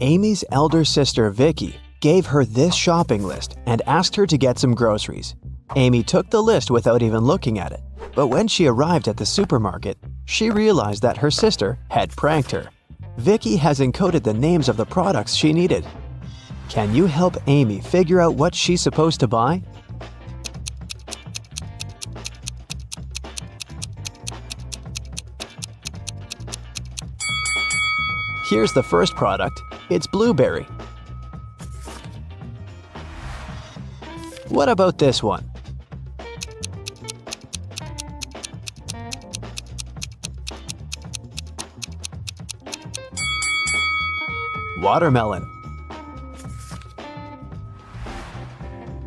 Amy's elder sister Vicky gave her this shopping list and asked her to get some groceries. Amy took the list without even looking at it, but when she arrived at the supermarket, she realized that her sister had pranked her. Vicky has encoded the names of the products she needed. Can you help Amy figure out what she's supposed to buy? Here's the first product. It's blueberry. What about this one? Watermelon.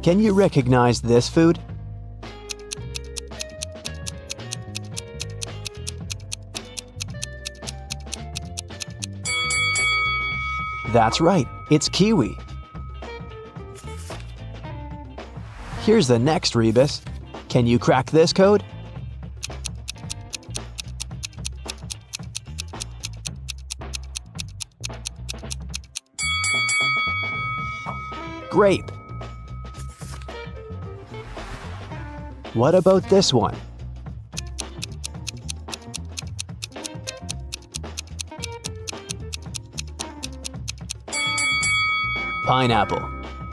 Can you recognize this food? That's right, it's kiwi. Here's the next rebus. Can you crack this code? Grape. What about this one? Pineapple.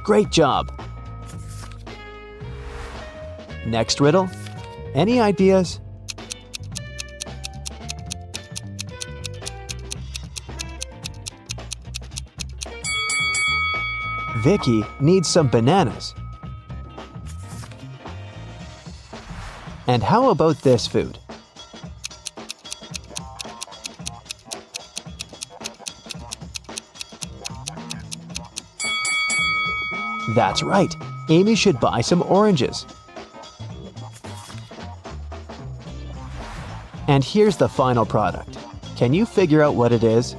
Great job. Next riddle. Any ideas? Vicky needs some bananas. And how about this food? That's right, Amy should buy some oranges. And here's the final product. Can you figure out what it is?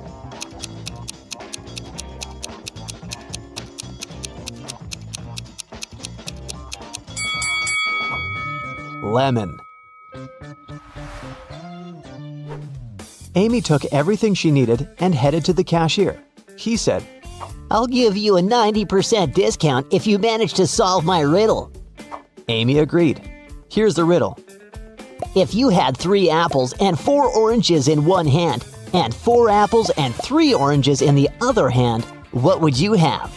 Lemon. Amy took everything she needed and headed to the cashier. He said, "I'll give you a 90% discount if you manage to solve my riddle." Amy agreed. Here's the riddle. If you had 3 apples and 4 oranges in one hand, and 4 apples and 3 oranges in the other hand, what would you have?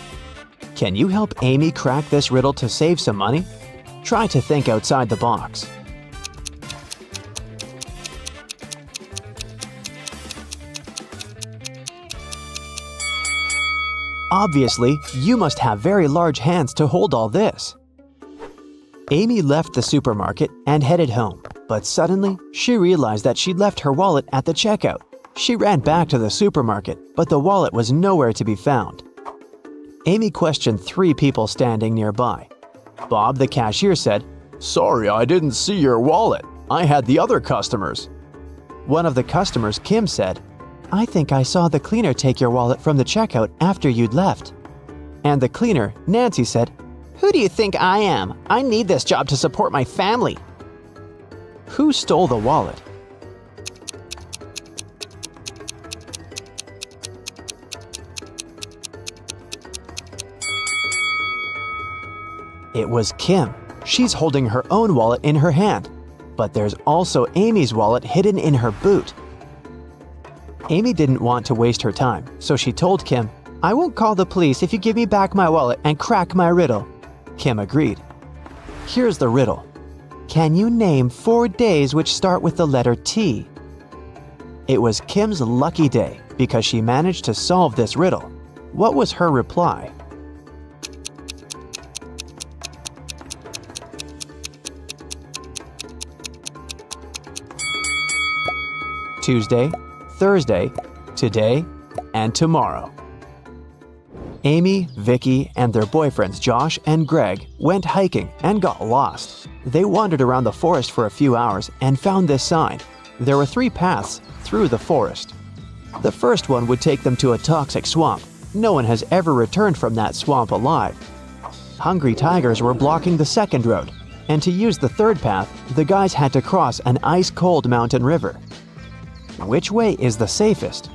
Can you help Amy crack this riddle to save some money? Try to think outside the box. Obviously, you must have very large hands to hold all this. Amy left the supermarket and headed home, but suddenly she realized that she'd left her wallet at the checkout. She ran back to the supermarket, but the wallet was nowhere to be found. Amy questioned 3 people standing nearby. Bob, the cashier, said, "Sorry, I didn't see your wallet. I had the other customers." One of the customers, Kim, said, "I think I saw the cleaner take your wallet from the checkout after you'd left." And the cleaner, Nancy, said, "Who do you think I am? I need this job to support my family." Who stole the wallet? It was Kim. She's holding her own wallet in her hand. But there's also Amy's wallet hidden in her boot. Amy didn't want to waste her time, so she told Kim, "I won't call the police if you give me back my wallet and crack my riddle." Kim agreed. Here's the riddle. Can you name 4 days which start with the letter T? It was Kim's lucky day because she managed to solve this riddle. What was her reply? Tuesday, Thursday, today, and tomorrow. Amy, Vicky, and their boyfriends Josh and Greg went hiking and got lost. They wandered around the forest for a few hours and found this sign. There were 3 paths through the forest. The first one would take them to a toxic swamp. No one has ever returned from that swamp alive. Hungry tigers were blocking the second road, and to use the third path, the guys had to cross an ice-cold mountain river. Which way is the safest?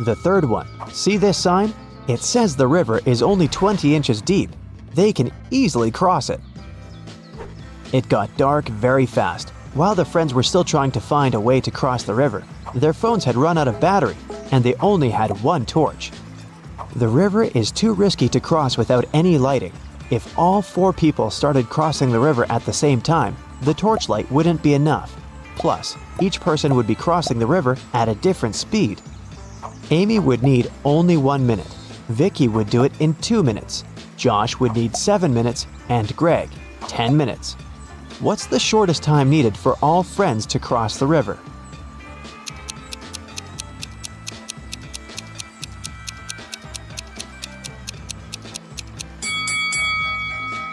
The third one. See this sign? It says the river is only 20 inches deep. They can easily cross it. It got dark very fast. While the friends were still trying to find a way to cross the river, their phones had run out of battery, and they only had one torch. The river is too risky to cross without any lighting. If all 4 people started crossing the river at the same time, the torchlight wouldn't be enough. Plus, each person would be crossing the river at a different speed. Amy would need only 1 minute. Vicky would do it in 2 minutes. Josh would need 7 minutes, and Greg, 10 minutes. What's the shortest time needed for all friends to cross the river?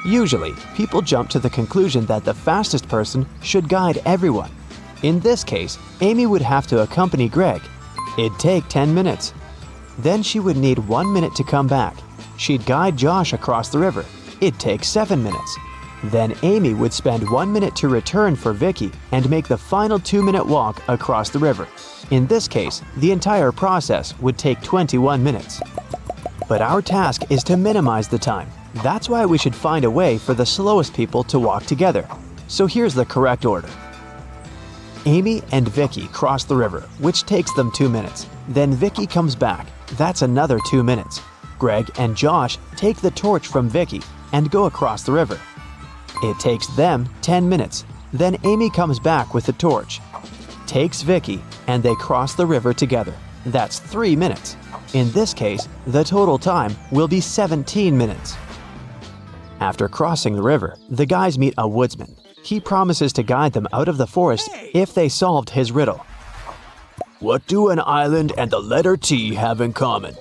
Usually, people jump to the conclusion that the fastest person should guide everyone. In this case, Amy would have to accompany Greg. It'd take 10 minutes. Then she would need 1 minute to come back. She'd guide Josh across the river. It'd take 7 minutes. Then Amy would spend 1 minute to return for Vicky and make the final 2-minute walk across the river. In this case, the entire process would take 21 minutes. But our task is to minimize the time. That's why we should find a way for the slowest people to walk together. So here's the correct order. Amy and Vicky cross the river, which takes them 2 minutes. Then Vicky comes back. That's another 2 minutes. Greg and Josh take the torch from Vicky and go across the river. It takes them 10 minutes. Then Amy comes back with the torch, takes Vicky, and they cross the river together. That's 3 minutes. In this case, the total time will be 17 minutes. After crossing the river, the guys meet a woodsman. He promises to guide them out of the forest if they solved his riddle. What do an island and the letter T have in common?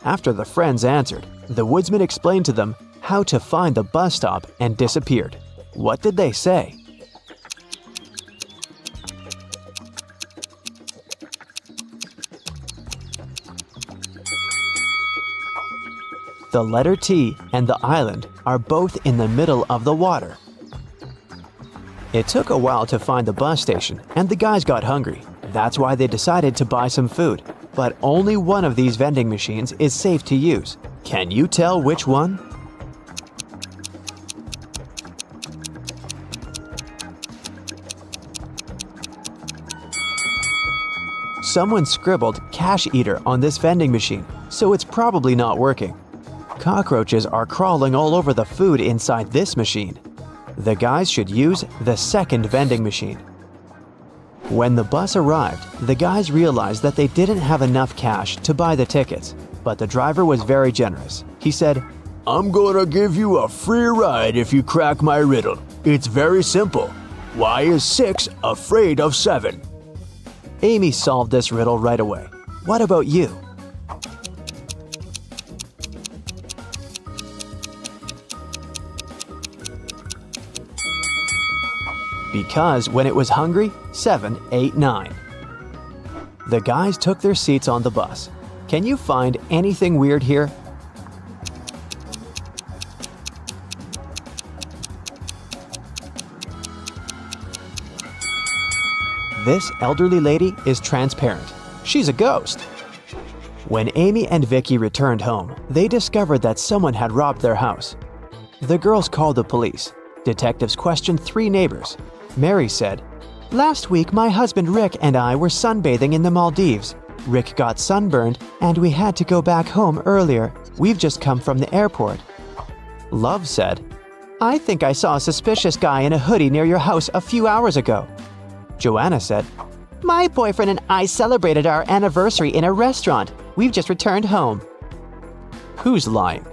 After the friends answered, the woodsman explained to them how to find the bus stop and disappeared. What did they say? The letter T and the island are both in the middle of the water. It took a while to find the bus station, and the guys got hungry. That's why they decided to buy some food. But only one of these vending machines is safe to use. Can you tell which one? Someone scribbled "cash eater" on this vending machine, so it's probably not working. Cockroaches are crawling all over the food inside this machine. The guys should use the second vending machine. When the bus arrived, the guys realized that they didn't have enough cash to buy the tickets, but the driver was very generous. He said, "I'm gonna give you a free ride if you crack my riddle. It's very simple. Why is 6 afraid of 7? Amy solved this riddle right away. What about you? Because when it was hungry, 7 ate 9. The guys took their seats on the bus. Can you find anything weird here? This elderly lady is transparent. She's a ghost. When Amy and Vicky returned home, they discovered that someone had robbed their house. The girls called the police. Detectives questioned 3 neighbors. Mary said, "Last week, my husband Rick and I were sunbathing in the Maldives. Rick got sunburned, and we had to go back home earlier. We've just come from the airport." Love said, "I think I saw a suspicious guy in a hoodie near your house a few hours ago." Joanna said, "My boyfriend and I celebrated our anniversary in a restaurant. We've just returned home." Who's lying?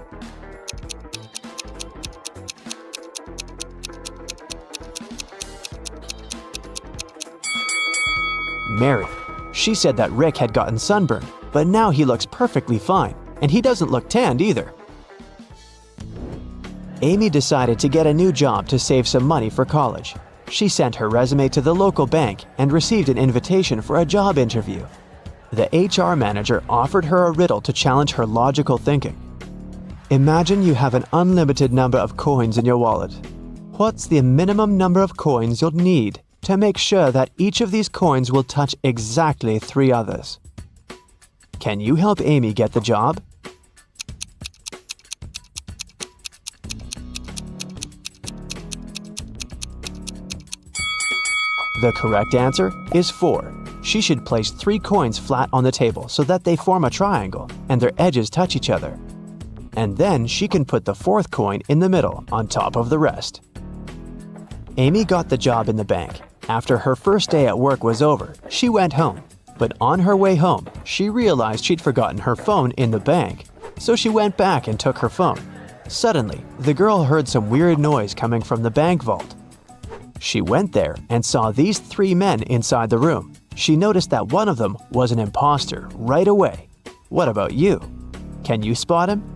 Mary. She said that Rick had gotten sunburned, but now he looks perfectly fine, and he doesn't look tanned either. Amy decided to get a new job to save some money for college. She sent her resume to the local bank and received an invitation for a job interview. The HR manager offered her a riddle to challenge her logical thinking. Imagine you have an unlimited number of coins in your wallet. What's the minimum number of coins you'll need to make sure that each of these coins will touch exactly 3 others? Can you help Amy get the job? The correct answer is 4. She should place 3 coins flat on the table so that they form a triangle and their edges touch each other. And then she can put the 4th coin in the middle on top of the rest. Amy got the job in the bank. After her first day at work was over, she went home. But on her way home, she realized she'd forgotten her phone in the bank. So she went back and took her phone. Suddenly, the girl heard some weird noise coming from the bank vault. She went there and saw these 3 men inside the room. She noticed that one of them was an imposter right away. What about you? Can you spot him?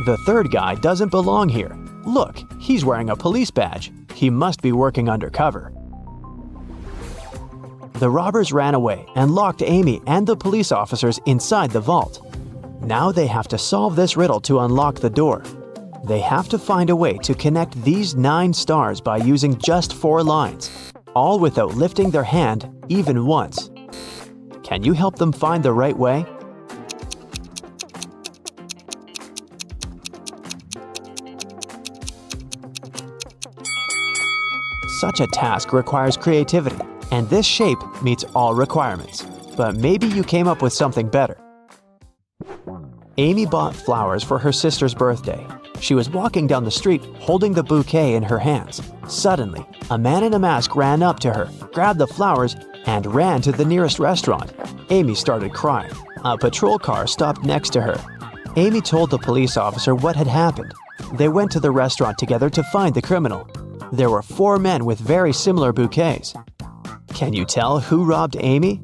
The 3rd guy doesn't belong here. Look, he's wearing a police badge. He must be working undercover. The robbers ran away and locked Amy and the police officers inside the vault. Now they have to solve this riddle to unlock the door. They have to find a way to connect these 9 stars by using just 4 lines, all without lifting their hand even once. Can you help them find the right way? Such a task requires creativity, and this shape meets all requirements. But maybe you came up with something better. Amy bought flowers for her sister's birthday. She was walking down the street holding the bouquet in her hands. Suddenly, a man in a mask ran up to her, grabbed the flowers, and ran to the nearest restaurant. Amy started crying. A patrol car stopped next to her. Amy told the police officer what had happened. They went to the restaurant together to find the criminal. There were 4 men with very similar bouquets. Can you tell who robbed Amy?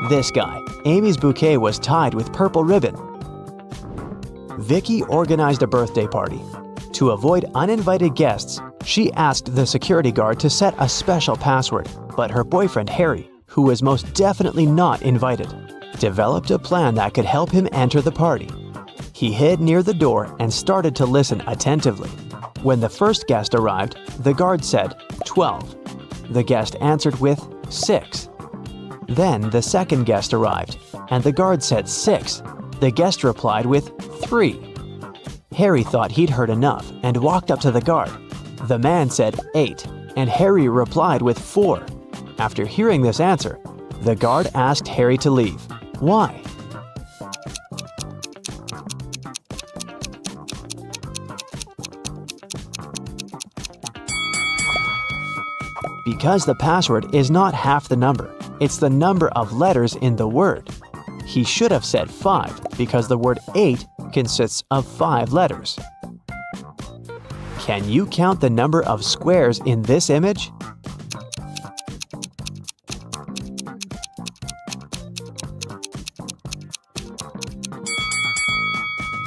This guy. Amy's bouquet was tied with purple ribbon. Vicky organized a birthday party. To avoid uninvited guests, she asked the security guard to set a special password, but her boyfriend Harry, who was most definitely not invited, developed a plan that could help him enter the party. He hid near the door and started to listen attentively. When the first guest arrived, the guard said 12. The guest answered with 6. Then the second guest arrived, and the guard said 6. The guest replied with 3. Harry thought he'd heard enough and walked up to the guard. The man said 8, and Harry replied with 4. After hearing this answer, the guard asked Harry to leave. Why? Because the password is not half the number. It's the number of letters in the word. He should have said 5 because the word 8 consists of 5 letters. Can you count the number of squares in this image?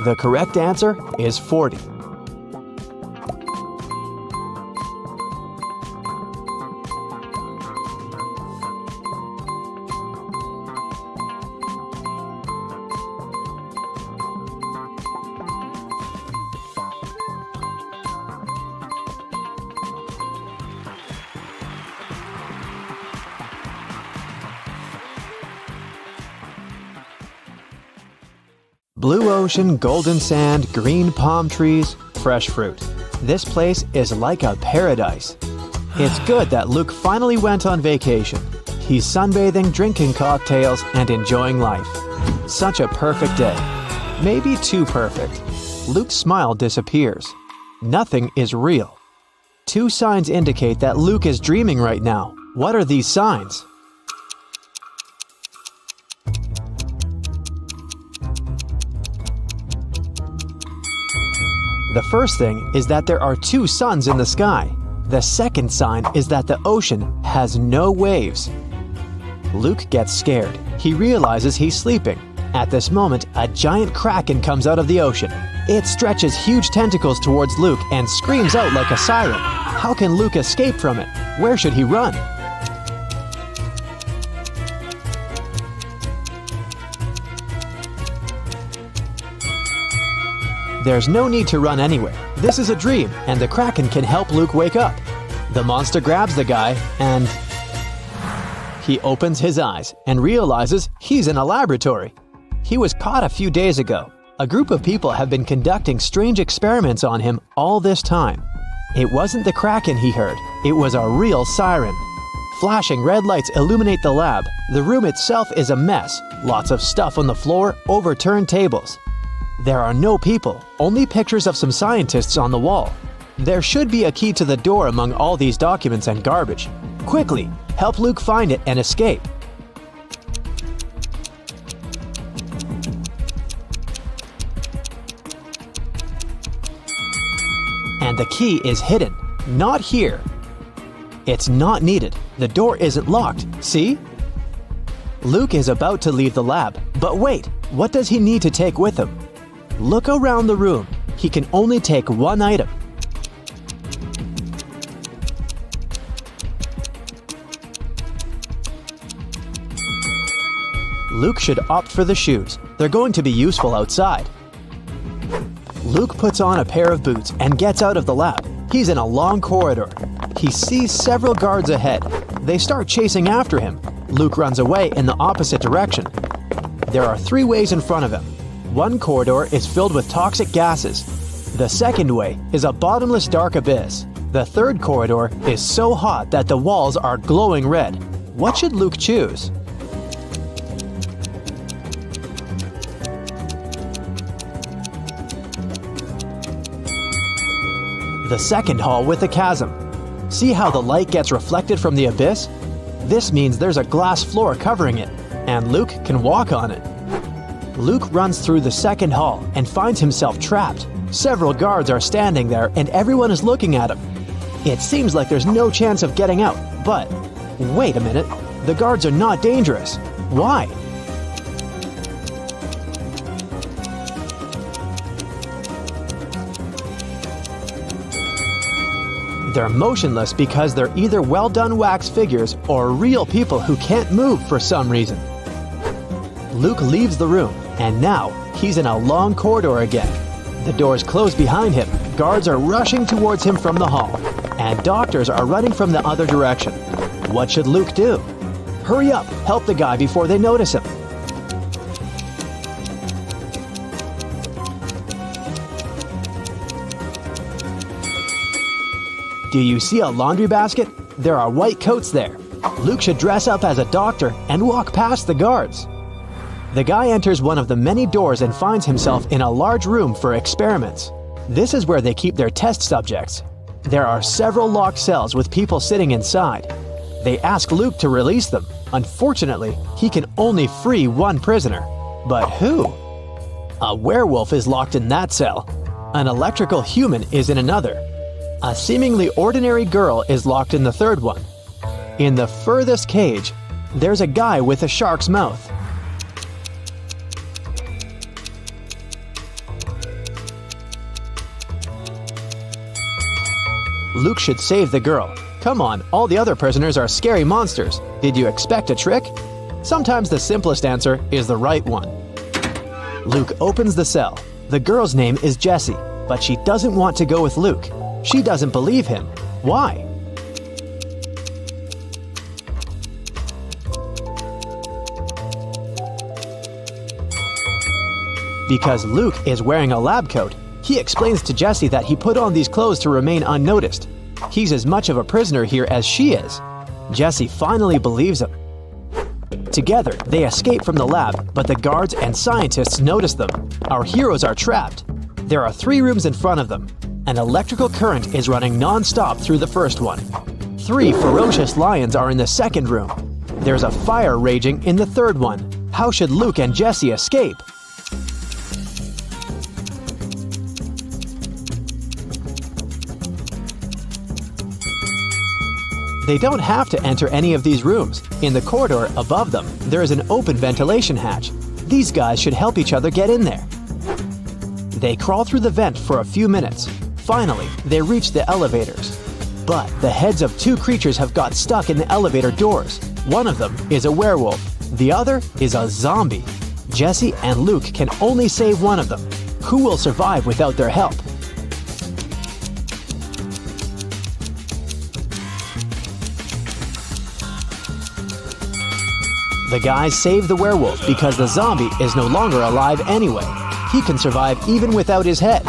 The correct answer is 40. Blue ocean, golden sand, green palm trees, fresh fruit. This place is like a paradise. It's good that Luke finally went on vacation. He's sunbathing, drinking cocktails, and enjoying life. Such a perfect day. Maybe too perfect. Luke's smile disappears. Nothing is real. 2 signs indicate that Luke is dreaming right now. What are these signs? The first thing is that there are 2 suns in the sky. The second sign is that the ocean has no waves. Luke gets scared. He realizes he's sleeping. At this moment, a giant kraken comes out of the ocean. It stretches huge tentacles towards Luke and screams out like a siren. How can Luke escape from it? Where should he run? There's no need to run anywhere. This is a dream, and the Kraken can help Luke wake up. The monster grabs the guy, and he opens his eyes and realizes he's in a laboratory. He was caught a few days ago. A group of people have been conducting strange experiments on him all this time. It wasn't the Kraken he heard, it was a real siren. Flashing red lights illuminate the lab. The room itself is a mess. Lots of stuff on the floor, overturned tables. There are no people, only pictures of some scientists on the wall. There should be a key to the door among all these documents and garbage. Quickly, help Luke find it and escape. And the key is hidden. Not here. It's not needed. The door isn't locked. See? Luke is about to leave the lab. But wait, what does he need to take with him? Look around the room. He can only take one item. Luke should opt for the shoes. They're going to be useful outside. Luke puts on a pair of boots and gets out of the lab. He's in a long corridor. He sees several guards ahead. They start chasing after him. Luke runs away in the opposite direction. There are 3 ways in front of him. One corridor is filled with toxic gases. The second way is a bottomless dark abyss. The third corridor is so hot that the walls are glowing red. What should Luke choose? The second hall with a chasm. See how the light gets reflected from the abyss? This means there's a glass floor covering it, and Luke can walk on it. Luke runs through the second hall and finds himself trapped. Several guards are standing there and everyone is looking at him. It seems like there's no chance of getting out, but wait a minute, the guards are not dangerous. Why? They're motionless because they're either well-done wax figures or real people who can't move for some reason. Luke leaves the room, and now he's in a long corridor again. The doors close behind him, guards are rushing towards him from the hall, and doctors are running from the other direction. What should Luke do? Hurry up, help the guy before they notice him. Do you see a laundry basket? There are white coats there. Luke should dress up as a doctor and walk past the guards. The guy enters one of the many doors and finds himself in a large room for experiments. This is where they keep their test subjects. There are several locked cells with people sitting inside. They ask Luke to release them. Unfortunately, he can only free one prisoner. But who? A werewolf is locked in that cell. An electrical human is in another. A seemingly ordinary girl is locked in the third one. In the furthest cage, there's a guy with a shark's mouth. Luke should save the girl. Come on, all the other prisoners are scary monsters. Did you expect a trick? Sometimes the simplest answer is the right one. Luke opens the cell. The girl's name is Jessie, but she doesn't want to go with Luke. She doesn't believe him. Why? Because Luke is wearing a lab coat. He explains to Jessie that he put on these clothes to remain unnoticed. He's as much of a prisoner here as she is. Jessie finally believes him. Together, they escape from the lab, but the guards and scientists notice them. Our heroes are trapped. There are 3 rooms in front of them. An electrical current is running non-stop through the first one. 3 ferocious lions are in the second room. There's a fire raging in the third one. How should Luke and Jessie escape? They don't have to enter any of these rooms. In the corridor above them, there is an open ventilation hatch. These guys should help each other get in there. They crawl through the vent for a few minutes. Finally, they reach the elevators. But the heads of 2 creatures have got stuck in the elevator doors. One of them is a werewolf. The other is a zombie. Jessie and Luke can only save one of them. Who will survive without their help? The guys save the werewolf because the zombie is no longer alive anyway. He can survive even without his head.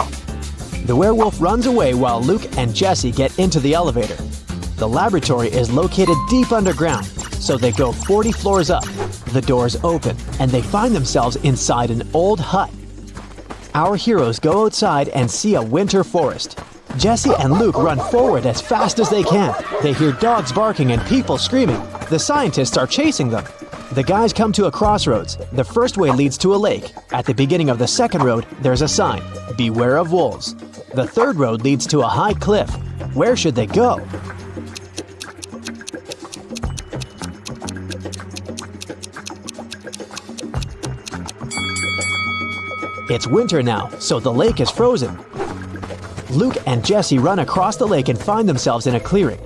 The werewolf runs away while Luke and Jesse get into the elevator. The laboratory is located deep underground, so they go 40 floors up. The doors open, and they find themselves inside an old hut. Our heroes go outside and see a winter forest. Jesse and Luke run forward as fast as they can. They hear dogs barking and people screaming. The scientists are chasing them. The guys come to a crossroads. The first way leads to a lake. At the beginning of the second road, there's a sign, "Beware of wolves." The third road leads to a high cliff. Where should they go? It's winter now, so the lake is frozen. Luke and Jesse run across the lake and find themselves in a clearing.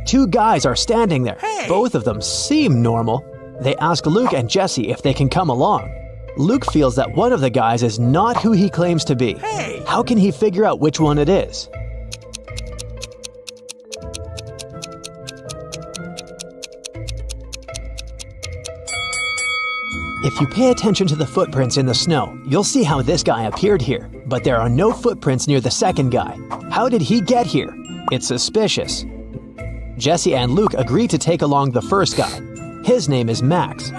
Two guys are standing there. Both of them seem normal. They ask Luke and Jesse if they can come along. Luke feels that one of the guys is not who he claims to be. How can he figure out which one it is? If you pay attention to the footprints in the snow, you'll see how this guy appeared here, but there are no footprints near the second guy. How did he get here? It's suspicious. Jesse and Luke agree to take along the first guy. His name is Max.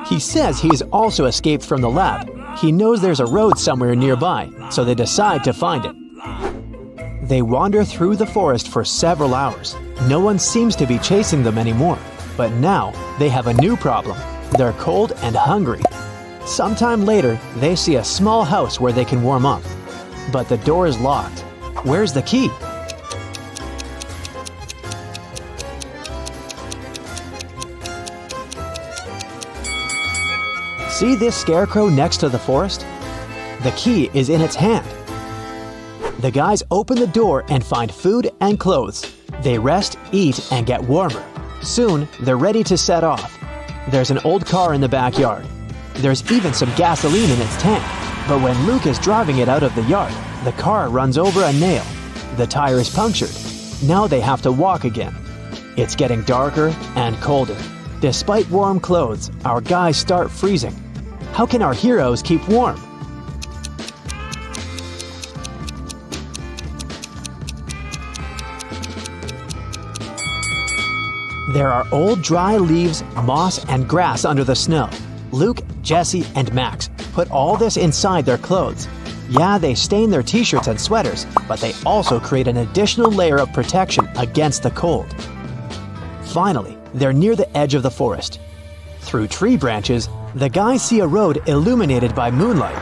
He says he's also escaped from the lab. He knows there's a road somewhere nearby, so they decide to find it. They wander through the forest for several hours. No one seems to be chasing them anymore. But now, they have a new problem. They're cold and hungry. Sometime later, they see a small house where they can warm up. But the door is locked. Where's the key? See this scarecrow next to the forest? The key is in its hand. The guys open the door and find food and clothes. They rest, eat, and get warmer. Soon, they're ready to set off. There's an old car in the backyard. There's even some gasoline in its tank. But when Luke is driving it out of the yard, the car runs over a nail. The tire is punctured. Now they have to walk again. It's getting darker and colder. Despite warm clothes, our guys start freezing. How can our heroes keep warm? There are old dry leaves, moss, and grass under the snow. Luke, Jesse, and Max put all this inside their clothes. Yeah, they stain their t-shirts and sweaters, but they also create an additional layer of protection against the cold. Finally, they're near the edge of the forest. Through tree branches, the guys see a road illuminated by moonlight.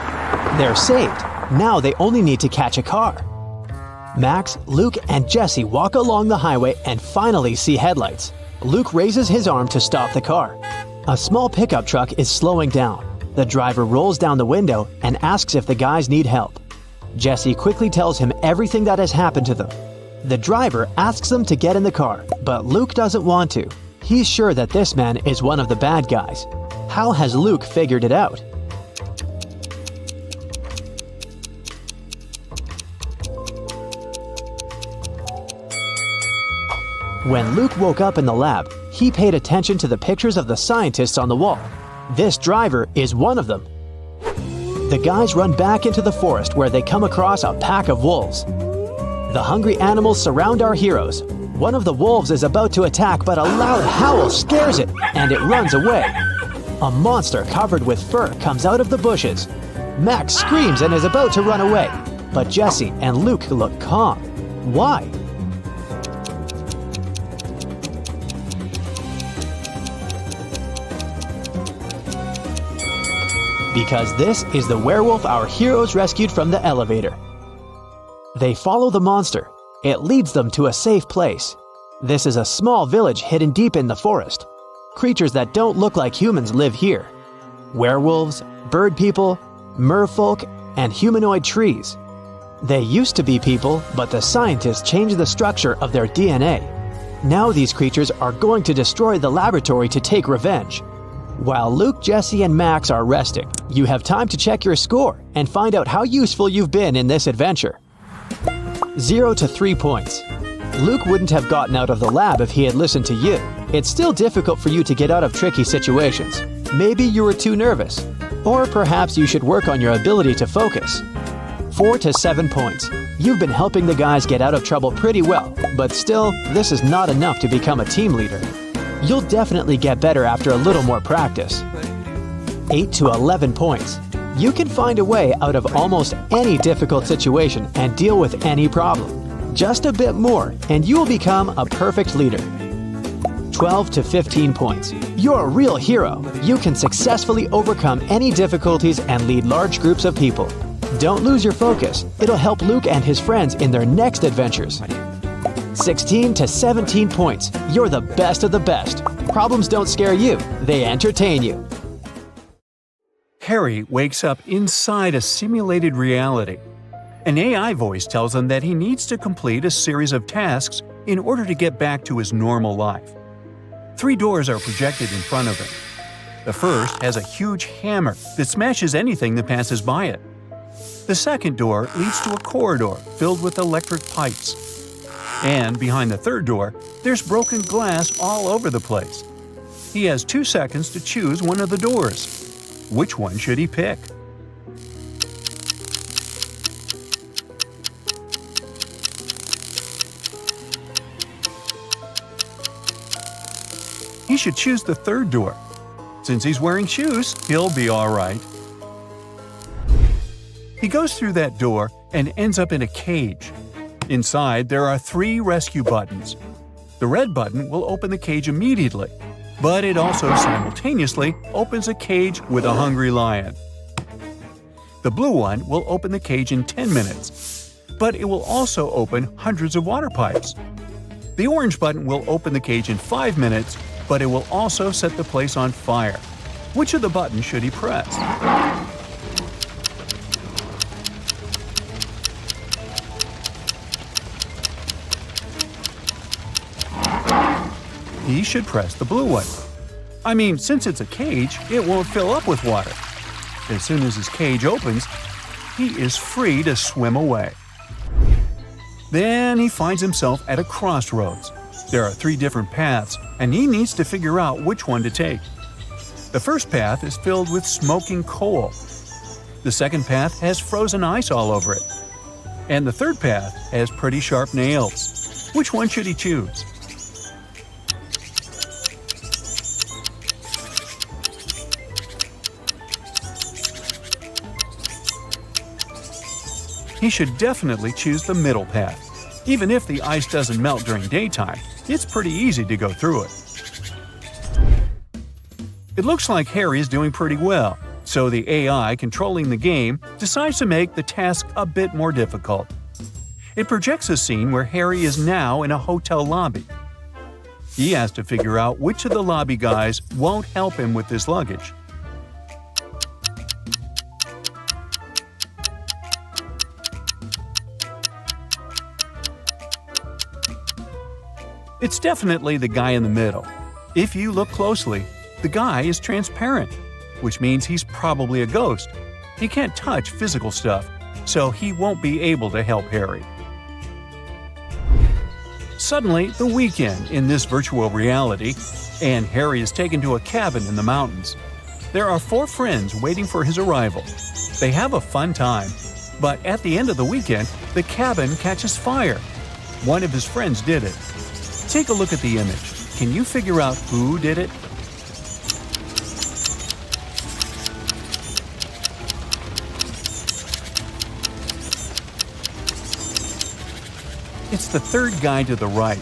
They're saved. Now they only need to catch a car. Max, Luke, and Jesse walk along the highway and finally see headlights. Luke raises his arm to stop the car. A small pickup truck is slowing down. The driver rolls down the window and asks if the guys need help. Jesse quickly tells him everything that has happened to them. The driver asks them to get in the car, but Luke doesn't want to. He's sure that this man is one of the bad guys. How has Luke figured it out? When Luke woke up in the lab, he paid attention to the pictures of the scientists on the wall. This driver is one of them. The guys run back into the forest where they come across a pack of wolves. The hungry animals surround our heroes. One of the wolves is about to attack, but a loud howl scares it, and it runs away. A monster covered with fur comes out of the bushes. Max screams and is about to run away, but Jesse and Luke look calm. Why? Because this is the werewolf our heroes rescued from the elevator. They follow the monster. It leads them to a safe place. This is a small village hidden deep in the forest. Creatures that don't look like humans live here. Werewolves, bird people, merfolk, and humanoid trees. They used to be people, but the scientists changed the structure of their DNA. Now these creatures are going to destroy the laboratory to take revenge. While Luke, Jesse, and Max are resting, you have time to check your score and find out how useful you've been in this adventure. 0 to 3 points. Luke wouldn't have gotten out of the lab if he had listened to you. It's still difficult for you to get out of tricky situations. Maybe you were too nervous. Or perhaps you should work on your ability to focus. 4 to 7 points. You've been helping the guys get out of trouble pretty well, but still, this is not enough to become a team leader. You'll definitely get better after a little more practice. 8 to 11 points. You can find a way out of almost any difficult situation and deal with any problem. Just a bit more, and you will become a perfect leader. 12 to 15 points. You're a real hero. You can successfully overcome any difficulties and lead large groups of people. Don't lose your focus. It'll help Luke and his friends in their next adventures. 16 to 17 points. You're the best of the best. Problems don't scare you. They entertain you. Harry wakes up inside a simulated reality. An AI voice tells him that he needs to complete a series of tasks in order to get back to his normal life. 3 doors are projected in front of him. The first has a huge hammer that smashes anything that passes by it. The second door leads to a corridor filled with electric pipes. And behind the third door, there's broken glass all over the place. He has 2 seconds to choose one of the doors. Which one should he pick? He should choose the third door. Since he's wearing shoes, he'll be all right. He goes through that door and ends up in a cage. Inside, there are 3 rescue buttons. The red button will open the cage immediately, but it also simultaneously opens a cage with a hungry lion. The blue one will open the cage in 10 minutes, but it will also open hundreds of water pipes. The orange button will open the cage in 5 minutes, but it will also set the place on fire. Which of the buttons should he press? He should press the blue one. I mean, since it's a cage, it won't fill up with water. As soon as his cage opens, he is free to swim away. Then he finds himself at a crossroads. There are 3 different paths, and he needs to figure out which one to take. The first path is filled with smoking coal. The second path has frozen ice all over it. And the third path has pretty sharp nails. Which one should he choose? He should definitely choose the middle path. Even if the ice doesn't melt during daytime, it's pretty easy to go through it. It looks like Harry is doing pretty well, so the AI controlling the game decides to make the task a bit more difficult. It projects a scene where Harry is now in a hotel lobby. He has to figure out which of the lobby guys won't help him with his luggage. It's definitely the guy in the middle. If you look closely, the guy is transparent, which means he's probably a ghost. He can't touch physical stuff, so he won't be able to help Harry. Suddenly, the weekend in this virtual reality, and Harry is taken to a cabin in the mountains. There are 4 friends waiting for his arrival. They have a fun time, but at the end of the weekend, the cabin catches fire. One of his friends did it. Take a look at the image. Can you figure out who did it? It's the third guy to the right.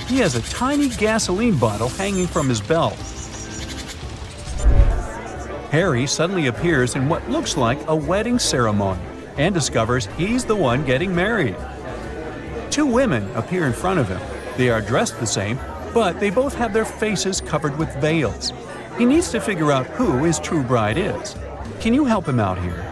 He has a tiny gasoline bottle hanging from his belt. Harry suddenly appears in what looks like a wedding ceremony and discovers he's the one getting married. 2 women appear in front of him. They are dressed the same, but they both have their faces covered with veils. He needs to figure out who his true bride is. Can you help him out here?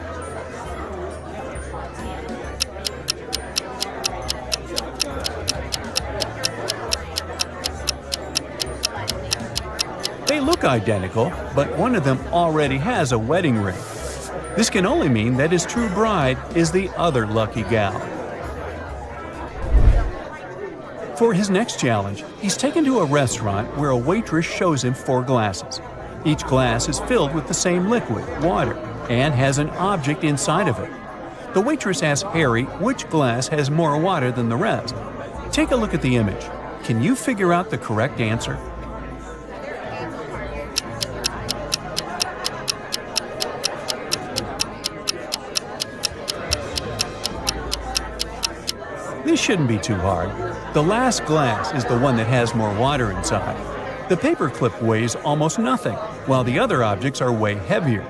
They look identical, but one of them already has a wedding ring. This can only mean that his true bride is the other lucky gal. For his next challenge, he's taken to a restaurant where a waitress shows him 4 glasses. Each glass is filled with the same liquid, water, and has an object inside of it. The waitress asks Harry which glass has more water than the rest. Take a look at the image. Can you figure out the correct answer? This shouldn't be too hard. The last glass is the one that has more water inside. The paperclip weighs almost nothing, while the other objects are way heavier.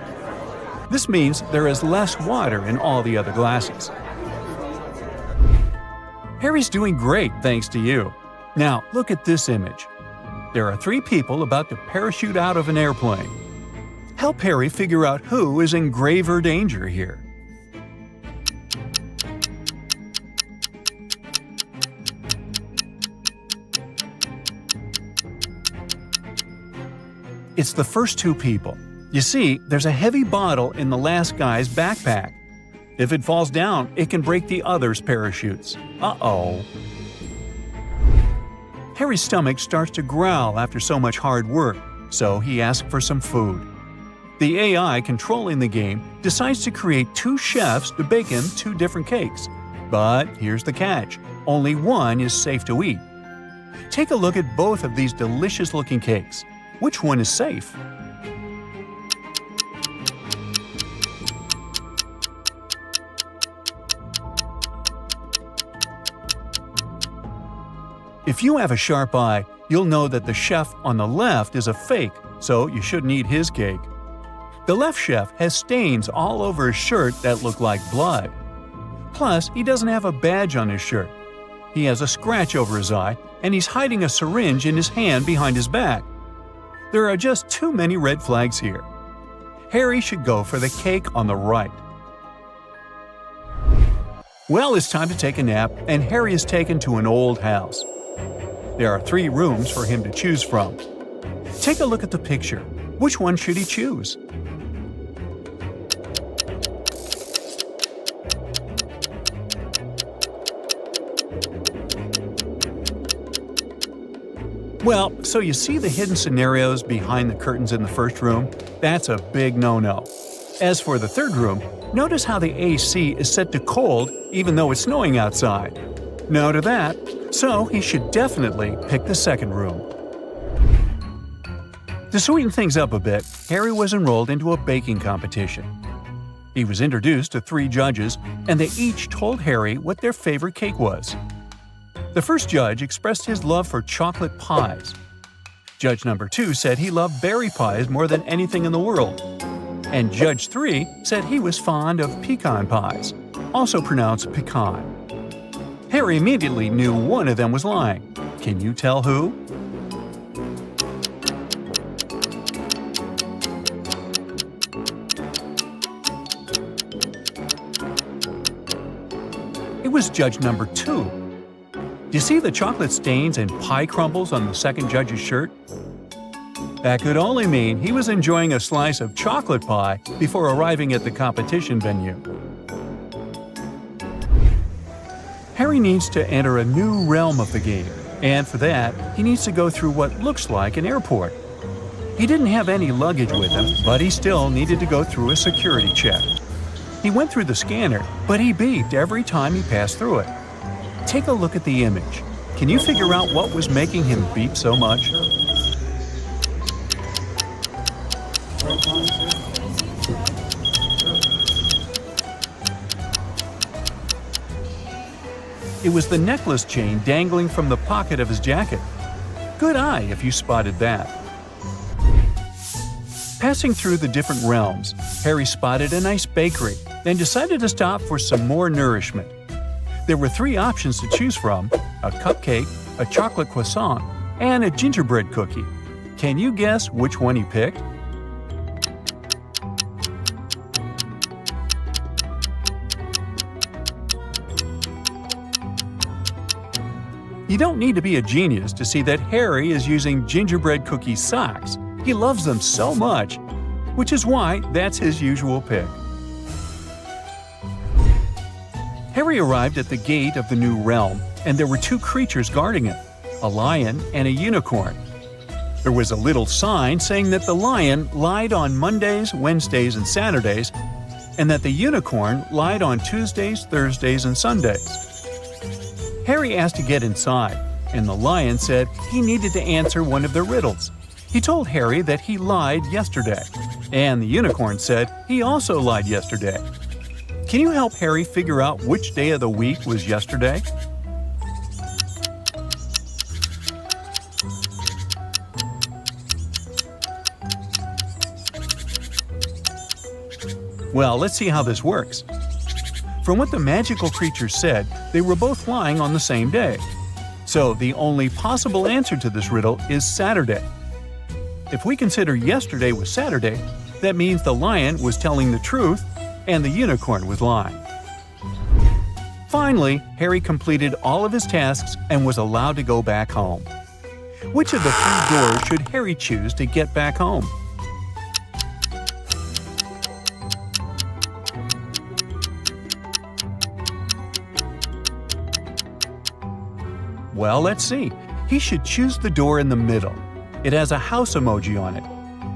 This means there is less water in all the other glasses. Harry's doing great thanks to you. Now look at this image. There are 3 people about to parachute out of an airplane. Help Harry figure out who is in graver danger here. It's the first 2 people. You see, there's a heavy bottle in the last guy's backpack. If it falls down, it can break the other's parachutes. Uh-oh. Harry's stomach starts to growl after so much hard work, so he asks for some food. The AI controlling the game decides to create 2 chefs to bake him 2 different cakes. But here's the catch. Only one is safe to eat. Take a look at both of these delicious-looking cakes. Which one is safe? If you have a sharp eye, you'll know that the chef on the left is a fake, so you shouldn't eat his cake. The left chef has stains all over his shirt that look like blood. Plus, he doesn't have a badge on his shirt. He has a scratch over his eye, and he's hiding a syringe in his hand behind his back. There are just too many red flags here. Harry should go for the cake on the right. Well, it's time to take a nap, and Harry is taken to an old house. There are 3 rooms for him to choose from. Take a look at the picture. Which one should he choose? Well, so you see the hidden scenarios behind the curtains in the first room? That's a big no-no. As for the third room, notice how the AC is set to cold even though it's snowing outside. No to that, so he should definitely pick the second room. To sweeten things up a bit, Harry was enrolled into a baking competition. He was introduced to 3 judges, and they each told Harry what their favorite cake was. The first judge expressed his love for chocolate pies. Judge number 2 said he loved berry pies more than anything in the world. And Judge 3 said he was fond of pecan pies, also pronounced pecan. Harry immediately knew one of them was lying. Can you tell who? It was judge number 2. Do you see the chocolate stains and pie crumbles on the second judge's shirt? That could only mean he was enjoying a slice of chocolate pie before arriving at the competition venue. Harry needs to enter a new realm of the game, and for that, he needs to go through what looks like an airport. He didn't have any luggage with him, but he still needed to go through a security check. He went through the scanner, but he beeped every time he passed through it. Take a look at the image. Can you figure out what was making him beep so much? It was the necklace chain dangling from the pocket of his jacket. Good eye if you spotted that. Passing through the different realms, Harry spotted a nice bakery, then decided to stop for some more nourishment. There were 3 options to choose from: a cupcake, a chocolate croissant, and a gingerbread cookie. Can you guess which one he picked? You don't need to be a genius to see that Harry is using gingerbread cookie socks. He loves them so much, which is why that's his usual pick. Harry arrived at the gate of the new realm, and there were two creatures guarding it, a lion and a unicorn. There was a little sign saying that the lion lied on Mondays, Wednesdays, and Saturdays, and that the unicorn lied on Tuesdays, Thursdays, and Sundays. Harry asked to get inside, and the lion said he needed to answer one of the riddles. He told Harry that he lied yesterday, and the unicorn said he also lied yesterday. Can you help Harry figure out which day of the week was yesterday? Well, let's see how this works. From what the magical creatures said, they were both lying on the same day. So the only possible answer to this riddle is Saturday. If we consider yesterday was Saturday, that means the lion was telling the truth and the unicorn was lying. Finally, Harry completed all of his tasks and was allowed to go back home. Which of the three doors should Harry choose to get back home? Well, let's see. He should choose the door in the middle. It has a house emoji on it,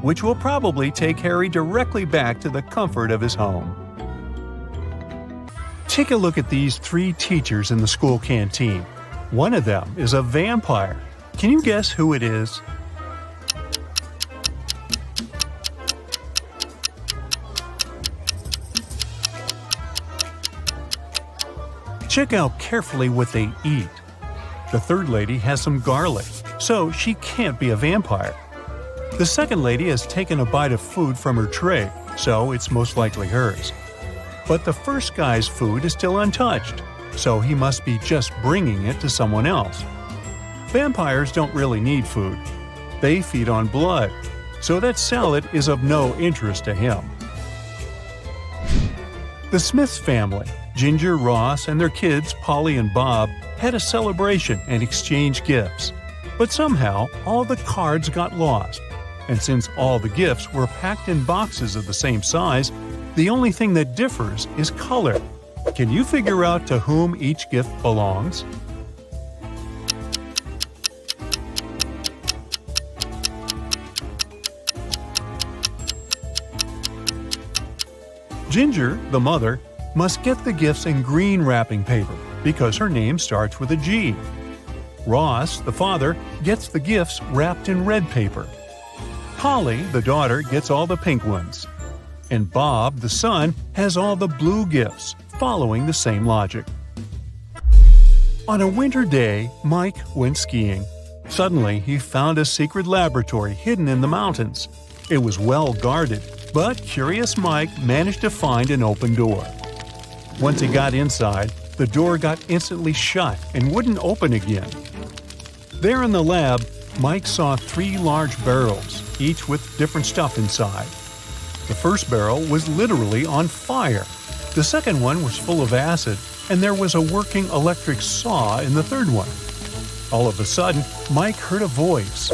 which will probably take Harry directly back to the comfort of his home. Take a look at these three teachers in the school canteen. One of them is a vampire. Can you guess who it is? Check out carefully what they eat. The third lady has some garlic, so she can't be a vampire. The second lady has taken a bite of food from her tray, so it's most likely hers. But the first guy's food is still untouched, so he must be just bringing it to someone else. Vampires don't really need food. They feed on blood, so that salad is of no interest to him. The Smiths family, Ginger, Ross, and their kids, Polly and Bob, had a celebration and exchanged gifts. But somehow, all the cards got lost. And since all the gifts were packed in boxes of the same size, the only thing that differs is color. Can you figure out to whom each gift belongs? Ginger, the mother, must get the gifts in green wrapping paper because her name starts with a G. Ross, the father, gets the gifts wrapped in red paper. Polly, the daughter, gets all the pink ones. And Bob, the son, has all the blue gifts, following the same logic. On a winter day, Mike went skiing. Suddenly, he found a secret laboratory hidden in the mountains. It was well guarded, but curious Mike managed to find an open door. Once he got inside, the door got instantly shut and wouldn't open again. There in the lab, Mike saw 3 large barrels, each with different stuff inside. The first barrel was literally on fire. The second one was full of acid, and there was a working electric saw in the third one. All of a sudden, Mike heard a voice.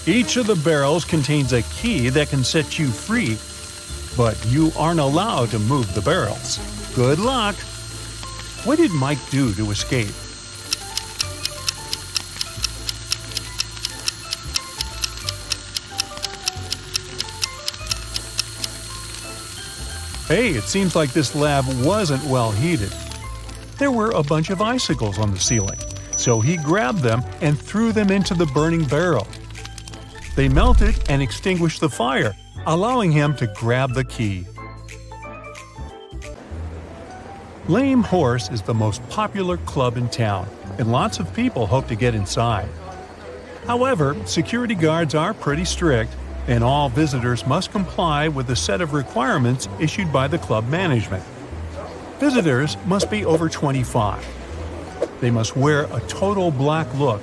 Each of the barrels contains a key that can set you free, but you aren't allowed to move the barrels. Good luck! What did Mike do to escape? Hey, it seems like this lab wasn't well heated. There were a bunch of icicles on the ceiling, so he grabbed them and threw them into the burning barrel. They melted and extinguished the fire, allowing him to grab the key. Lame Horse is the most popular club in town, and lots of people hope to get inside. However, security guards are pretty strict, and all visitors must comply with a set of requirements issued by the club management. Visitors must be over 25. They must wear a total black look,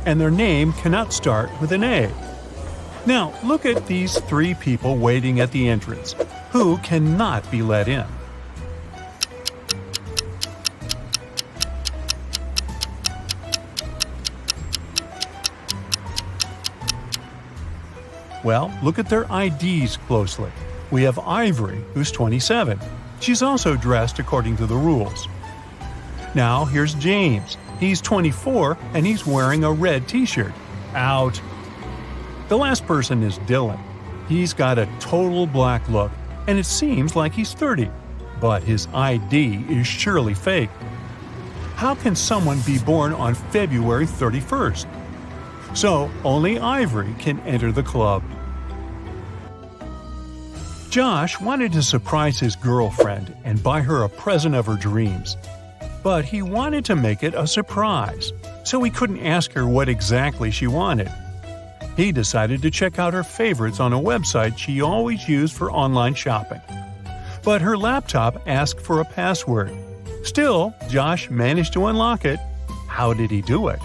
and their name cannot start with an A. Now, look at these 3 people waiting at the entrance, who cannot be let in. Well, look at their IDs closely. We have Ivory, who's 27. She's also dressed according to the rules. Now here's James. He's 24 and he's wearing a red t-shirt. Out. The last person is Dylan. He's got a total black look and it seems like he's 30, but his ID is surely fake. How can someone be born on February 31st? So only Ivory can enter the club. Josh wanted to surprise his girlfriend and buy her a present of her dreams. But he wanted to make it a surprise, so he couldn't ask her what exactly she wanted. He decided to check out her favorites on a website she always used for online shopping. But her laptop asked for a password. Still, Josh managed to unlock it. How did he do it?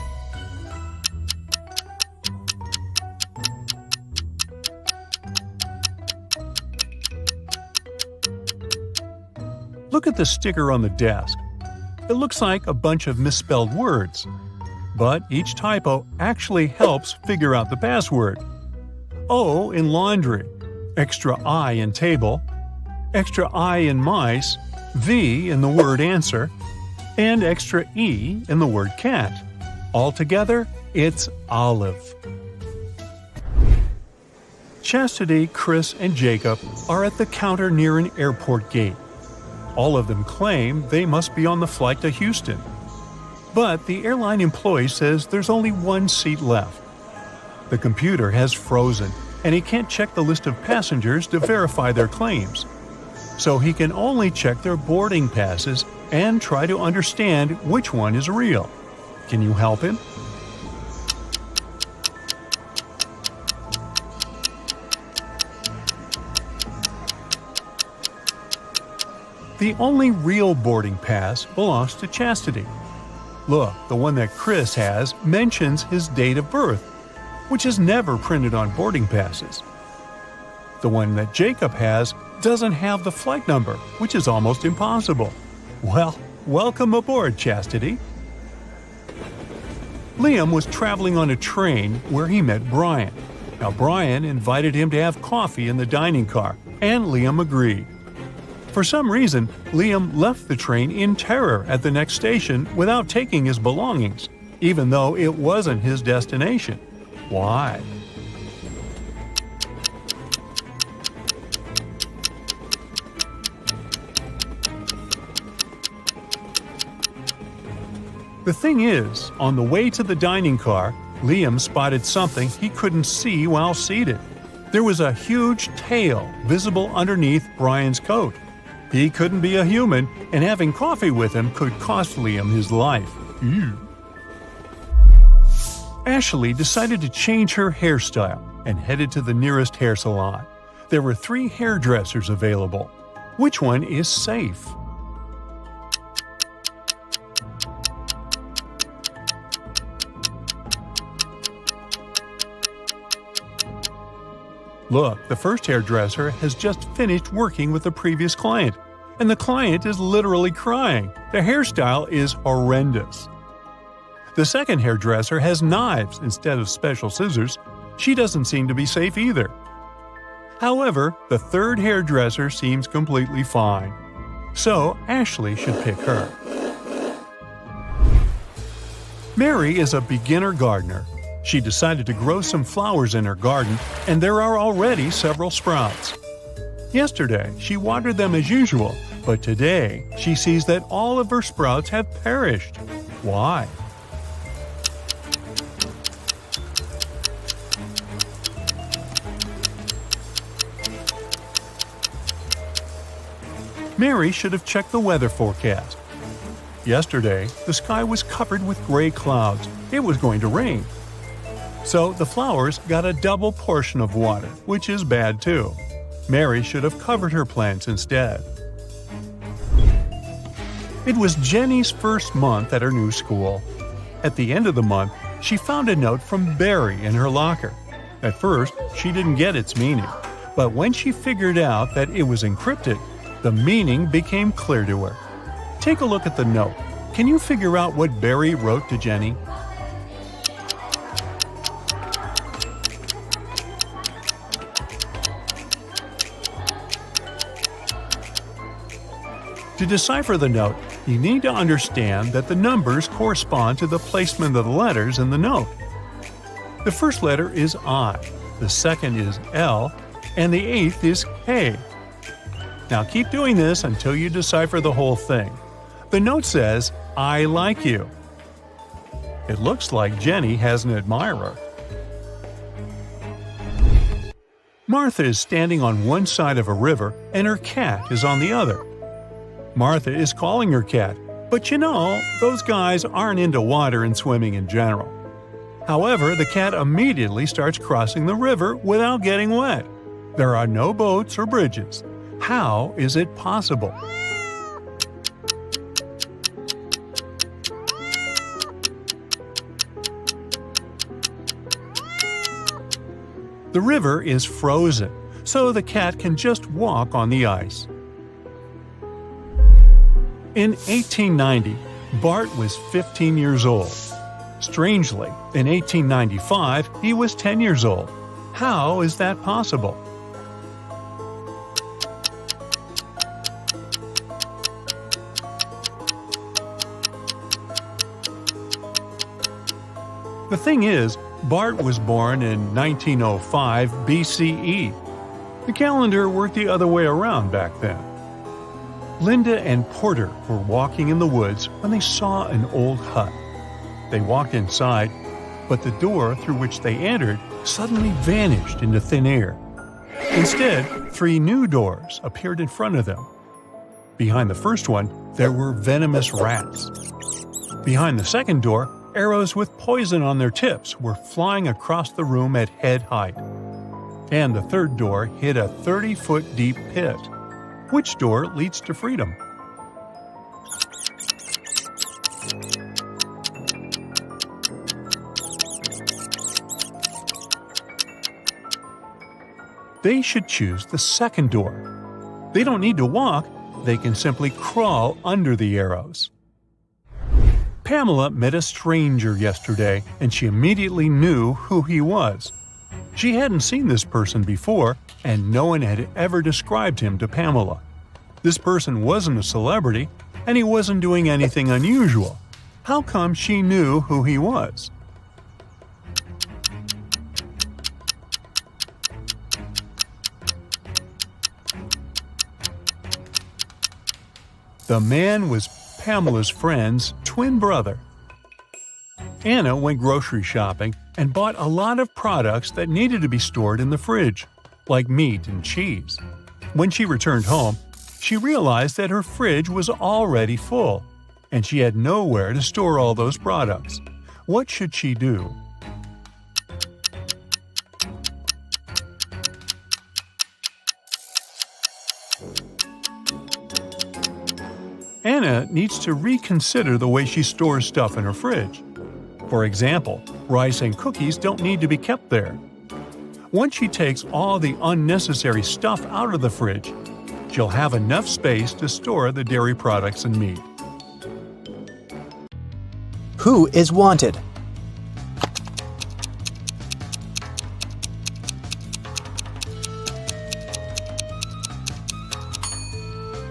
Look at the sticker on the desk. It looks like a bunch of misspelled words. But each typo actually helps figure out the password. O in laundry, extra I in table, extra I in mice, V in the word answer, and extra E in the word cat. Altogether, it's olive. Chastity, Chris, and Jacob are at the counter near an airport gate. All of them claim they must be on the flight to Houston. But the airline employee says there's only one seat left. The computer has frozen, and he can't check the list of passengers to verify their claims. So he can only check their boarding passes and try to understand which one is real. Can you help him? The only real boarding pass belongs to Chastity. Look, the one that Chris has mentions his date of birth, which is never printed on boarding passes. The one that Jacob has doesn't have the flight number, which is almost impossible. Well, welcome aboard, Chastity. Liam was traveling on a train where he met Brian. Now, Brian invited him to have coffee in the dining car, and Liam agreed. For some reason, Liam left the train in terror at the next station without taking his belongings, even though it wasn't his destination. Why? The thing is, on the way to the dining car, Liam spotted something he couldn't see while seated. There was a huge tail visible underneath Brian's coat. He couldn't be a human, and having coffee with him could cost Liam his life. Ew. Ashley decided to change her hairstyle and headed to the nearest hair salon. There were 3 hairdressers available. Which one is safe? Look, the first hairdresser has just finished working with the previous client, and the client is literally crying. The hairstyle is horrendous. The second hairdresser has knives instead of special scissors. She doesn't seem to be safe either. However, the third hairdresser seems completely fine. So Ashley should pick her. Mary is a beginner gardener. She decided to grow some flowers in her garden, and there are already several sprouts. Yesterday, she watered them as usual, but today she sees that all of her sprouts have perished. Why? Mary should have checked the weather forecast. Yesterday, the sky was covered with gray clouds. It was going to rain. So the flowers got a double portion of water, which is bad too. Mary should have covered her plants instead. It was Jenny's first month at her new school. At the end of the month, she found a note from Barry in her locker. At first, she didn't get its meaning, but when she figured out that it was encrypted, the meaning became clear to her. Take a look at the note. Can you figure out what Barry wrote to Jenny? To decipher the note, you need to understand that the numbers correspond to the placement of the letters in the note. The first letter is I, the second is L, and the eighth is K. Now keep doing this until you decipher the whole thing. The note says, "I like you." It looks like Jenny has an admirer. Martha is standing on one side of a river and her cat is on the other. Martha is calling her cat, but those guys aren't into water and swimming in general. However, the cat immediately starts crossing the river without getting wet. There are no boats or bridges. How is it possible? The river is frozen, so the cat can just walk on the ice. In 1890, Bart was 15 years old. Strangely, in 1895, he was 10 years old. How is that possible? The thing is, Bart was born in 1905 BCE. The calendar worked the other way around back then. Linda and Porter were walking in the woods when they saw an old hut. They walked inside, but the door through which they entered suddenly vanished into thin air. Instead, 3 new doors appeared in front of them. Behind the first one, there were venomous rats. Behind the second door, arrows with poison on their tips were flying across the room at head height. And the third door hid a 30-foot deep pit. Which door leads to freedom? They should choose the second door. They don't need to walk, they can simply crawl under the arrows. Pamela met a stranger yesterday, and she immediately knew who he was. She hadn't seen this person before, and no one had ever described him to Pamela. This person wasn't a celebrity, and he wasn't doing anything unusual. How come she knew who he was? The man was Pamela's friend's twin brother. Anna went grocery shopping and bought a lot of products that needed to be stored in the fridge, like meat and cheese. When she returned home, she realized that her fridge was already full, and she had nowhere to store all those products. What should she do? Anna needs to reconsider the way she stores stuff in her fridge. For example, rice and cookies don't need to be kept there. Once she takes all the unnecessary stuff out of the fridge, she'll have enough space to store the dairy products and meat. Who is wanted?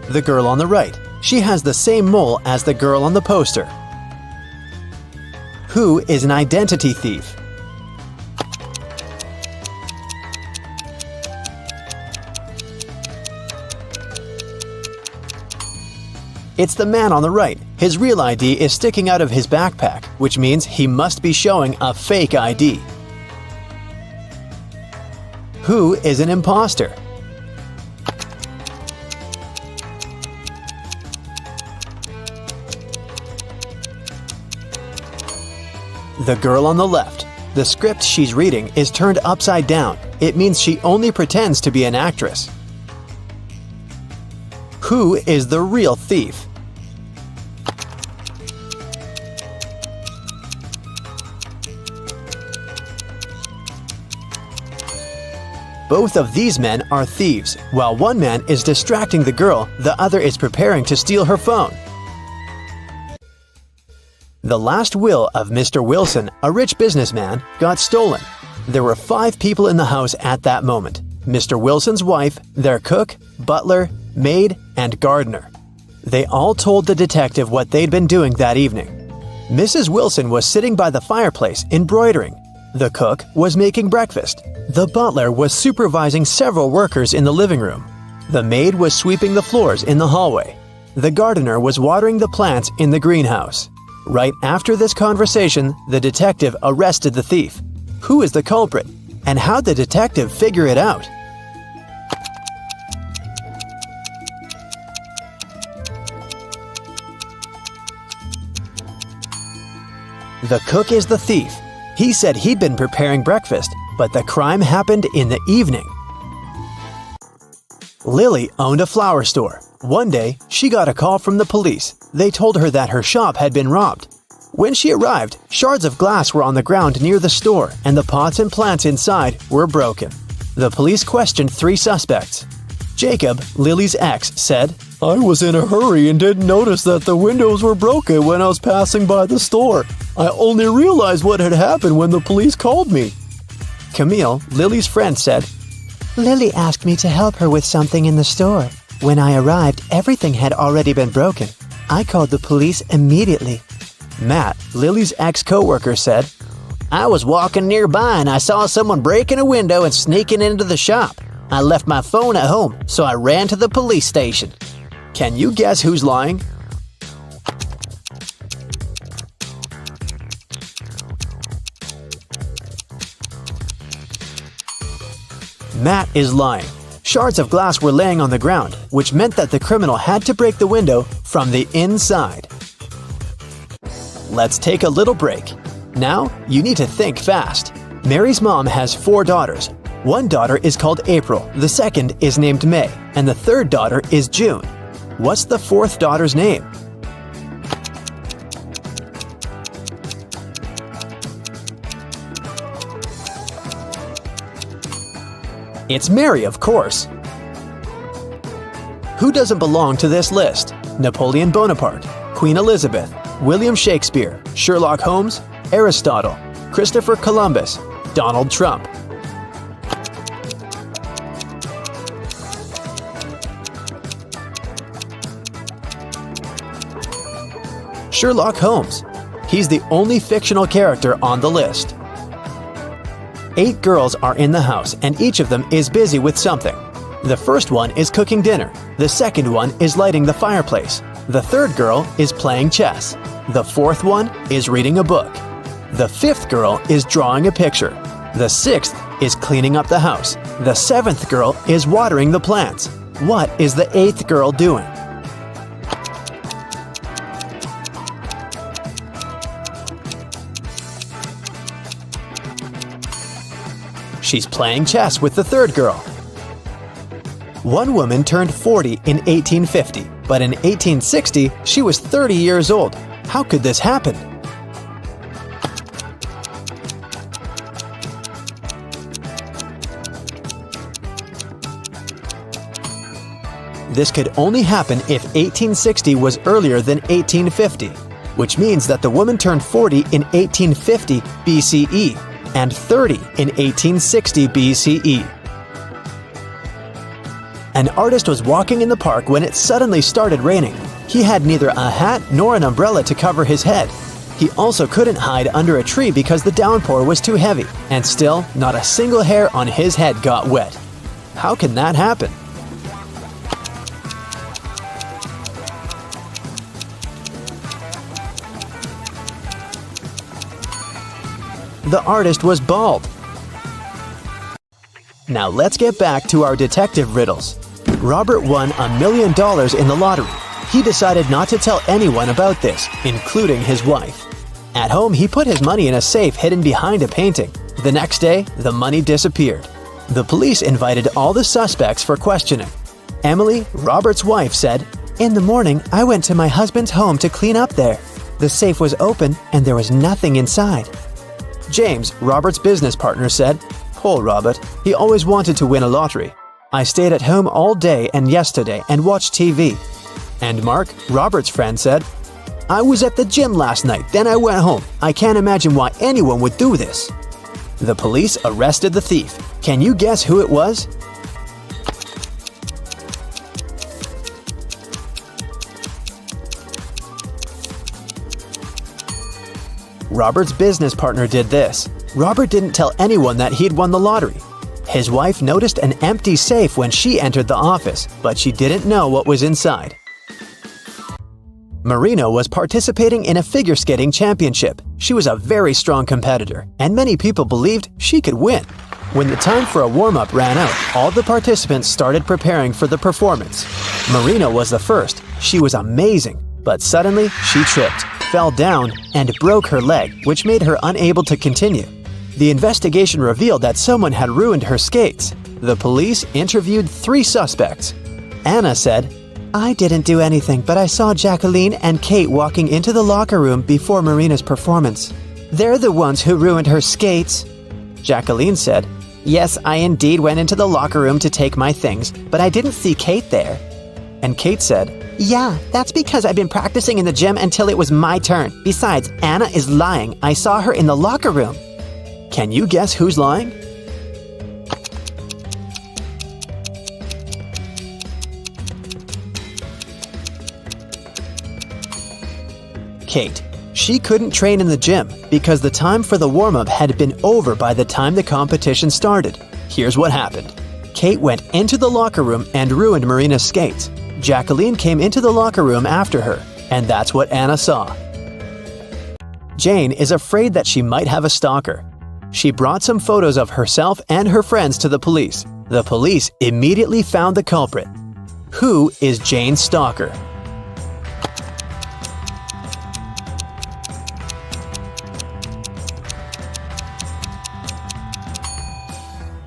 The girl on the right. She has the same mole as the girl on the poster. Who is an identity thief? It's the man on the right. His real ID is sticking out of his backpack, which means he must be showing a fake ID. Who is an imposter? The girl on the left. The script she's reading is turned upside down. It means she only pretends to be an actress. Who is the real thief? Both of these men are thieves. While one man is distracting the girl, the other is preparing to steal her phone. The last will of Mr. Wilson, a rich businessman, got stolen. There were 5 people in the house at that moment: Mr. Wilson's wife, their cook, butler, maid, and gardener. They all told the detective what they'd been doing that evening. Mrs. Wilson was sitting by the fireplace embroidering. The cook was making breakfast. The butler was supervising several workers in the living room. The maid was sweeping the floors in the hallway. The gardener was watering the plants in the greenhouse. Right after this conversation, the detective arrested the thief. Who is the culprit? And how'd the detective figure it out? The cook is the thief. He said he'd been preparing breakfast, but the crime happened in the evening. Lily owned a flower store. One day, she got a call from the police. They told her that her shop had been robbed. When she arrived, shards of glass were on the ground near the store, and the pots and plants inside were broken. The police questioned 3 suspects. Jacob, Lily's ex, said, "I was in a hurry and didn't notice that the windows were broken when I was passing by the store. I only realized what had happened when the police called me." Camille, Lily's friend, said, "Lily asked me to help her with something in the store. When I arrived, everything had already been broken. I called the police immediately." Matt, Lily's ex-coworker, said, I was walking nearby and I saw someone breaking a window and sneaking into the shop. I left my phone at home, so I ran to the police station. Can you guess who's lying? Matt is lying. Shards of glass were laying on the ground, which meant that the criminal had to break the window from the inside. Let's take a little break. Now, you need to think fast. Mary's mom has 4 daughters. One daughter is called April, the second is named May, and the third daughter is June. What's the 4th daughter's name? It's Mary, of course. Who doesn't belong to this list? Napoleon Bonaparte, Queen Elizabeth, William Shakespeare, Sherlock Holmes, Aristotle, Christopher Columbus, Donald Trump. Sherlock Holmes. He's the only fictional character on the list. 8 girls are in the house and each of them is busy with something. The first one is cooking dinner. The second one is lighting the fireplace. The third girl is playing chess. The fourth one is reading a book. The fifth girl is drawing a picture. The sixth is cleaning up the house. The seventh girl is watering the plants. What is the eighth girl doing? She's playing chess with the third girl. One woman turned 40 in 1850, but in 1860 she was 30 years old. How could this happen? This could only happen if 1860 was earlier than 1850, which means that the woman turned 40 in 1850 BCE and 30 in 1860 BCE. An artist was walking in the park when it suddenly started raining. He had neither a hat nor an umbrella to cover his head. He also couldn't hide under a tree because the downpour was too heavy, and still, not a single hair on his head got wet. How can that happen? The artist was bald. Now let's get back to our detective riddles. Robert won $1 million in the lottery. He decided not to tell anyone about this, including his wife. At home, he put his money in a safe hidden behind a painting. The next day, the money disappeared. The police invited all the suspects for questioning. Emily, Robert's wife, said, "In the morning, I went to my husband's home to clean up there. The safe was open and there was nothing inside." James, Robert's business partner, said, "Poor Robert, he always wanted to win a lottery. I stayed at home all day and yesterday and watched TV." And Mark, Robert's friend, said, "I was at the gym last night, then I went home. I can't imagine why anyone would do this." The police arrested the thief. Can you guess who it was? Robert's business partner did this. Robert didn't tell anyone that he'd won the lottery. His wife noticed an empty safe when she entered the office, but she didn't know what was inside. Marina was participating in a figure skating championship. She was a very strong competitor, and many people believed she could win. When the time for a warm-up ran out, all the participants started preparing for the performance. Marina was the first. She was amazing, but suddenly she tripped, fell down, and broke her leg, which made her unable to continue. The investigation revealed that someone had ruined her skates. The police interviewed 3 suspects. Anna said, "I didn't do anything, but I saw Jacqueline and Kate walking into the locker room before Marina's performance. They're the ones who ruined her skates." Jacqueline said, "Yes, I indeed went into the locker room to take my things, but I didn't see Kate there." And Kate said, "Yeah, that's because I've been practicing in the gym until it was my turn. Besides, Anna is lying. I saw her in the locker room." Can you guess who's lying? Kate. She couldn't train in the gym because the time for the warm-up had been over by the time the competition started. Here's what happened. Kate went into the locker room and ruined Marina's skates. Jacqueline came into the locker room after her, and that's what Anna saw. Jane is afraid that she might have a stalker. She brought some photos of herself and her friends to the police. The police immediately found the culprit. Who is Jane's stalker?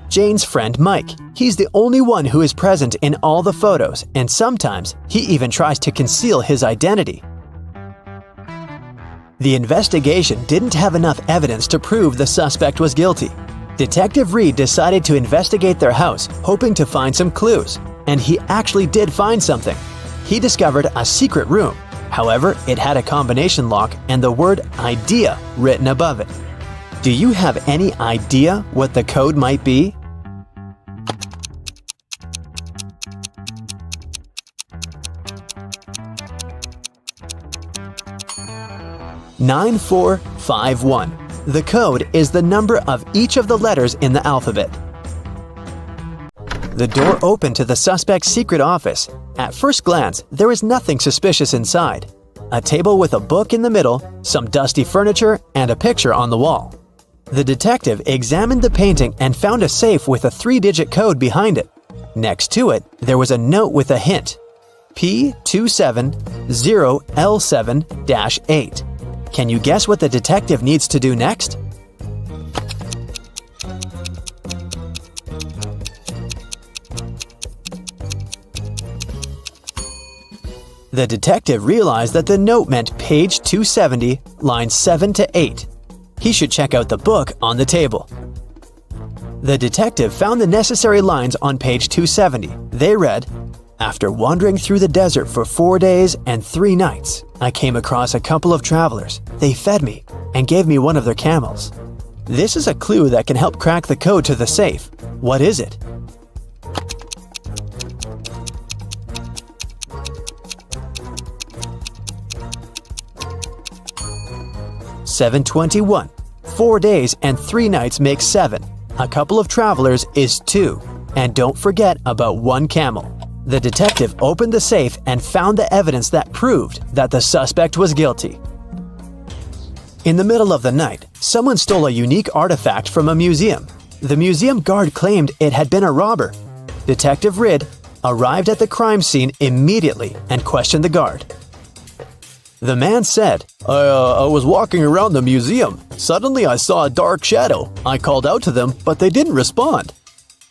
Jane's friend Mike. He's the only one who is present in all the photos, and sometimes he even tries to conceal his identity. The investigation didn't have enough evidence to prove the suspect was guilty. Detective Reed decided to investigate their house, hoping to find some clues, and he actually did find something. He discovered a secret room. However, it had a combination lock and the word "idea" written above it. Do you have any idea what the code might be? "9451. The code is the number of each of the letters in the alphabet. The door opened to the suspect's secret office. At first glance, there is nothing suspicious inside. A table with a book in the middle, some dusty furniture, and a picture on the wall. The detective examined the painting and found a safe with a 3-digit code behind it. Next to it, there was a note with a hint. P270L7-8. Can you guess what the detective needs to do next? The detective realized that the note meant page 270, lines 7 to 8. He should check out the book on the table. The detective found the necessary lines on page 270. They read, "After wandering through the desert for 4 days and 3 nights, I came across a couple of travelers. They fed me and gave me one of their camels." This is a clue that can help crack the code to the safe. What is it? "721. 4 days and 3 nights makes 7. A couple of travelers is 2. And don't forget about 1 camel." The detective opened the safe and found the evidence that proved that the suspect was guilty. In the middle of the night, someone stole a unique artifact from a museum. The museum guard claimed it had been a robber. Detective Reed arrived at the crime scene immediately and questioned the guard. The man said, I was walking around the museum. Suddenly I saw a dark shadow. I called out to them, but they didn't respond."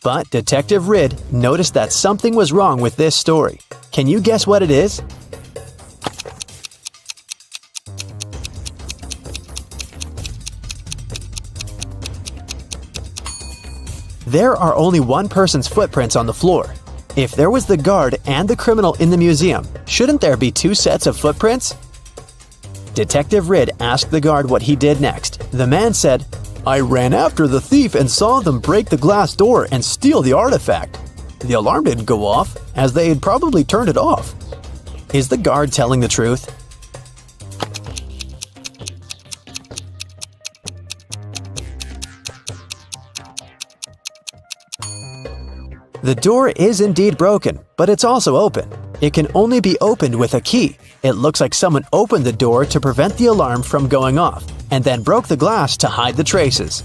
But Detective Reed noticed that something was wrong with this story. Can you guess what it is? There are only one person's footprints on the floor. If there was the guard and the criminal in the museum, shouldn't there be 2 sets of footprints? Detective Reed asked the guard what he did next. The man said, "I ran after the thief and saw them break the glass door and steal the artifact. The alarm didn't go off, as they had probably turned it off." Is the guard telling the truth? The door is indeed broken, but it's also open. It can only be opened with a key. It looks like someone opened the door to prevent the alarm from going off, and then broke the glass to hide the traces.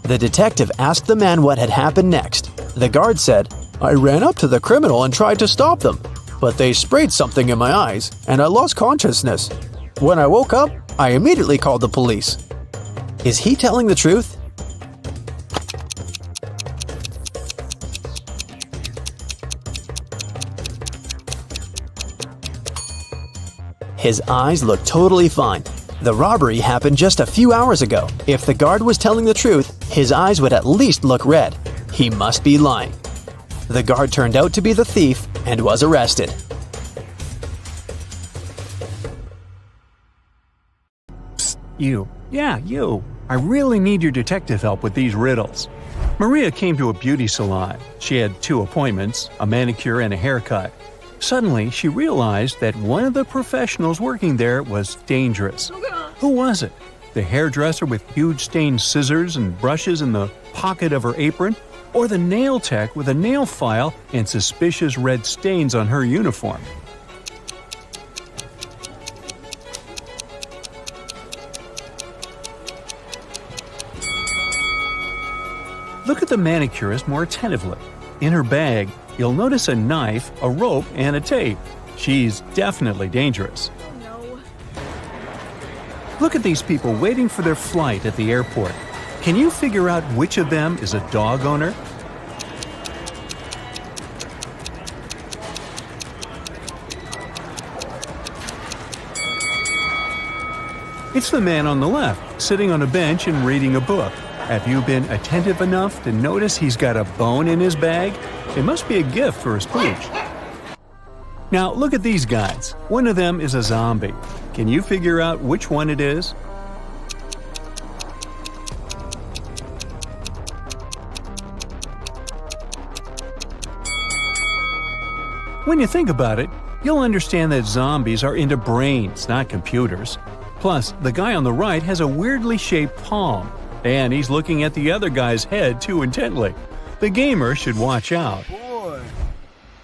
The detective asked the man what had happened next. The guard said, "I ran up to the criminal and tried to stop them, but they sprayed something in my eyes, and I lost consciousness. When I woke up, I immediately called the police." Is he telling the truth? His eyes look totally fine. The robbery happened just a few hours ago. If the guard was telling the truth, his eyes would at least look red. He must be lying. The guard turned out to be the thief and was arrested. Psst, you. Yeah, you. I really need your detective help with these riddles. Maria came to a beauty salon. She had 2 appointments, a manicure and a haircut. Suddenly, she realized that one of the professionals working there was dangerous. Who was it? The hairdresser with huge stained scissors and brushes in the pocket of her apron? Or the nail tech with a nail file and suspicious red stains on her uniform? Look at the manicurist more attentively. In her bag, you'll notice a knife, a rope, and a tape. She's definitely dangerous. No. Look at these people waiting for their flight at the airport. Can you figure out which of them is a dog owner? It's the man on the left, sitting on a bench and reading a book. Have you been attentive enough to notice he's got a bone in his bag? It must be a gift for his pooch. Now look at these guys. One of them is a zombie. Can you figure out which one it is? When you think about it, you'll understand that zombies are into brains, not computers. Plus, the guy on the right has a weirdly shaped palm, and he's looking at the other guy's head too intently. The gamer should watch out.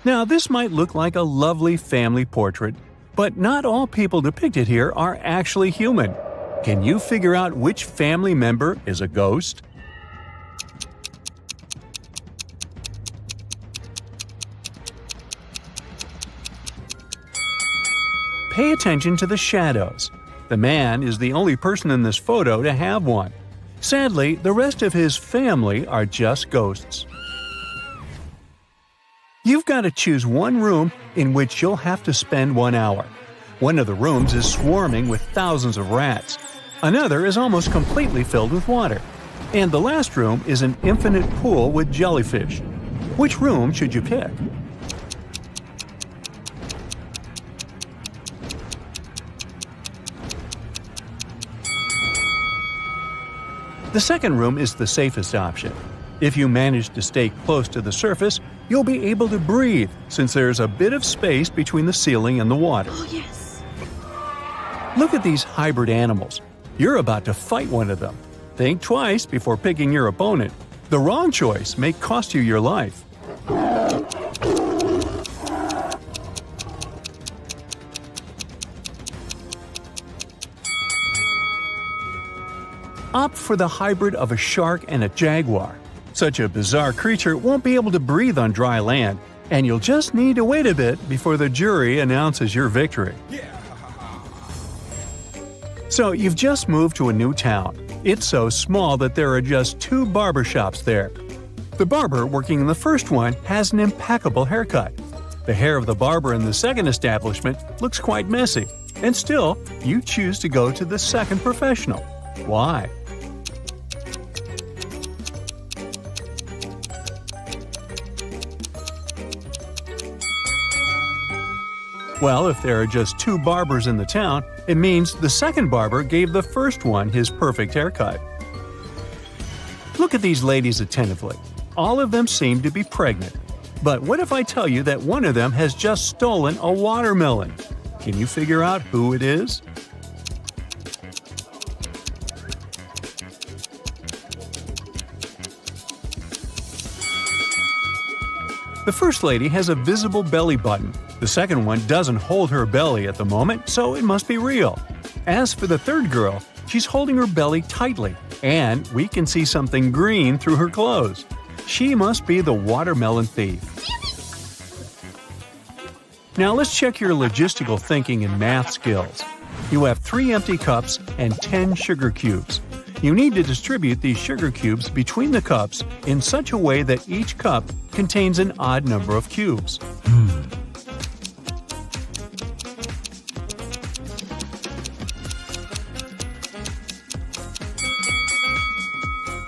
Now, this might look like a lovely family portrait, but not all people depicted here are actually human. Can you figure out which family member is a ghost? Pay attention to the shadows. The man is the only person in this photo to have one. Sadly, the rest of his family are just ghosts. You've got to choose one room in which you'll have to spend 1 hour. One of the rooms is swarming with thousands of rats. Another is almost completely filled with water. And the last room is an infinite pool with jellyfish. Which room should you pick? The second room is the safest option. If you manage to stay close to the surface, you'll be able to breathe since there's a bit of space between the ceiling and the water. Oh, yes. Look at these hybrid animals. You're about to fight one of them. Think twice before picking your opponent. The wrong choice may cost you your life. Opt for the hybrid of a shark and a jaguar. Such a bizarre creature won't be able to breathe on dry land, and you'll just need to wait a bit before the jury announces your victory. So you've just moved to a new town. It's so small that there are just 2 barbershops there. The barber working in the first one has an impeccable haircut. The hair of the barber in the second establishment looks quite messy, and still, you choose to go to the second professional. Why? Well, if there are just 2 barbers in the town, it means the second barber gave the first one his perfect haircut. Look at these ladies attentively. All of them seem to be pregnant. But what if I tell you that one of them has just stolen a watermelon? Can you figure out who it is? The first lady has a visible belly button. The second one doesn't hold her belly at the moment, so it must be real. As for the third girl, she's holding her belly tightly, and we can see something green through her clothes. She must be the watermelon thief. Now let's check your logistical thinking and math skills. You have 3 empty cups and 10 sugar cubes. You need to distribute these sugar cubes between the cups in such a way that each cup contains an odd number of cubes.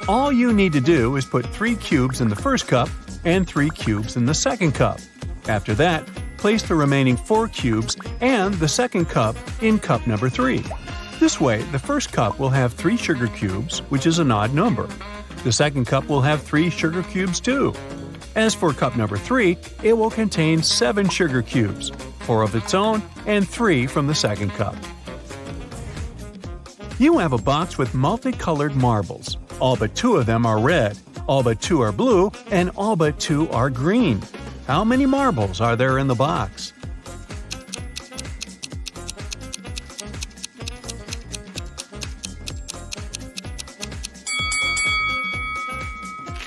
All you need to do is put 3 cubes in the first cup and 3 cubes in the second cup. After that, place the remaining 4 cubes and the second cup in cup number 3. This way, the first cup will have 3 sugar cubes, which is an odd number. The second cup will have 3 sugar cubes too. As for cup number 3, it will contain 7 sugar cubes, 4 of its own and 3 from the second cup. You have a box with multicolored marbles. All but 2 of them are red, all but 2 are blue, and all but 2 are green. How many marbles are there in the box?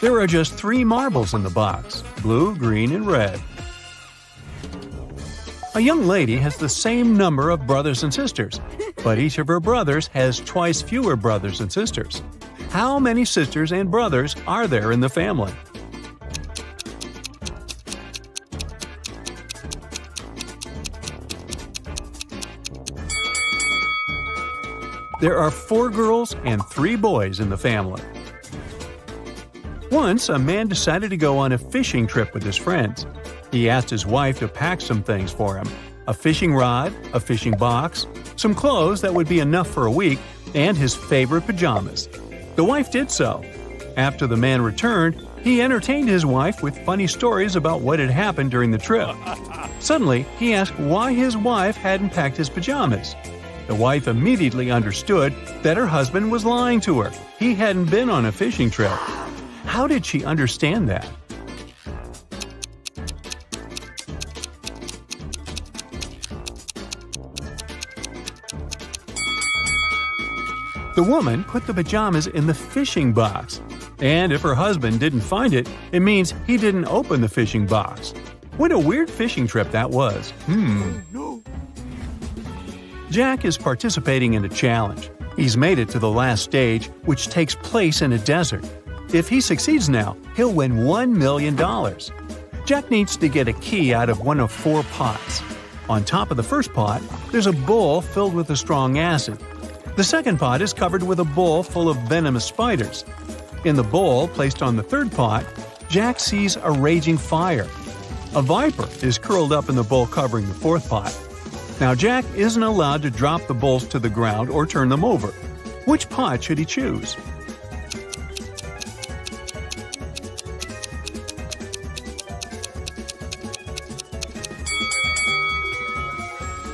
There are just 3 marbles in the box, blue, green, and red. A young lady has the same number of brothers and sisters, but each of her brothers has twice fewer brothers and sisters. How many sisters and brothers are there in the family? There are 4 girls and 3 boys in the family. Once, a man decided to go on a fishing trip with his friends. He asked his wife to pack some things for him: a fishing rod, a fishing box, some clothes that would be enough for a week, and his favorite pajamas. The wife did so. After the man returned, he entertained his wife with funny stories about what had happened during the trip. Suddenly, he asked why his wife hadn't packed his pajamas. The wife immediately understood that her husband was lying to her. He hadn't been on a fishing trip. How did she understand that? The woman put the pajamas in the fishing box. And if her husband didn't find it, it means he didn't open the fishing box. What a weird fishing trip that was. Jack is participating in a challenge. He's made it to the last stage, which takes place in a desert. If he succeeds now, he'll win $1 million. Jack needs to get a key out of one of 4 pots. On top of the first pot, there's a bowl filled with a strong acid. The second pot is covered with a bowl full of venomous spiders. In the bowl placed on the third pot, Jack sees a raging fire. A viper is curled up in the bowl covering the fourth pot. Now Jack isn't allowed to drop the bowls to the ground or turn them over. Which pot should he choose?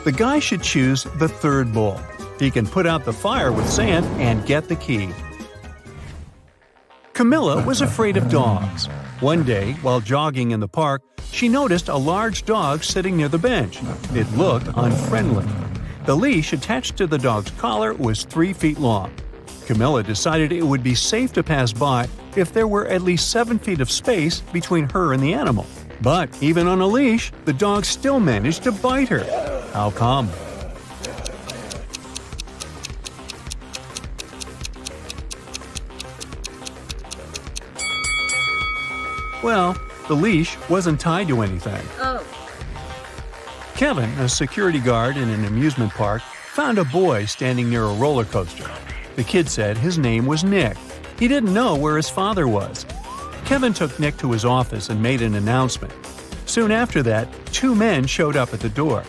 The guy should choose the third bowl. He can put out the fire with sand and get the key. Camilla was afraid of dogs. One day, while jogging in the park, she noticed a large dog sitting near the bench. It looked unfriendly. The leash attached to the dog's collar was 3 feet long. Camilla decided it would be safe to pass by if there were at least 7 feet of space between her and the animal. But even on a leash, the dog still managed to bite her. How come? Well, the leash wasn't tied to anything. Kevin, a security guard in an amusement park, found a boy standing near a roller coaster. The kid said his name was Nick. He didn't know where his father was. Kevin took Nick to his office and made an announcement. Soon after that, 2 men showed up at the door.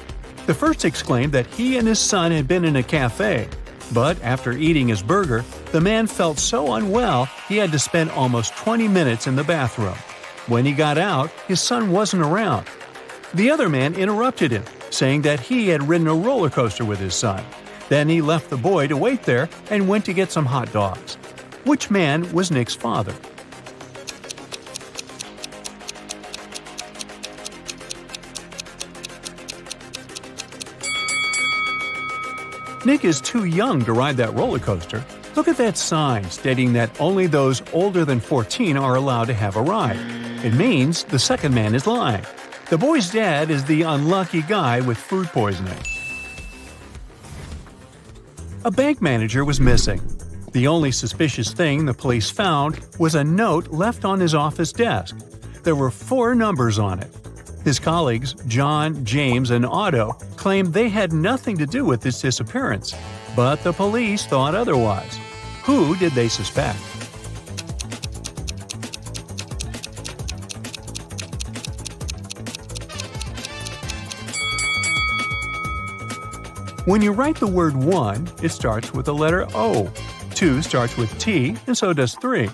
The first exclaimed that he and his son had been in a cafe. But after eating his burger, the man felt so unwell he had to spend almost 20 minutes in the bathroom. When he got out, his son wasn't around. The other man interrupted him, saying that he had ridden a roller coaster with his son. Then he left the boy to wait there and went to get some hot dogs. Which man was Nick's father? Nick is too young to ride that roller coaster. Look at that sign stating that only those older than 14 are allowed to have a ride. It means the second man is lying. The boy's dad is the unlucky guy with food poisoning. A bank manager was missing. The only suspicious thing the police found was a note left on his office desk. There were 4 numbers on it. His colleagues, John, James, and Otto, claimed they had nothing to do with this disappearance, but the police thought otherwise. Who did they suspect? When you write the word 1, it starts with the letter O. 2 starts with T, and so does 3.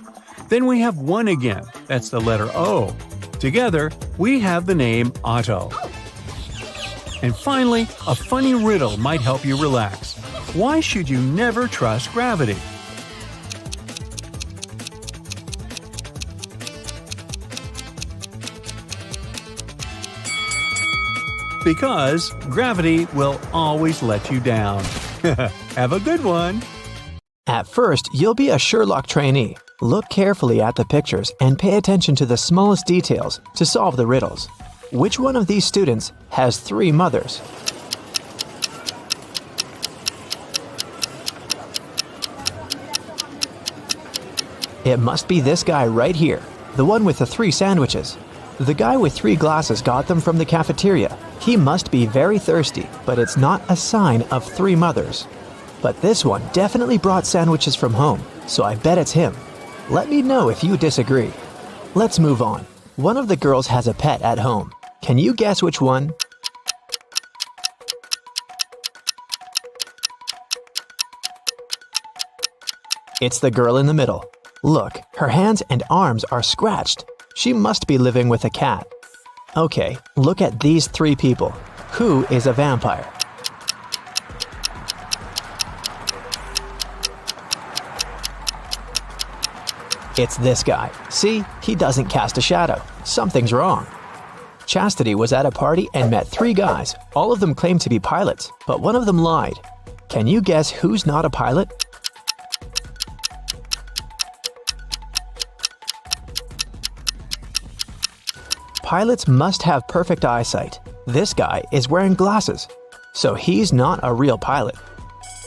Then we have 1 again. That's the letter O. Together, we have the name Otto. And finally, a funny riddle might help you relax. Why should you never trust gravity? Because gravity will always let you down. Have a good one! At first, you'll be a Sherlock trainee. Look carefully at the pictures and pay attention to the smallest details to solve the riddles. Which one of these students has 3 mothers? It must be this guy right here, the one with the 3 sandwiches. The guy with 3 glasses got them from the cafeteria. He must be very thirsty, but it's not a sign of 3 mothers. But this one definitely brought sandwiches from home, so I bet it's him. Let me know if you disagree. Let's move on. One of the girls has a pet at home. Can you guess which one? It's the girl in the middle. Look, her hands and arms are scratched. She must be living with a cat. Okay, look at these 3 people. Who is a vampire? It's this guy. See, he doesn't cast a shadow. Something's wrong. Chastity was at a party and met 3 guys. All of them claimed to be pilots, but one of them lied. Can you guess who's not a pilot? Pilots must have perfect eyesight. This guy is wearing glasses, so he's not a real pilot.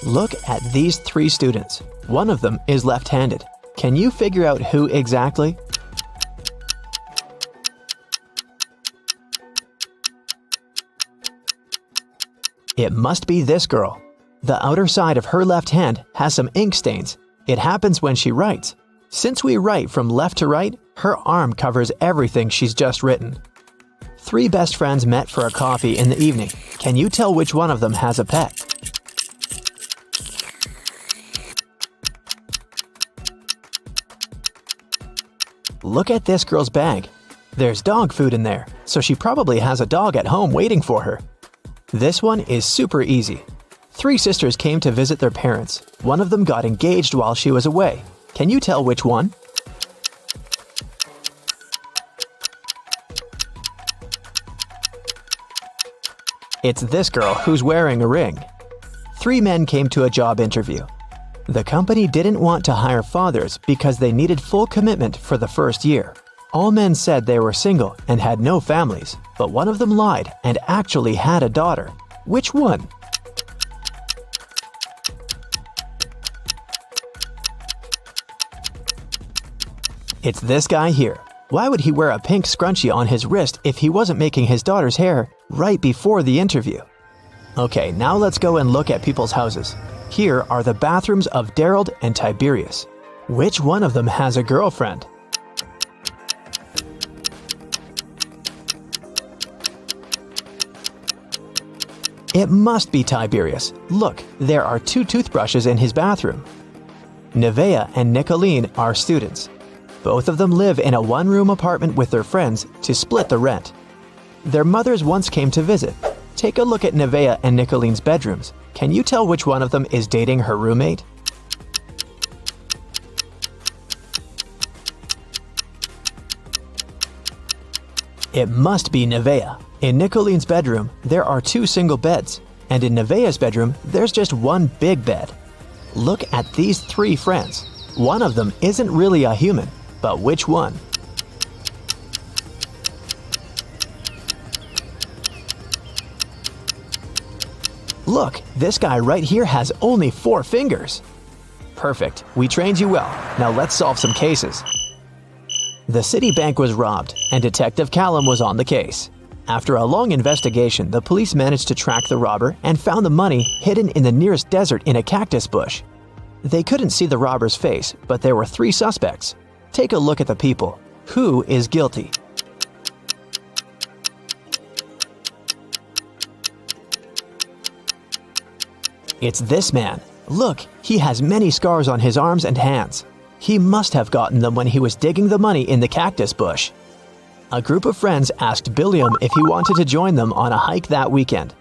Look at these 3 students. One of them is left-handed. Can you figure out who exactly? It must be this girl. The outer side of her left hand has some ink stains. It happens when she writes. Since we write from left to right, her arm covers everything she's just written. 3 best friends met for a coffee in the evening. Can you tell which one of them has a pet? Look at this girl's bag. There's dog food in there, so she probably has a dog at home waiting for her. This one is super easy. 3 sisters came to visit their parents. One of them got engaged while she was away. Can you tell which one? It's this girl who's wearing a ring. 3 men came to a job interview. The company didn't want to hire fathers because they needed full commitment for the first year. All men said they were single and had no families, but one of them lied and actually had a daughter. Which one? It's this guy here. Why would he wear a pink scrunchie on his wrist if he wasn't making his daughter's hair right before the interview? Okay, now let's go and look at people's houses. Here are the bathrooms of Daryl and Tiberius. Which one of them has a girlfriend? It must be Tiberius. Look, there are 2 toothbrushes in his bathroom. Nevaeh and Nicolene are students. Both of them live in a 1-room apartment with their friends to split the rent. Their mothers once came to visit. Take a look at Nevaeh and Nicolene's bedrooms. Can you tell which one of them is dating her roommate? It must be Nevaeh. In Nicolene's bedroom, there are 2 single beds. and in Nevaeh's bedroom, there's just one big bed. Look at these three friends. One of them isn't really a human, but which one? Look, this guy right here has only 4 fingers. Perfect, we trained you well. Now let's solve some cases. The city bank was robbed, and Detective Callum was on the case. After a long investigation, the police managed to track the robber and found the money hidden in the nearest desert in a cactus bush. They couldn't see the robber's face, but there were 3 suspects. Take a look at the people. Who is guilty? It's this man. Look, he has many scars on his arms and hands. He must have gotten them when he was digging the money in the cactus bush. A group of friends asked Billiam if he wanted to join them on a hike that weekend.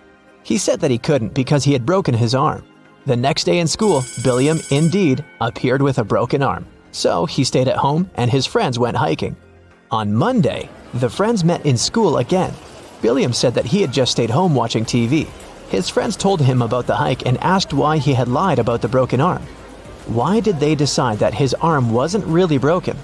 He said that he couldn't because he had broken his arm. The next day in school, Billiam, indeed, appeared with a broken arm. So he stayed at home and his friends went hiking. On Monday, the friends met in school again. Billiam said that he had just stayed home watching TV. His friends told him about the hike and asked why he had lied about the broken arm. Why did they decide that his arm wasn't really broken?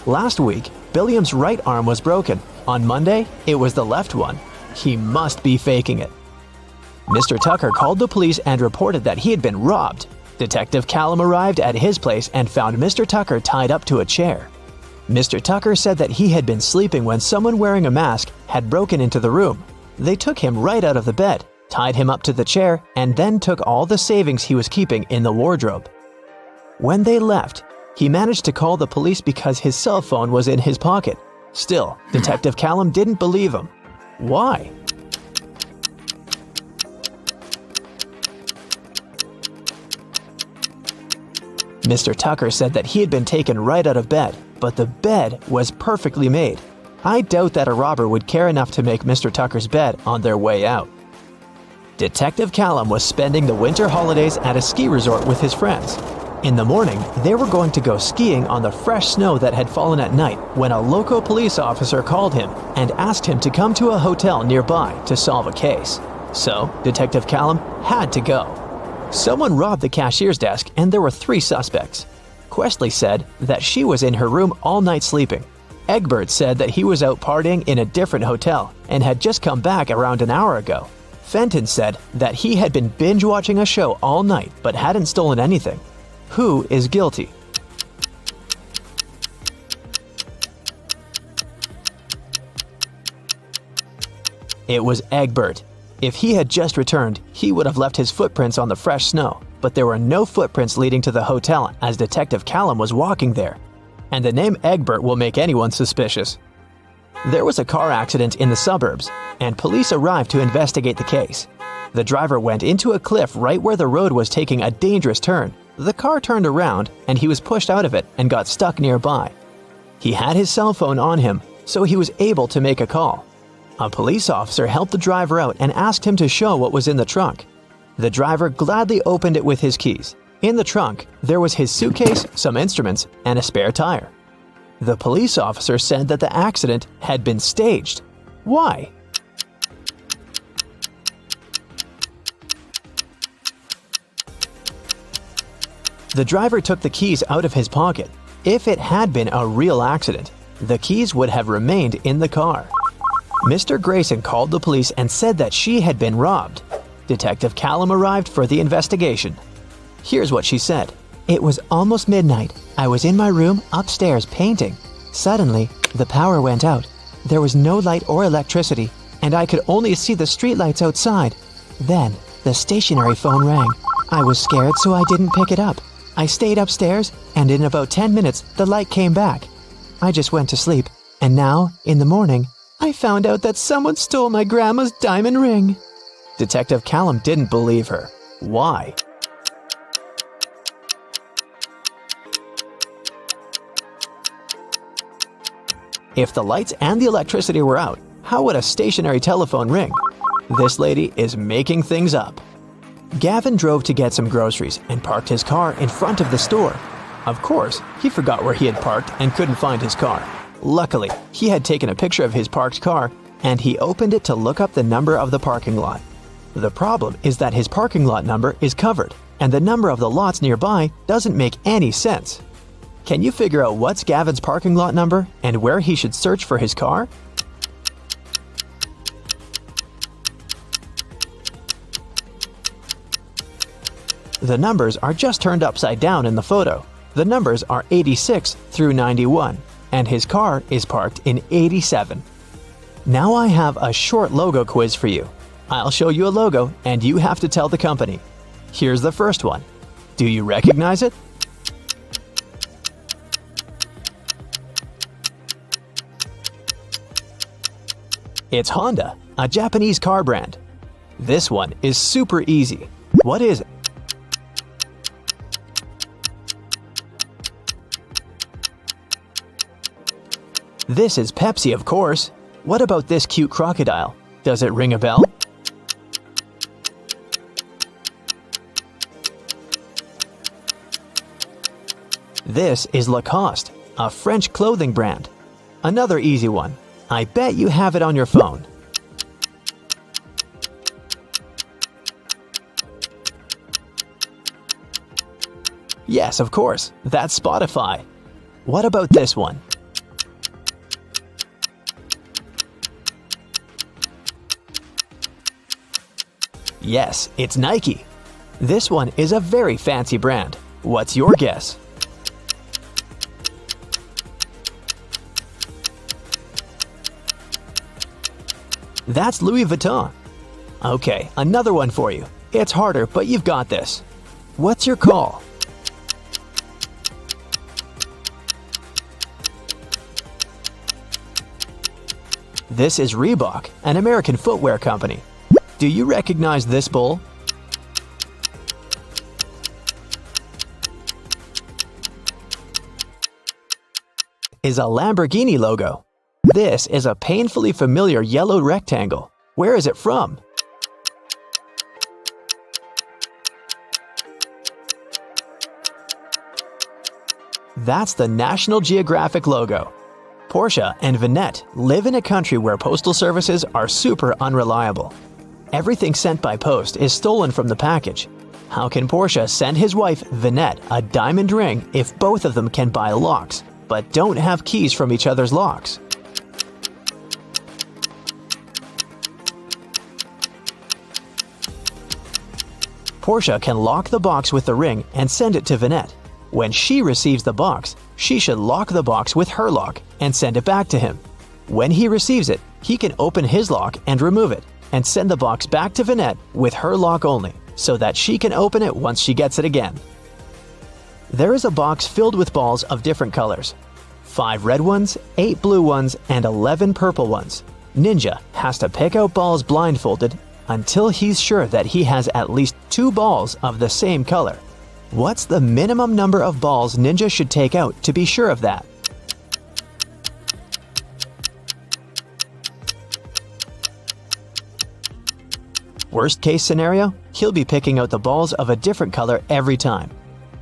Last week, Billiam's right arm was broken. On Monday, it was the left one. He must be faking it. Mr. Tucker called the police and reported that he had been robbed. Detective Callum arrived at his place and found Mr. Tucker tied up to a chair. Mr. Tucker said that he had been sleeping when someone wearing a mask had broken into the room. They took him right out of the bed, tied him up to the chair, and then took all the savings he was keeping in the wardrobe. When they left, he managed to call the police because his cell phone was in his pocket. Still, Detective Callum didn't believe him. Why? Mr. Tucker said that he had been taken right out of bed, but the bed was perfectly made. I doubt that a robber would care enough to make Mr. Tucker's bed on their way out. Detective Callum was spending the winter holidays at a ski resort with his friends. In the morning, they were going to go skiing on the fresh snow that had fallen at night when a local police officer called him and asked him to come to a hotel nearby to solve a case. So, Detective Callum had to go. Someone robbed the cashier's desk and there were 3 suspects. Questley said that she was in her room all night sleeping. Egbert said that he was out partying in a different hotel and had just come back around an hour ago. Fenton said that he had been binge-watching a show all night but hadn't stolen anything. Who is guilty? It was Egbert. If he had just returned, he would have left his footprints on the fresh snow, but there were no footprints leading to the hotel as Detective Callum was walking there. And the name Egbert will make anyone suspicious. There was a car accident in the suburbs, and police arrived to investigate the case. The driver went into a cliff right where the road was taking a dangerous turn. The car turned around, and he was pushed out of it and got stuck nearby. He had his cell phone on him, so he was able to make a call. A police officer helped the driver out and asked him to show what was in the trunk. The driver gladly opened it with his keys. In the trunk, there was his suitcase, some instruments, and a spare tire. The police officer said that the accident had been staged. Why? The driver took the keys out of his pocket. If it had been a real accident, the keys would have remained in the car. Mr. Grayson called the police and said that she had been robbed. Detective Callum arrived for the investigation. Here's what she said. It was almost midnight. I was in my room upstairs painting. Suddenly, the power went out. There was no light or electricity, and I could only see the streetlights outside. Then, the stationary phone rang. I was scared, so I didn't pick it up. I stayed upstairs, and in about 10 minutes, the light came back. I just went to sleep, and now, in the morning, I found out that someone stole my grandma's diamond ring. Detective Callum didn't believe her. Why? If the lights and the electricity were out, how would a stationary telephone ring? This lady is making things up. Gavin drove to get some groceries and parked his car in front of the store. Of course, he forgot where he had parked and couldn't find his car. Luckily, he had taken a picture of his parked car and he opened it to look up the number of the parking lot. The problem is that his parking lot number is covered and the number of the lots nearby doesn't make any sense. Can you figure out what's Gavin's parking lot number and where he should search for his car? The numbers are just turned upside down in the photo. The numbers are 86 through 91, and his car is parked in 87. Now I have a short logo quiz for you. I'll show you a logo and you have to tell the company. Here's the first one. Do you recognize it? It's Honda, a Japanese car brand. This one is super easy. What is it? This is Pepsi, of course. What about this cute crocodile? Does it ring a bell? This is Lacoste, a French clothing brand. Another easy one. I bet you have it on your phone. Yes, of course. That's Spotify. What about this one? Yes, it's Nike. This one is a very fancy brand. What's your guess? That's Louis Vuitton. Okay, another one for you. It's harder, but you've got this. What's your call? This is Reebok, an American footwear company. Do you recognize this bull? Is a Lamborghini logo. This is a painfully familiar yellow rectangle. Where is it from? That's the National Geographic logo. Porsche and Vinette live in a country where postal services are super unreliable. Everything sent by post is stolen from the package. How can Porsche send his wife, Vinette, a diamond ring if both of them can buy locks, but don't have keys from each other's locks? Porsche can lock the box with the ring and send it to Vinette. When she receives the box, she should lock the box with her lock and send it back to him. When he receives it, he can open his lock and remove it, and send the box back to Vinette with her lock only, so that she can open it once she gets it again. There is a box filled with balls of different colors. 5 red ones, 8 blue ones, and 11 purple ones. Ninja has to pick out balls blindfolded until he's sure that he has at least 2 balls of the same color. What's the minimum number of balls Ninja should take out to be sure of that? Worst case scenario, he'll be picking out the balls of a different color every time.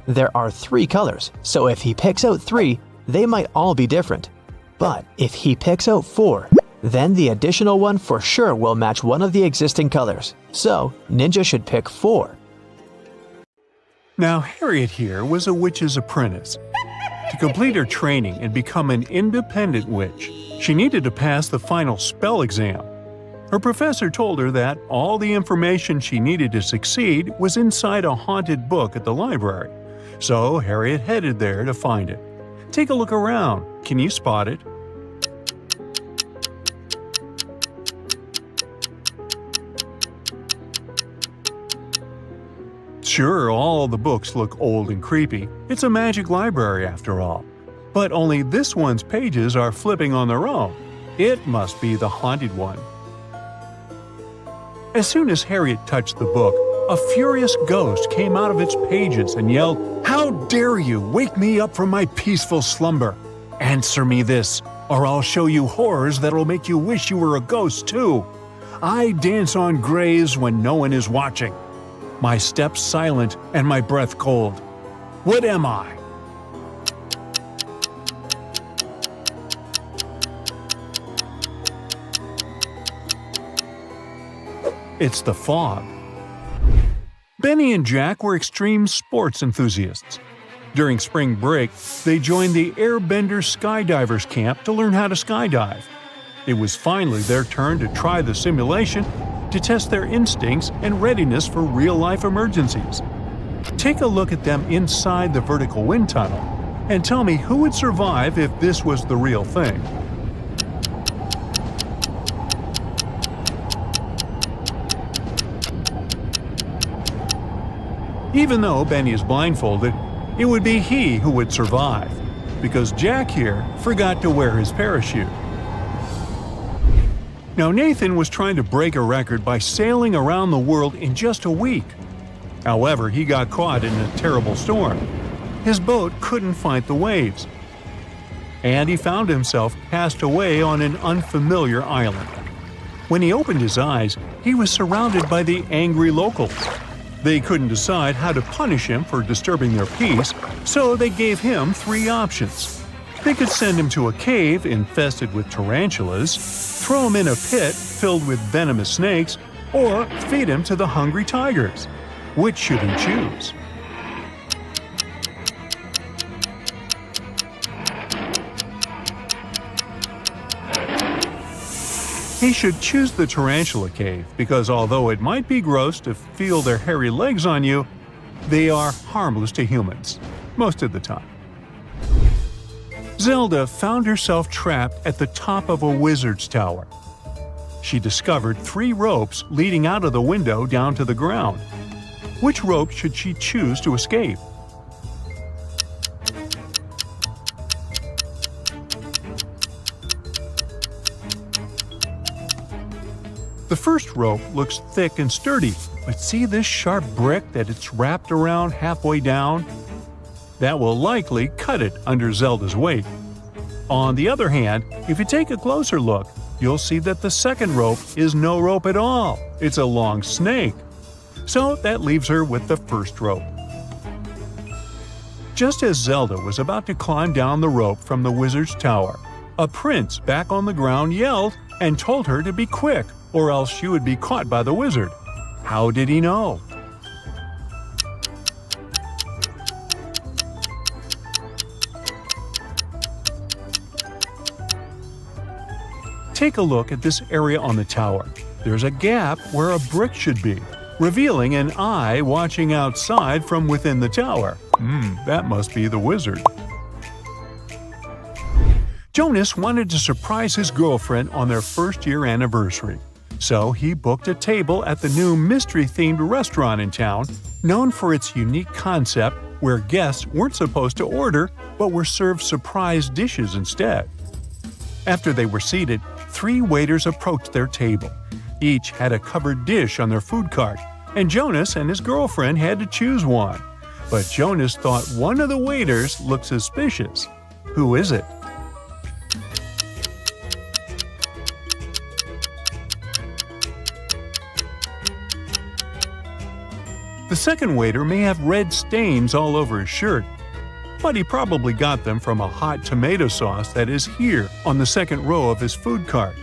There are 3 colors, so if he picks out 3, they might all be different. But if he picks out 4, then the additional one for sure will match one of the existing colors. So, Ninja should pick 4. Now, Harriet here was a witch's apprentice. To complete her training and become an independent witch, she needed to pass the final spell exam. Her professor told her that all the information she needed to succeed was inside a haunted book at the library. So Harriet headed there to find it. Take a look around. Can you spot it? Sure, all the books look old and creepy. It's a magic library after all. But only this one's pages are flipping on their own. It must be the haunted one. As soon as Harriet touched the book, a furious ghost came out of its pages and yelled, "How dare you wake me up from my peaceful slumber? Answer me this, or I'll show you horrors that'll make you wish you were a ghost too. I dance on graves when no one is watching. My steps silent and my breath cold. What am I?" It's the fog. Benny and Jack were extreme sports enthusiasts. During spring break, they joined the Airbender Skydivers camp to learn how to skydive. It was finally their turn to try the simulation to test their instincts and readiness for real-life emergencies. Take a look at them inside the vertical wind tunnel and tell me who would survive if this was the real thing. Even though Benny is blindfolded, it would be he who would survive, because Jack here forgot to wear his parachute. Now Nathan was trying to break a record by sailing around the world in just a week. However, he got caught in a terrible storm. His boat couldn't fight the waves, and he found himself cast away on an unfamiliar island. When he opened his eyes, he was surrounded by the angry locals. They couldn't decide how to punish him for disturbing their peace, so they gave him 3 options. They could send him to a cave infested with tarantulas, throw him in a pit filled with venomous snakes, or feed him to the hungry tigers. Which should he choose? He should choose the tarantula cave because although it might be gross to feel their hairy legs on you, they are harmless to humans, most of the time. Zelda found herself trapped at the top of a wizard's tower. She discovered 3 ropes leading out of the window down to the ground. Which rope should she choose to escape? The first rope looks thick and sturdy, but see this sharp brick that it's wrapped around halfway down? That will likely cut it under Zelda's weight. On the other hand, if you take a closer look, you'll see that the second rope is no rope at all. It's a long snake. So that leaves her with the first rope. Just as Zelda was about to climb down the rope from the wizard's tower, a prince back on the ground yelled and told her to be quick, or else she would be caught by the wizard. How did he know? Take a look at this area on the tower. There's a gap where a brick should be, revealing an eye watching outside from within the tower. That must be the wizard. Jonas wanted to surprise his girlfriend on their first-year anniversary. So he booked a table at the new mystery-themed restaurant in town, known for its unique concept where guests weren't supposed to order but were served surprise dishes instead. After they were seated, 3 waiters approached their table. Each had a covered dish on their food cart, and Jonas and his girlfriend had to choose one. But Jonas thought one of the waiters looked suspicious. Who is it? The second waiter may have red stains all over his shirt, but he probably got them from a hot tomato sauce that is here on the second row of his food cart.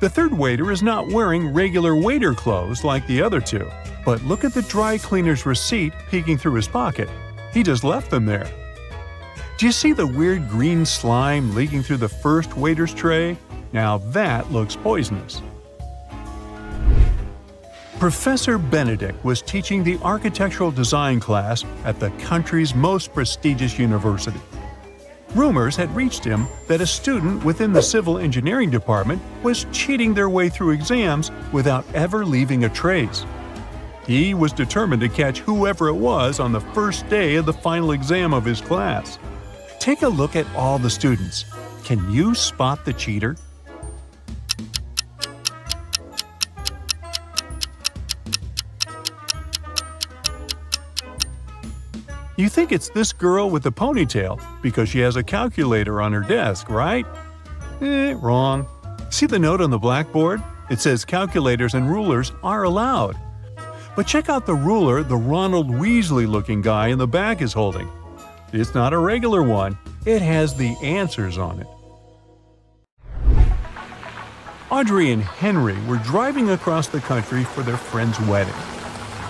The third waiter is not wearing regular waiter clothes like the other 2, but look at the dry cleaner's receipt peeking through his pocket. He just left them there. Do you see the weird green slime leaking through the first waiter's tray? Now that looks poisonous. Professor Benedict was teaching the architectural design class at the country's most prestigious university. Rumors had reached him that a student within the civil engineering department was cheating their way through exams without ever leaving a trace. He was determined to catch whoever it was on the first day of the final exam of his class. Take a look at all the students. Can you spot the cheater? You think it's this girl with the ponytail because she has a calculator on her desk, right? Wrong. See the note on the blackboard? It says calculators and rulers are allowed. But check out the ruler the Ronald Weasley-looking guy in the back is holding. It's not a regular one. It has the answers on it. Audrey and Henry were driving across the country for their friend's wedding.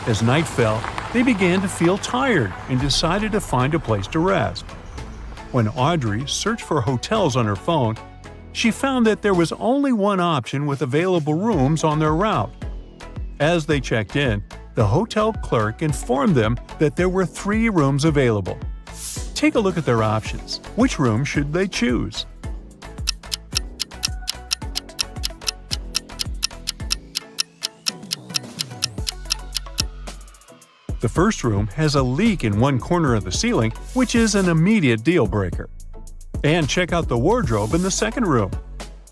As night fell, they began to feel tired and decided to find a place to rest. When Audrey searched for hotels on her phone, she found that there was only one option with available rooms on their route. As they checked in, the hotel clerk informed them that there were 3 rooms available. Take a look at their options. Which room should they choose? The first room has a leak in one corner of the ceiling, which is an immediate deal breaker. And check out the wardrobe in the second room.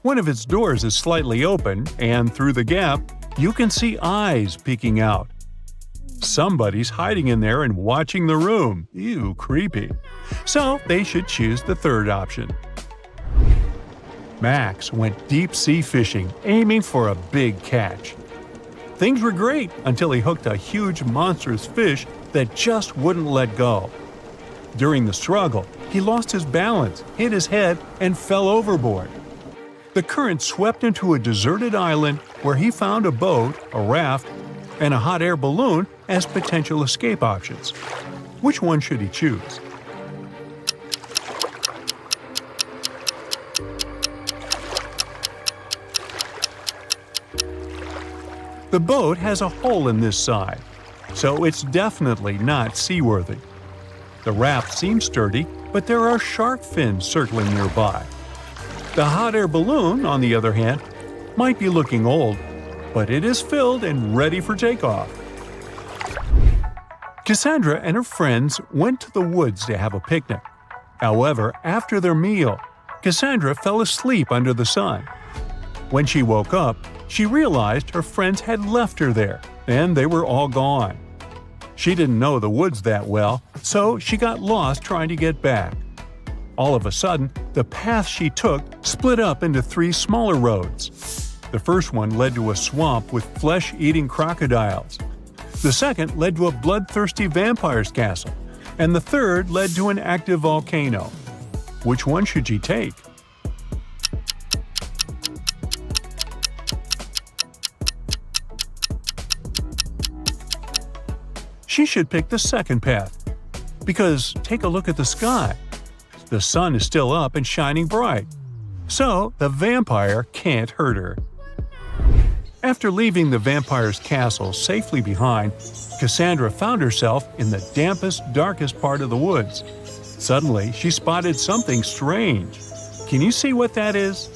One of its doors is slightly open, and through the gap, you can see eyes peeking out. Somebody's hiding in there and watching the room. Ew, creepy. So they should choose the third option. Max went deep-sea fishing, aiming for a big catch. Things were great until he hooked a huge monstrous fish that just wouldn't let go. During the struggle, he lost his balance, hit his head, and fell overboard. The current swept him to a deserted island where he found a boat, a raft, and a hot air balloon as potential escape options. Which one should he choose? The boat has a hole in this side, so it's definitely not seaworthy. The raft seems sturdy, but there are shark fins circling nearby. The hot air balloon, on the other hand, might be looking old, but it is filled and ready for takeoff. Cassandra and her friends went to the woods to have a picnic. However, after their meal, Cassandra fell asleep under the sun. When she woke up, she realized her friends had left her there, and they were all gone. She didn't know the woods that well, so she got lost trying to get back. All of a sudden, the path she took split up into 3 smaller roads. The first one led to a swamp with flesh-eating crocodiles. The second led to a bloodthirsty vampire's castle, and the third led to an active volcano. Which one should she take? She should pick the second path. Because take a look at the sky. The sun is still up and shining bright. So the vampire can't hurt her. After leaving the vampire's castle safely behind, Cassandra found herself in the dampest, darkest part of the woods. Suddenly, she spotted something strange. Can you see what that is?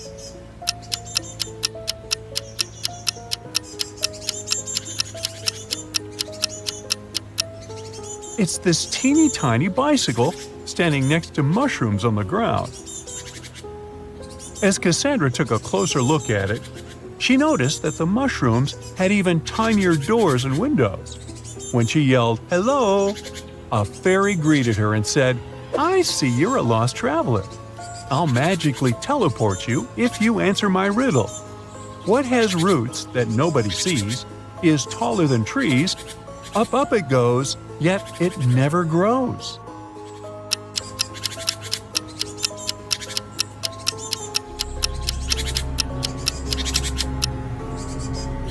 It's this teeny tiny bicycle standing next to mushrooms on the ground. As Cassandra took a closer look at it, she noticed that the mushrooms had even tinier doors and windows. When she yelled, "Hello!" a fairy greeted her and said, "I see you're a lost traveler. I'll magically teleport you if you answer my riddle. What has roots that nobody sees, is taller than trees, up it goes, yet it never grows?"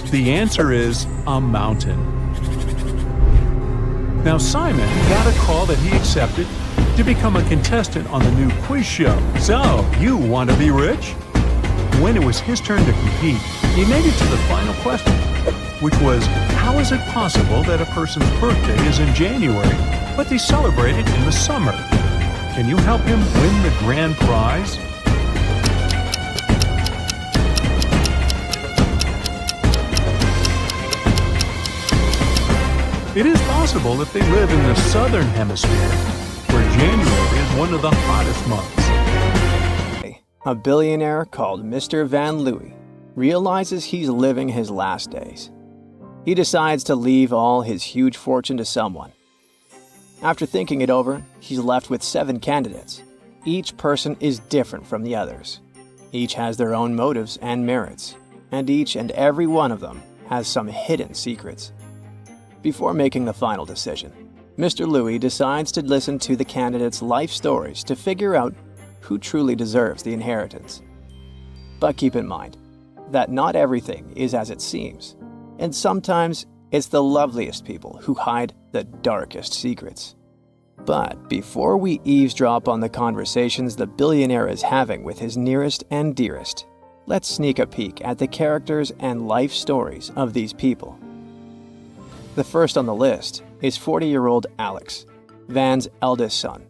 The answer is a mountain. Now Simon got a call that he accepted to become a contestant on the new quiz show. So, you want to be rich? When it was his turn to compete, he made it to the final question, which was, how is it possible that a person's birthday is in January, but they celebrate it in the summer? Can you help him win the grand prize? It is possible if they live in the southern hemisphere, where January is one of the hottest months. A billionaire called Mr. Van Louis realizes he's living his last days. He decides to leave all his huge fortune to someone. After thinking it over, he's left with 7 candidates. Each person is different from the others. Each has their own motives and merits, and each and every one of them has some hidden secrets. Before making the final decision, Mr. Louis decides to listen to the candidates' life stories to figure out who truly deserves the inheritance. But keep in mind, that not everything is as it seems, and sometimes it's the loveliest people who hide the darkest secrets. But before we eavesdrop on the conversations the billionaire is having with his nearest and dearest, let's sneak a peek at the characters and life stories of these people. The first on the list is 40-year-old Alex, Van's eldest son.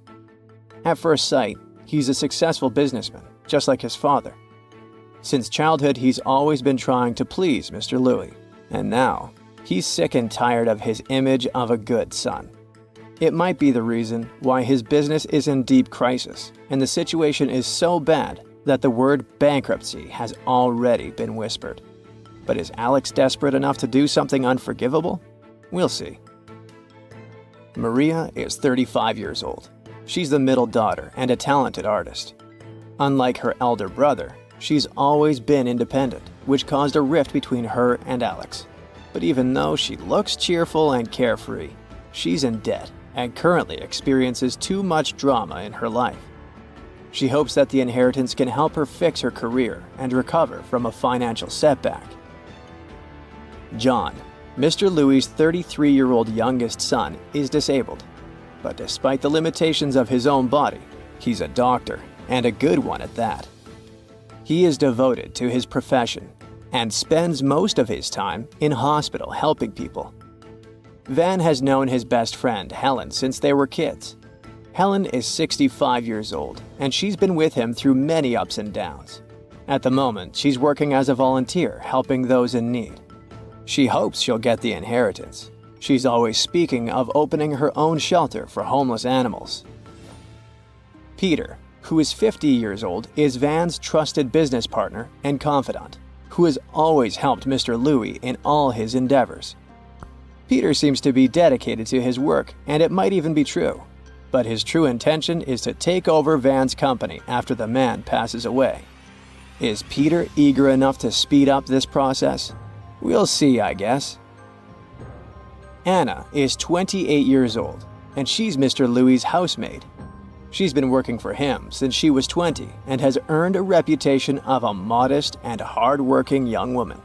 At first sight, he's a successful businessman, just like his father. Since childhood, he's always been trying to please Mr. Louis, and now he's sick and tired of his image of a good son. It might be the reason why his business is in deep crisis, and the situation is so bad that the word bankruptcy has already been whispered. But is Alex desperate enough to do something unforgivable? We'll see. Maria is 35 years old. She's the middle daughter and a talented artist. Unlike her elder brother, she's always been independent, which caused a rift between her and Alex. But even though she looks cheerful and carefree, she's in debt and currently experiences too much drama in her life. She hopes that the inheritance can help her fix her career and recover from a financial setback. John, Mr. Louis' 33-year-old youngest son, is disabled. But despite the limitations of his own body, he's a doctor, and a good one at that. He is devoted to his profession and spends most of his time in hospital helping people. Van has known his best friend, Helen, since they were kids. Helen is 65 years old, and she's been with him through many ups and downs. At the moment, she's working as a volunteer, helping those in need. She hopes she'll get the inheritance. She's always speaking of opening her own shelter for homeless animals. Peter, who is 50 years old, is Van's trusted business partner and confidant, who has always helped Mr. Louis in all his endeavors. Peter seems to be dedicated to his work, and it might even be true. But his true intention is to take over Van's company after the man passes away. Is Peter eager enough to speed up this process? We'll see, I guess. Anna is 28 years old, and she's Mr. Louis' housemaid. She's been working for him since she was 20 and has earned a reputation of a modest and hard-working young woman.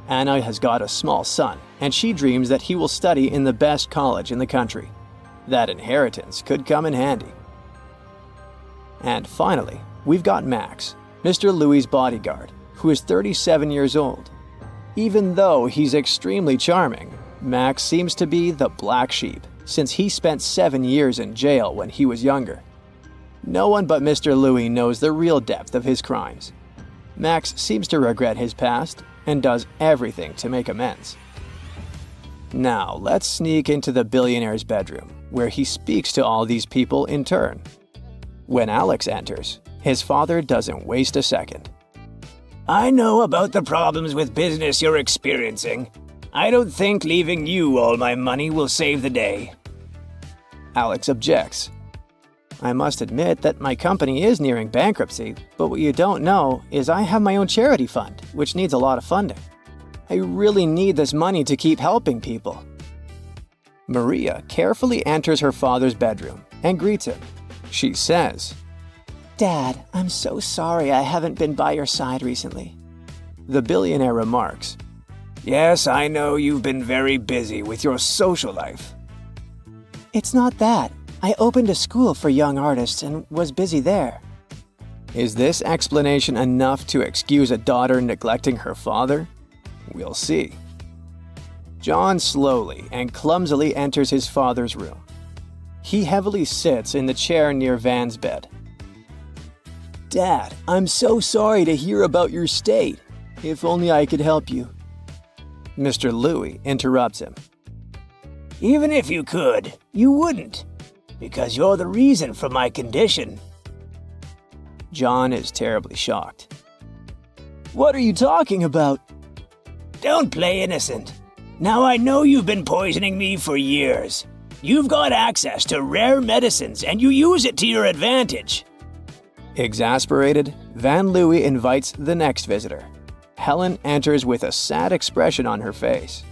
Anna has got a small son, and she dreams that he will study in the best college in the country. That inheritance could come in handy. And finally, we've got Max, Mr. Louis' bodyguard, who is 37 years old. Even though he's extremely charming, Max seems to be the black sheep, since he spent 7 years in jail when he was younger. No one but Mr. Louis knows the real depth of his crimes. Max seems to regret his past and does everything to make amends. Now, let's sneak into the billionaire's bedroom, where he speaks to all these people in turn. When Alex enters, his father doesn't waste a second. I know about the problems with business you're experiencing. I don't think leaving you all my money will save the day. Alex objects. I must admit that my company is nearing bankruptcy, but what you don't know is I have my own charity fund, which needs a lot of funding. I really need this money to keep helping people. Maria carefully enters her father's bedroom and greets him. She says, Dad, I'm so sorry I haven't been by your side recently. The billionaire remarks, Yes, I know you've been very busy with your social life. It's not that. I opened a school for young artists and was busy there. Is this explanation enough to excuse a daughter neglecting her father? We'll see. John slowly and clumsily enters his father's room. He heavily sits in the chair near Van's bed. Dad, I'm so sorry to hear about your state. If only I could help you. Mr. Louis interrupts him. Even if you could, you wouldn't, because you're the reason for my condition. John is terribly shocked. What are you talking about? Don't play innocent. Now I know you've been poisoning me for years. You've got access to rare medicines and you use it to your advantage. Exasperated, Van Louis invites the next visitor. Helen enters with a sad expression on her face.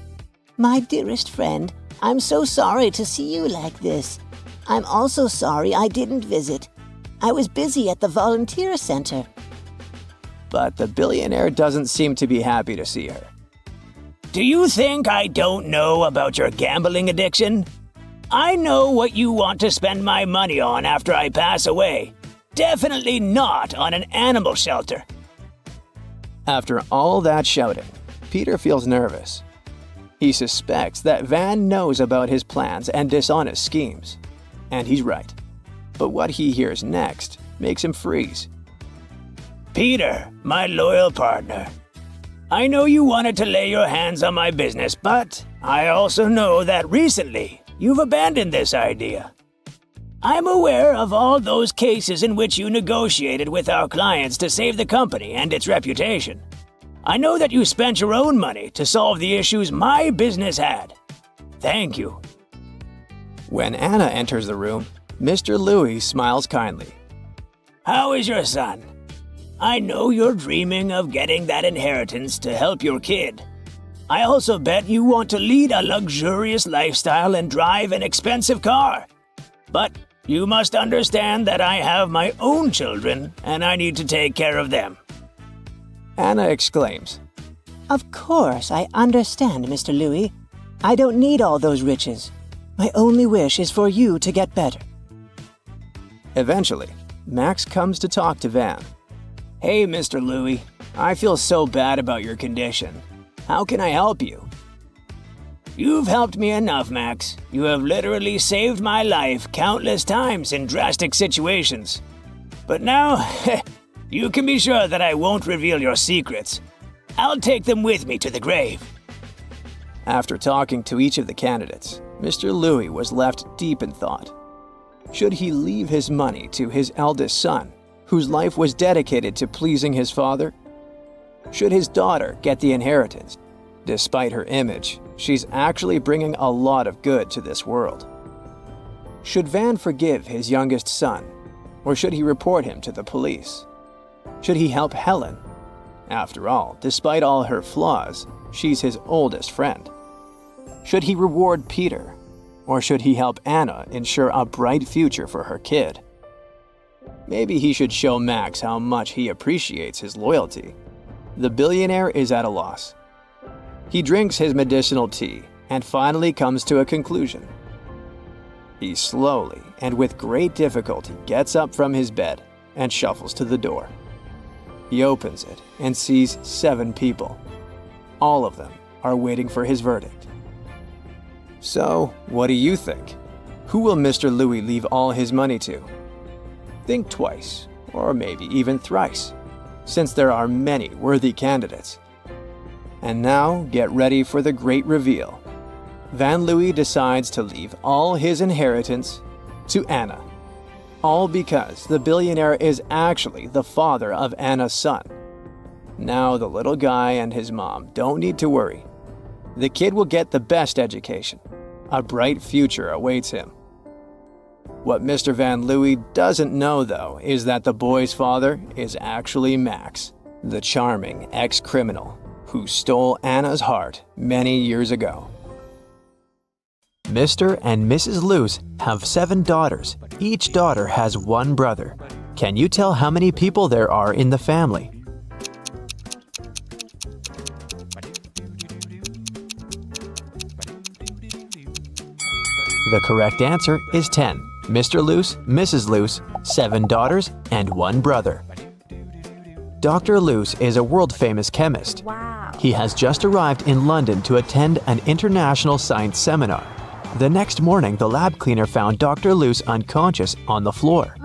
My dearest friend, I'm so sorry to see you like this. I'm also sorry I didn't visit. I was busy at the volunteer center. but the billionaire doesn't seem to be happy to see her. Do you think I don't know about your gambling addiction? I know what you want to spend my money on after I pass away. Definitely not on an animal shelter. After all that shouting, Peter feels nervous. He suspects that Van knows about his plans and dishonest schemes. And he's right. But what he hears next makes him freeze. Peter, my loyal partner. I know you wanted to lay your hands on my business, but I also know that recently you've abandoned this idea. I'm aware of all those cases in which you negotiated with our clients to save the company and its reputation. I know that you spent your own money to solve the issues my business had. Thank you. When Anna enters the room, Mr. Louis smiles kindly. How is your son? I know you're dreaming of getting that inheritance to help your kid. I also bet you want to lead a luxurious lifestyle and drive an expensive car. But you must understand that I have my own children and I need to take care of them. Anna exclaims. Of course, I understand, Mr. Louis. I don't need all those riches. My only wish is for you to get better. Eventually, Max comes to talk to Van. Hey, Mr. Louis, I feel so bad about your condition. How can I help you? You've helped me enough, Max. You have literally saved my life countless times in drastic situations. But now, you can be sure that I won't reveal your secrets. I'll take them with me to the grave. After talking to each of the candidates, Mr. Louis was left deep in thought. Should he leave his money to his eldest son, whose life was dedicated to pleasing his father? Should his daughter get the inheritance? Despite her image, she's actually bringing a lot of good to this world. Should Van forgive his youngest son, or should he report him to the police? Should he help Helen? After all, despite all her flaws, she's his oldest friend. Should he reward Peter, or should he help Anna ensure a bright future for her kid? Maybe he should show Max how much he appreciates his loyalty. The billionaire is at a loss. He drinks his medicinal tea and finally comes to a conclusion. He slowly and with great difficulty gets up from his bed and shuffles to the door. He opens it and sees 7 people. All of them are waiting for his verdict. So, what do you think? Who will Mr. Louis leave all his money to? Think twice, or maybe even thrice, since there are many worthy candidates. And now, get ready for the great reveal. Van Louis decides to leave all his inheritance to Anna. All because the billionaire is actually the father of Anna's son. Now the little guy and his mom don't need to worry. The kid will get the best education. A bright future awaits him. What Mr. Van Louis doesn't know, though, is that the boy's father is actually Max, the charming ex-criminal who stole Anna's heart many years ago. Mr. and Mrs. Luce have 7 daughters. Each daughter has 1 brother. Can you tell how many people there are in the family? The correct answer is 10. Mr. Luce, Mrs. Luce, 7 daughters, and 1 brother. Dr. Luce is a world-famous chemist. Wow. He has just arrived in London to attend an international science seminar. The next morning, the lab cleaner found Dr. Luce unconscious on the floor.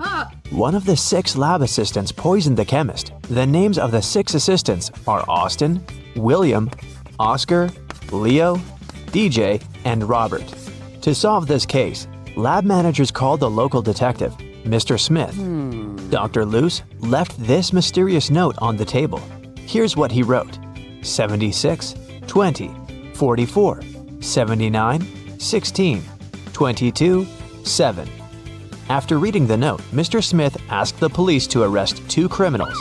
One of the 6 lab assistants poisoned the chemist. The names of the 6 assistants are Austin, William, Oscar, Leo, DJ, and Robert. To solve this case, lab managers called the local detective, Mr. Smith. Dr. Luce left this mysterious note on the table. Here's what he wrote: 76, 20, 44, 79, 16, 22, 7. After reading the note, Mr. Smith asked the police to arrest 2 criminals.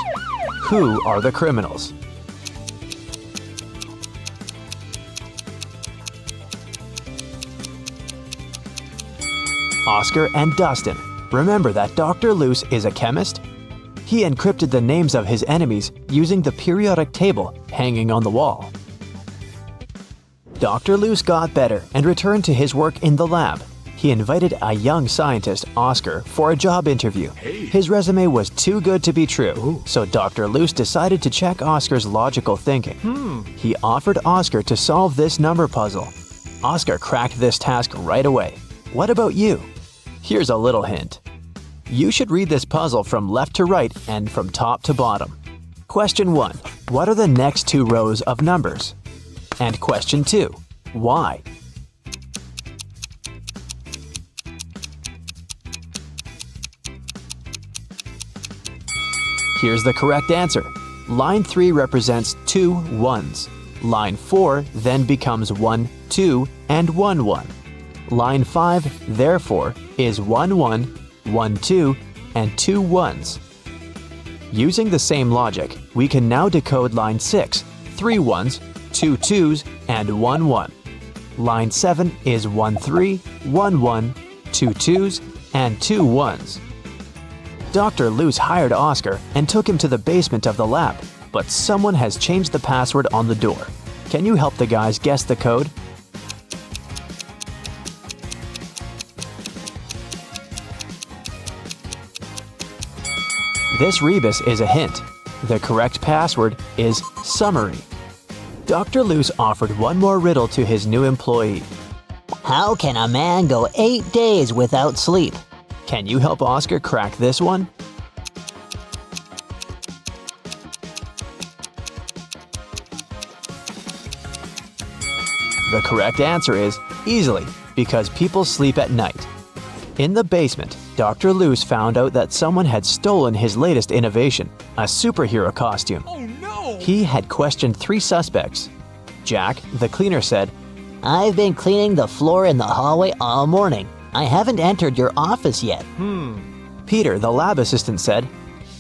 Who are the criminals? Oscar and Dustin. Remember that Dr. Luce is a chemist? He encrypted the names of his enemies using the periodic table hanging on the wall. Dr. Loose got better and returned to his work in the lab. He invited a young scientist, Oscar, for a job interview. His resume was too good to be true, so Dr. Loose decided to check Oscar's logical thinking. He offered Oscar to solve this number puzzle. Oscar cracked this task right away. What about you? Here's a little hint. You should read this puzzle from left to right and from top to bottom. Question 1. What are the next 2 rows of numbers? And question 2. Why? Here's the correct answer. Line 3 represents 2 1s. Line 4 then becomes 1 2 and 1 1. Line 5, therefore, is 1 1, 1 2, and 2 1s. Using the same logic, we can now decode line 6, 3 1s, 2 2s, and 1 1. Line 7 is 1 3, 1 1, 2 2s, and 2 1s. Dr. Loose hired Oscar and took him to the basement of the lab, but someone has changed the password on the door. Can you help the guys guess the code? This rebus is a hint. The correct password is summary. Dr. Loose offered one more riddle to his new employee. How can a man go 8 days without sleep? Can you help Oscar crack this one? The correct answer is easily, because people sleep at night. In the basement, Dr. Loose found out that someone had stolen his latest innovation, a superhero costume. Oh no! He had questioned 3 suspects. Jack, the cleaner, said, I've been cleaning the floor in the hallway all morning. I haven't entered your office yet. Peter, the lab assistant, said,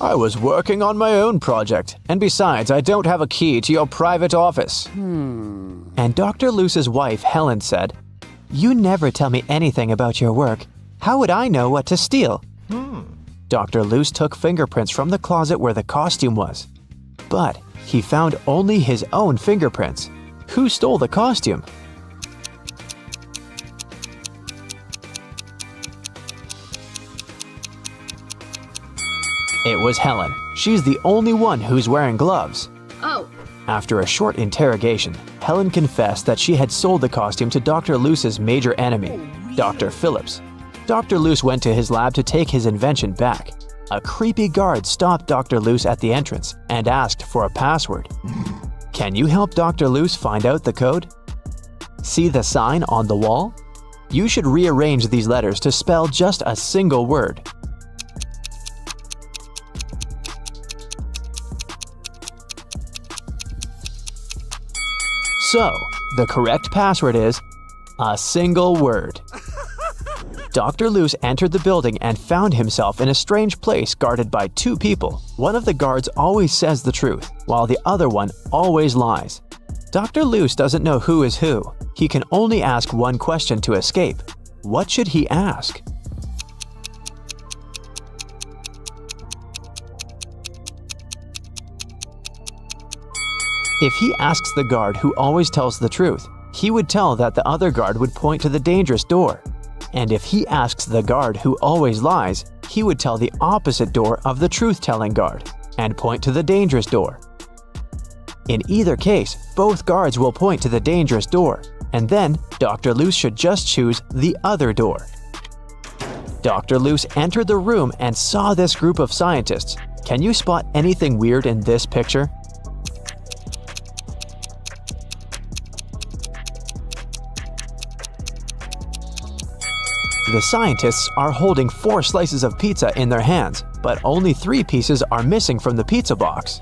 I was working on my own project, and besides, I don't have a key to your private office. And Dr. Loose's wife, Helen, said, You never tell me anything about your work. How would I know what to steal? Dr. Loose took fingerprints from the closet where the costume was. But he found only his own fingerprints. Who stole the costume? It was Helen. She's the only one who's wearing gloves. Oh. After a short interrogation, Helen confessed that she had sold the costume to Dr. Loose's major enemy, Dr. Phillips. Dr. Loose went to his lab to take his invention back. A creepy guard stopped Dr. Loose at the entrance and asked for a password. Can you help Dr. Loose find out the code? See the sign on the wall? You should rearrange these letters to spell just a single word. So, the correct password is a single word. Dr. Loose entered the building and found himself in a strange place guarded by 2 people. One of the guards always says the truth, while the other one always lies. Dr. Loose doesn't know who is who. He can only ask one question to escape. What should he ask? If he asks the guard who always tells the truth, he would tell that the other guard would point to the dangerous door. And if he asks the guard who always lies, he would tell the opposite door of the truth-telling guard and point to the dangerous door. In either case, both guards will point to the dangerous door, and then Dr. Loose should just choose the other door. Dr. Loose entered the room and saw this group of scientists. Can you spot anything weird in this picture? The scientists are holding 4 slices of pizza in their hands, but only 3 pieces are missing from the pizza box.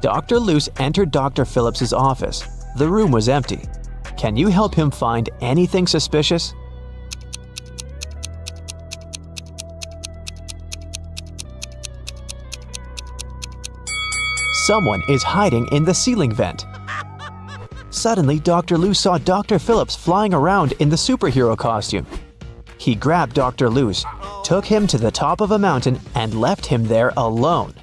Dr. Loose entered Dr. Phillips's office. The room was empty. Can you help him find anything suspicious? Someone is hiding in the ceiling vent. Suddenly, Dr. Loose saw Dr. Phillips flying around in the superhero costume. He grabbed Dr. Loose. took him to the top of a mountain and left him there alone.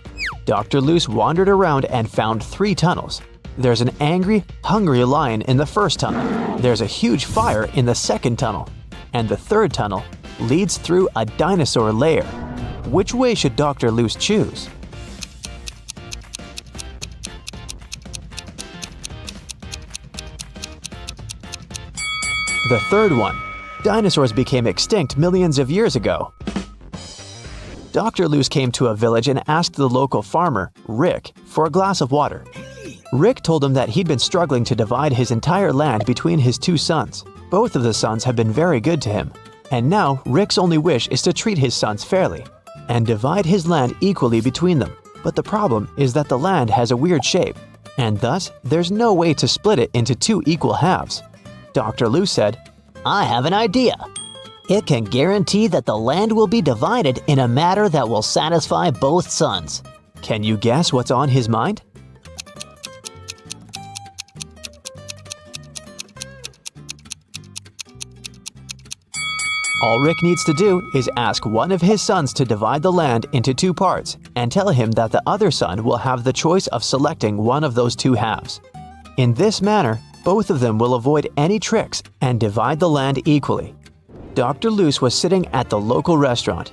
Dr. Loose wandered around and found 3 tunnels. There's an angry, hungry lion in the first tunnel. There's a huge fire in the second tunnel. And the third tunnel leads through a dinosaur lair. Which way should Dr. Loose choose? The third one. Dinosaurs became extinct millions of years ago. Dr. Loose came to a village and asked the local farmer, Rick, for a glass of water. Rick told him that he'd been struggling to divide his entire land between his 2 sons. Both of the sons have been very good to him. And now Rick's only wish is to treat his sons fairly and divide his land equally between them. But the problem is that the land has a weird shape, and thus there's no way to split it into 2 equal halves. Dr. Loose said, I have an idea. It can guarantee that the land will be divided in a manner that will satisfy both sons. Can you guess what's on his mind? All Rick needs to do is ask one of his sons to divide the land into 2 parts and tell him that the other son will have the choice of selecting one of those 2 halves. In this manner, both of them will avoid any tricks and divide the land equally. Dr. Loose was sitting at the local restaurant.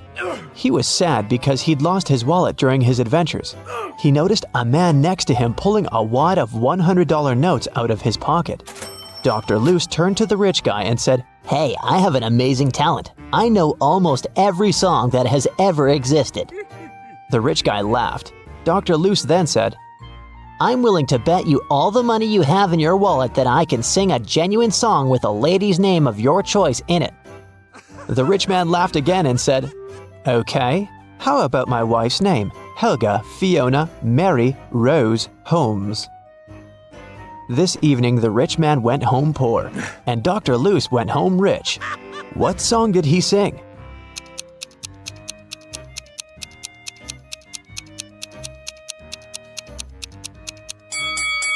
He was sad because he'd lost his wallet during his adventures. He noticed a man next to him pulling a wad of $100 notes out of his pocket. Dr. Loose turned to the rich guy and said, Hey, I have an amazing talent. I know almost every song that has ever existed. The rich guy laughed. Dr. Loose then said, I'm willing to bet you all the money you have in your wallet that I can sing a genuine song with a lady's name of your choice in it. The rich man laughed again and said, Okay, how about my wife's name? Helga, Fiona, Mary, Rose, Holmes. This evening the rich man went home poor, and Dr. Loose went home rich. What song did he sing?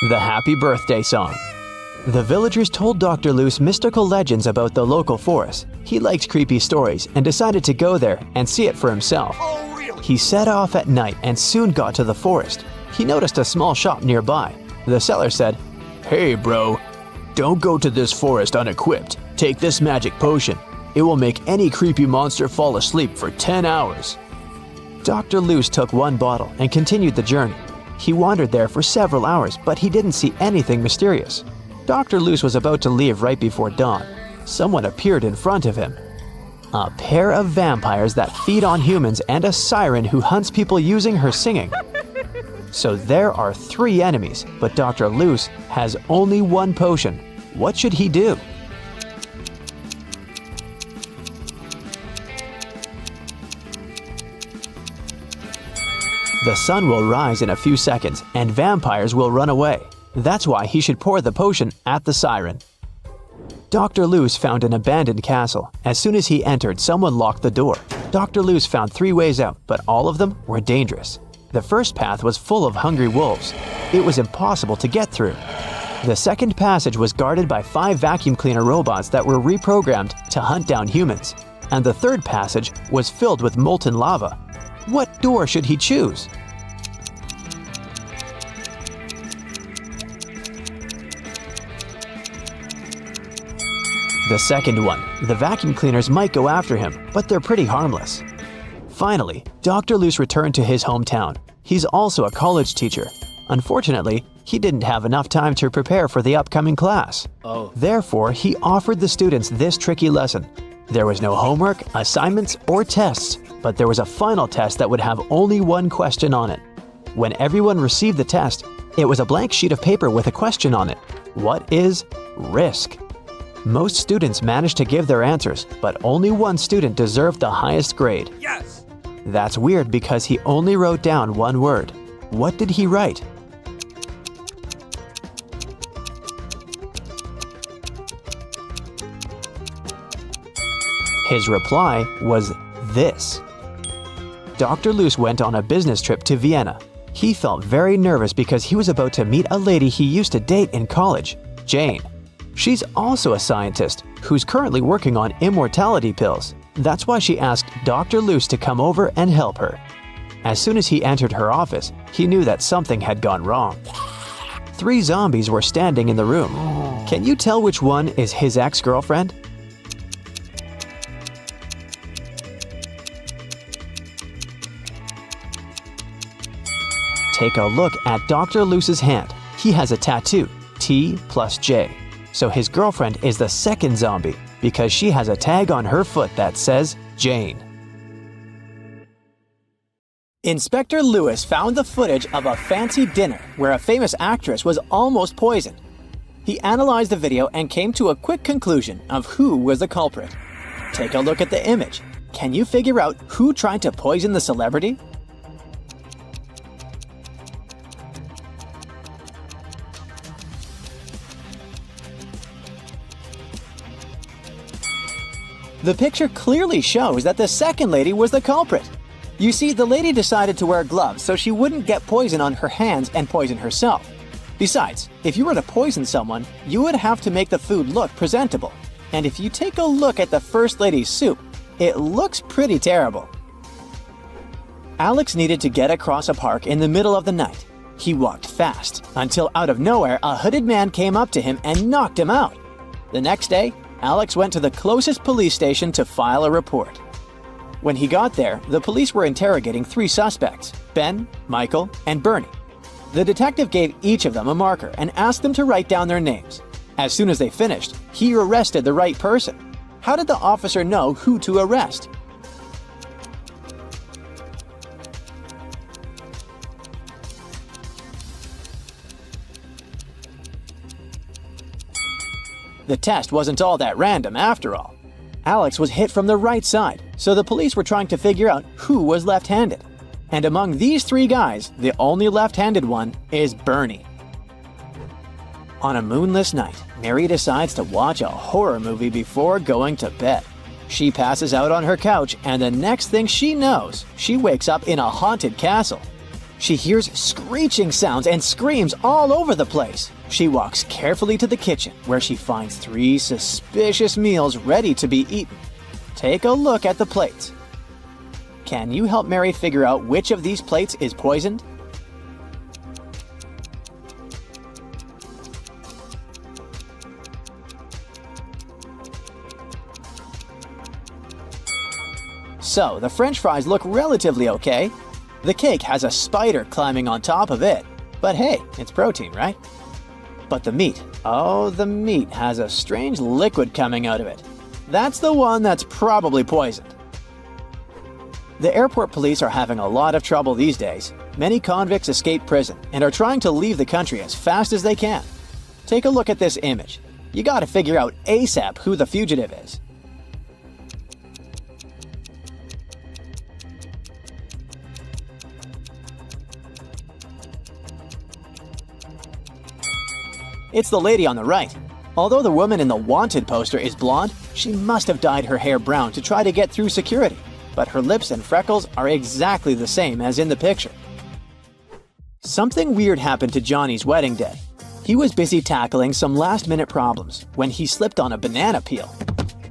The Happy Birthday Song. The villagers told Dr. Loose mystical legends about the local forest. He liked creepy stories and decided to go there and see it for himself. He set off at night and soon got to the forest. He noticed a small shop nearby. The seller said, Hey bro, don't go to this forest unequipped. Take this magic potion. It will make any creepy monster fall asleep for 10 hours. Dr. Loose took 1 bottle and continued the journey. He wandered there for several hours, but he didn't see anything mysterious. Dr. Loose was about to leave right before dawn. Someone appeared in front of him. A pair of vampires that feed on humans and a siren who hunts people using her singing. So there are 3 enemies, but Dr. Loose has only 1 potion. What should he do? The sun will rise in a few seconds and vampires will run away. That's why he should pour the potion at the siren. Dr. Loose found an abandoned castle. As soon as he entered, someone locked the door. Dr. Loose found 3 ways out, but all of them were dangerous. The first path was full of hungry wolves. It was impossible to get through. The second passage was guarded by 5 vacuum cleaner robots that were reprogrammed to hunt down humans. And the third passage was filled with molten lava. What door should he choose? The second one. The vacuum cleaners might go after him, but they're pretty harmless. Finally, Dr. Loose returned to his hometown. He's also a college teacher. Unfortunately, he didn't have enough time to prepare for the upcoming class. Therefore, he offered the students this tricky lesson. There was no homework, assignments, or tests, but there was a final test that would have only 1 question on it. When everyone received the test, it was a blank sheet of paper with a question on it. What is risk? Most students managed to give their answers, but only 1 student deserved the highest grade. Yes! That's weird because he only wrote down 1 word. What did he write? His reply was this. Dr. Loose went on a business trip to Vienna. He felt very nervous because he was about to meet a lady he used to date in college, Jane. She's also a scientist who's currently working on immortality pills. That's why she asked Dr. Luce to come over and help her. As soon as he entered her office, he knew that something had gone wrong. 3 zombies were standing in the room. Can you tell which one is his ex-girlfriend? Take a look at Dr. Luce's hand. He has a tattoo, T plus J. So his girlfriend is the second zombie because she has a tag on her foot that says Jane. Inspector Lewis found the footage of a fancy dinner where a famous actress was almost poisoned. He analyzed the video and came to a quick conclusion of who was the culprit. Take a look at the image. Can you figure out who tried to poison the celebrity? The picture clearly shows that the second lady was the culprit. You see, the lady decided to wear gloves so she wouldn't get poison on her hands and poison herself. Besides, if you were to poison someone, you would have to make the food look presentable. And if you take a look at the First Lady's soup, it looks pretty terrible. Alex needed to get across a park in the middle of the night. He walked fast, until out of nowhere a hooded man came up to him and knocked him out. The next day, Alex went to the closest police station to file a report. When he got there, the police were interrogating 3 suspects, Ben, Michael, and Bernie. The detective gave each of them a marker and asked them to write down their names. As soon as they finished, he arrested the right person. How did the officer know who to arrest? The test wasn't all that random after all. Alex was hit from the right side, so the police were trying to figure out who was left-handed. And among these 3 guys, the only left-handed one is Bernie. On a moonless night, Mary decides to watch a horror movie before going to bed. She passes out on her couch, and the next thing she knows, she wakes up in a haunted castle. She hears screeching sounds and screams all over the place. She walks carefully to the kitchen, where she finds 3 suspicious meals ready to be eaten. Take a look at the plates. Can you help Mary figure out which of these plates is poisoned? So, the French fries look relatively okay. The cake has a spider climbing on top of it. But hey, it's protein, right? But the meat, oh, the meat has a strange liquid coming out of it. That's the one that's probably poisoned. The airport police are having a lot of trouble these days. Many convicts escape prison and are trying to leave the country as fast as they can. Take a look at this image. You gotta figure out ASAP who the fugitive is. It's the lady on the right. Although the woman in the wanted poster is blonde, she must have dyed her hair brown to try to get through security. But her lips and freckles are exactly the same as in the picture. Something weird happened to Johnny's wedding day. He was busy tackling some last-minute problems when he slipped on a banana peel.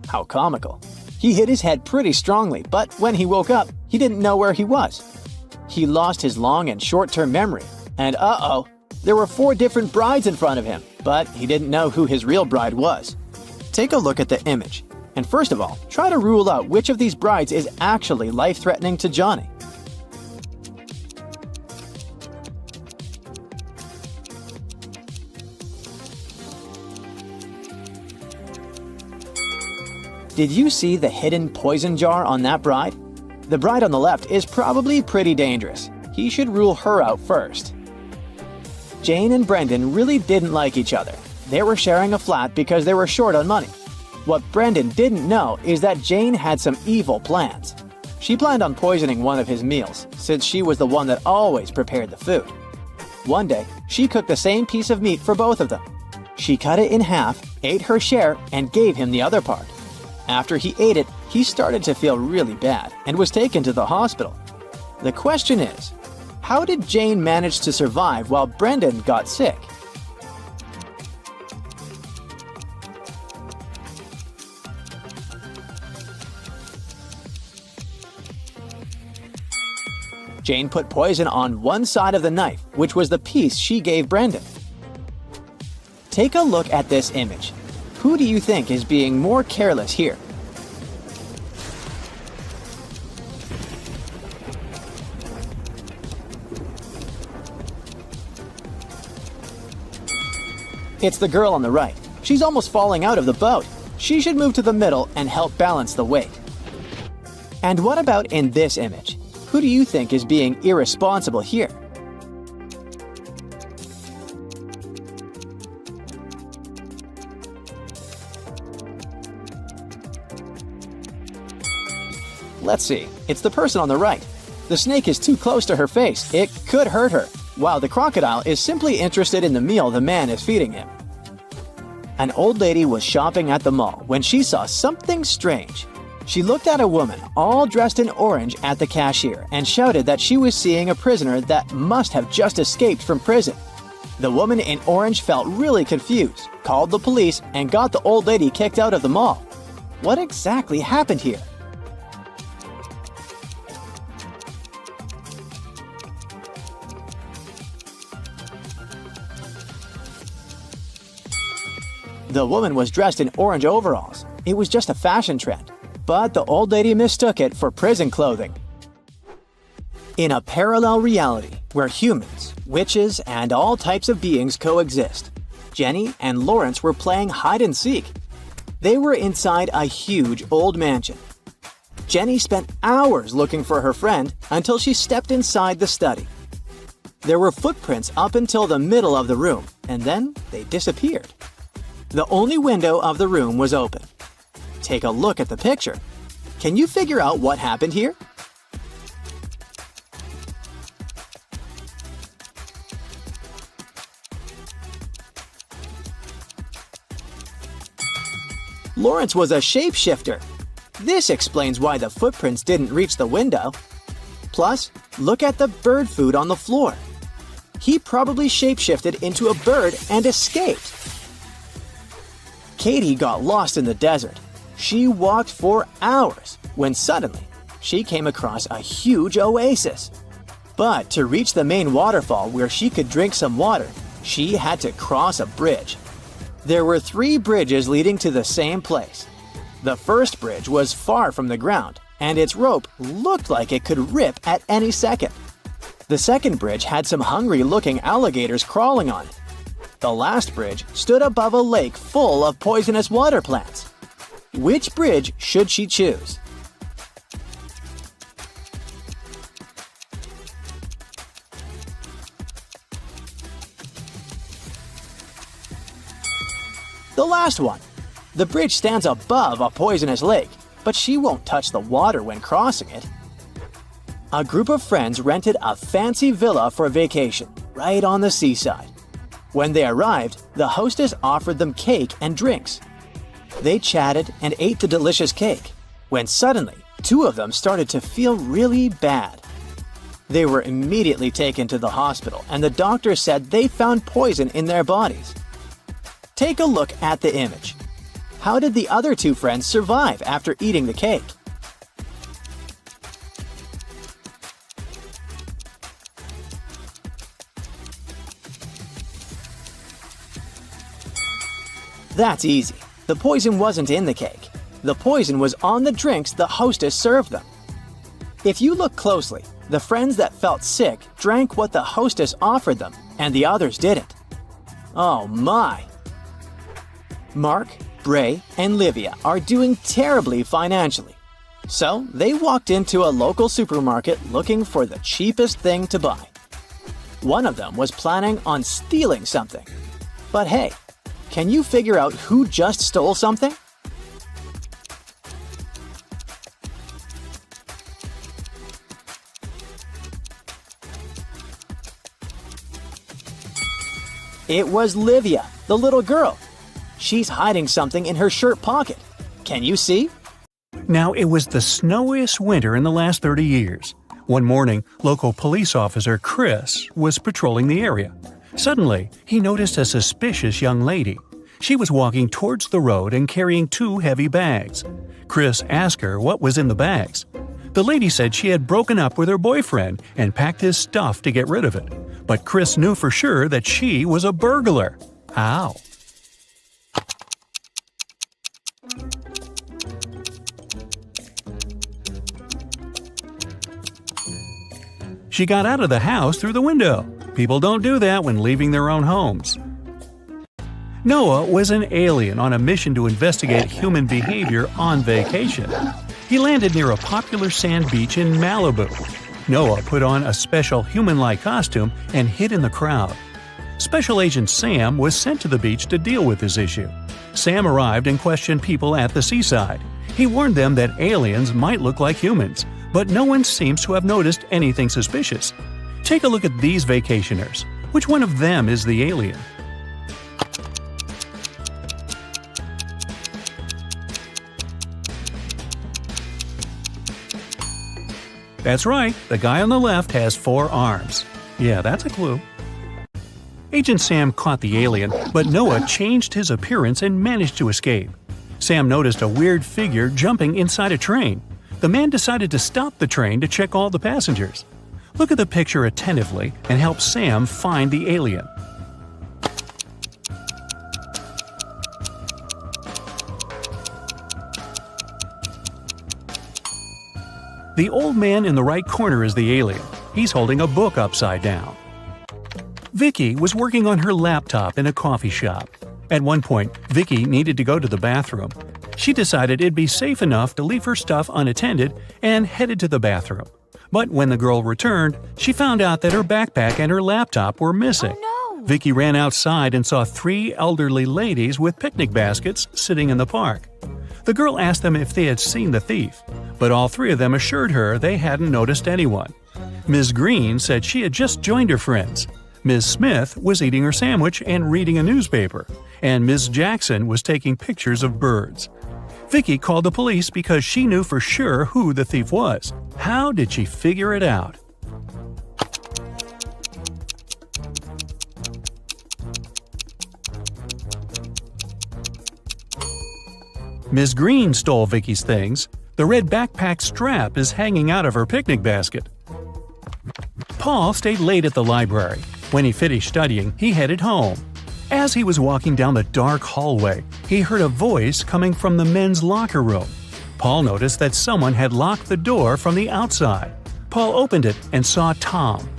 How comical. He hit his head pretty strongly, but when he woke up, he didn't know where he was. He lost his long and short-term memory, and uh-oh, there were 4 different brides in front of him, but he didn't know who his real bride was. Take a look at the image, and first of all, try to rule out which of these brides is actually life-threatening to Johnny. Did you see the hidden poison jar on that bride? The bride on the left is probably pretty dangerous. He should rule her out first. Jane and Brendan really didn't like each other. They were sharing a flat because they were short on money. What Brendan didn't know is that Jane had some evil plans. She planned on poisoning one of his meals, since she was the one that always prepared the food. One day, she cooked the same piece of meat for both of them. She cut it in half, ate her share, and gave him the other part. After he ate it, he started to feel really bad and was taken to the hospital. The question is, how did Jane manage to survive while Brendan got sick? Jane put poison on one side of the knife, which was the piece she gave Brendan. Take a look at this image. Who do you think is being more careless here? It's the girl on the right. She's almost falling out of the boat. She should move to the middle and help balance the weight. And what about in this image? Who do you think is being irresponsible here? Let's see. It's the person on the right. The snake is too close to her face. It could hurt her, while the crocodile is simply interested in the meal the man is feeding him. An old lady was shopping at the mall when she saw something strange. She looked at a woman all dressed in orange at the cashier and shouted that she was seeing a prisoner that must have just escaped from prison. The woman in orange felt really confused, called the police, and got the old lady kicked out of the mall. What exactly happened here? The woman was dressed in orange overalls. It was just a fashion trend, but the old lady mistook it for prison clothing. In a parallel reality where humans, witches, and all types of beings coexist, Jenny and Lawrence were playing hide and seek. They were inside a huge old mansion. Jenny spent hours looking for her friend until she stepped inside the study. There were footprints up until the middle of the room, and then they disappeared. The only window of the room was open. Take a look at the picture. Can you figure out what happened here? Lawrence was a shapeshifter. This explains why the footprints didn't reach the window. Plus, look at the bird food on the floor. He probably shapeshifted into a bird and escaped. Katie got lost in the desert. She walked for hours when suddenly she came across a huge oasis. But to reach the main waterfall where she could drink some water, she had to cross a bridge. There were 3 bridges leading to the same place. The first bridge was far from the ground, and its rope looked like it could rip at any second. The second bridge had some hungry-looking alligators crawling on it. The last bridge stood above a lake full of poisonous water plants. Which bridge should she choose? The last one. The bridge stands above a poisonous lake, but she won't touch the water when crossing it. A group of friends rented a fancy villa for vacation, right on the seaside. When they arrived, the hostess offered them cake and drinks. They chatted and ate the delicious cake, when suddenly 2 of them started to feel really bad. They were immediately taken to the hospital, and the doctor said they found poison in their bodies. Take a look at the image. How did the other 2 friends survive after eating the cake? That's easy. The poison wasn't in the cake. The poison was on the drinks the hostess served them. If you look closely, the friends that felt sick drank what the hostess offered them, and the others didn't. Oh my! Mark, Bray, and Livia are doing terribly financially. So they walked into a local supermarket looking for the cheapest thing to buy. One of them was planning on stealing something. But hey, can you figure out who just stole something? It was Livia, the little girl. She's hiding something in her shirt pocket. Can you see? Now, it was the snowiest winter in the last 30 years. One morning, local police officer Chris was patrolling the area. Suddenly, he noticed a suspicious young lady. She was walking towards the road and carrying 2 heavy bags. Chris asked her what was in the bags. The lady said she had broken up with her boyfriend and packed his stuff to get rid of it. But Chris knew for sure that she was a burglar. How? She got out of the house through the window. People don't do that when leaving their own homes. Noah was an alien on a mission to investigate human behavior on vacation. He landed near a popular sand beach in Malibu. Noah put on a special human-like costume and hid in the crowd. Special Agent Sam was sent to the beach to deal with this issue. Sam arrived and questioned people at the seaside. He warned them that aliens might look like humans, but no one seems to have noticed anything suspicious. Take a look at these vacationers. Which one of them is the alien? That's right, the guy on the left has 4 arms. Yeah, that's a clue. Agent Sam caught the alien, but Noah changed his appearance and managed to escape. Sam noticed a weird figure jumping inside a train. The man decided to stop the train to check all the passengers. Look at the picture attentively and help Sam find the alien. The old man in the right corner is the alien. He's holding a book upside down. Vicky was working on her laptop in a coffee shop. At one point, Vicky needed to go to the bathroom. She decided it'd be safe enough to leave her stuff unattended and headed to the bathroom. But when the girl returned, she found out that her backpack and her laptop were missing. Oh, no. Vicky ran outside and saw 3 elderly ladies with picnic baskets sitting in the park. The girl asked them if they had seen the thief, but all 3 of them assured her they hadn't noticed anyone. Ms. Green said she had just joined her friends. Ms. Smith was eating her sandwich and reading a newspaper, and Ms. Jackson was taking pictures of birds. Vicky called the police because she knew for sure who the thief was. How did she figure it out? Ms. Green stole Vicky's things. The red backpack strap is hanging out of her picnic basket. Paul stayed late at the library. When he finished studying, he headed home. As he was walking down the dark hallway, he heard a voice coming from the men's locker room. Paul noticed that someone had locked the door from the outside. Paul opened it and saw Tom.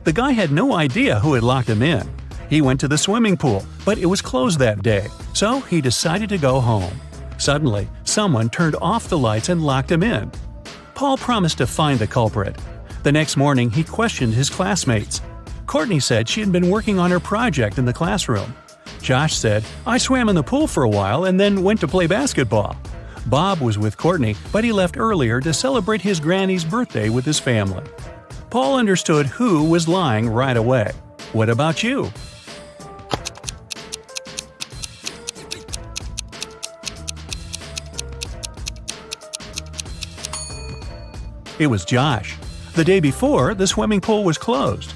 The guy had no idea who had locked him in. He went to the swimming pool, but it was closed that day, so he decided to go home. Suddenly, someone turned off the lights and locked him in. Paul promised to find the culprit. The next morning, he questioned his classmates. Courtney said she had been working on her project in the classroom. Josh said, "I swam in the pool for a while and then went to play basketball." Bob was with Courtney, but he left earlier to celebrate his granny's birthday with his family. Paul understood who was lying right away. What about you? It was Josh. The day before, the swimming pool was closed.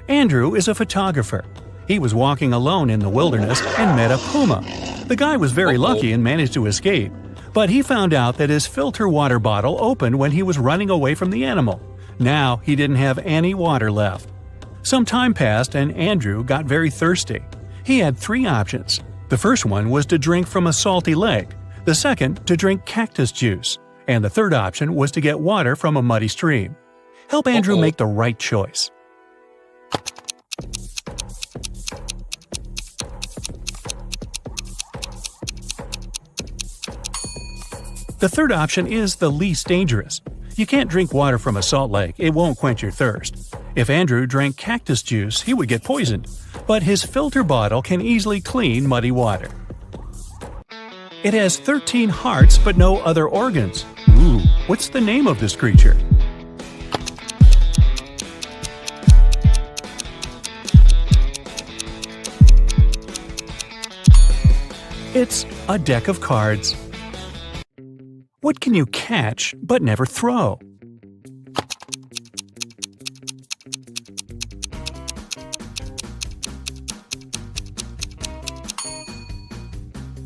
Andrew is a photographer. He was walking alone in the wilderness and met a puma. The guy was very lucky and managed to escape, but he found out that his filter water bottle opened when he was running away from the animal. Now he didn't have any water left. Some time passed and Andrew got very thirsty. He had 3 options. The first one was to drink from a salty lake, the second to drink cactus juice, and the third option was to get water from a muddy stream. Help Andrew make the right choice. The third option is the least dangerous. You can't drink water from a salt lake, it won't quench your thirst. If Andrew drank cactus juice, he would get poisoned, but his filter bottle can easily clean muddy water. It has 13 hearts but no other organs. Ooh, what's the name of this creature? It's a deck of cards. What can you catch but never throw?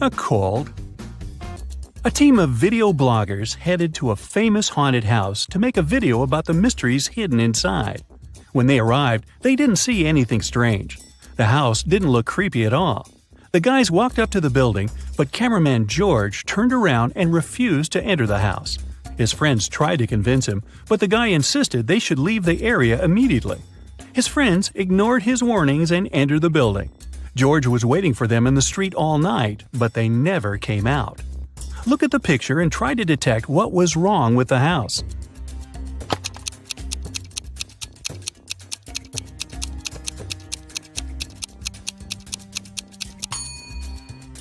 A cold. A team of video bloggers headed to a famous haunted house to make a video about the mysteries hidden inside. When they arrived, they didn't see anything strange. The house didn't look creepy at all. The guys walked up to the building, but cameraman George turned around and refused to enter the house. His friends tried to convince him, but the guy insisted they should leave the area immediately. His friends ignored his warnings and entered the building. George was waiting for them in the street all night, but they never came out. Look at the picture and try to detect what was wrong with the house.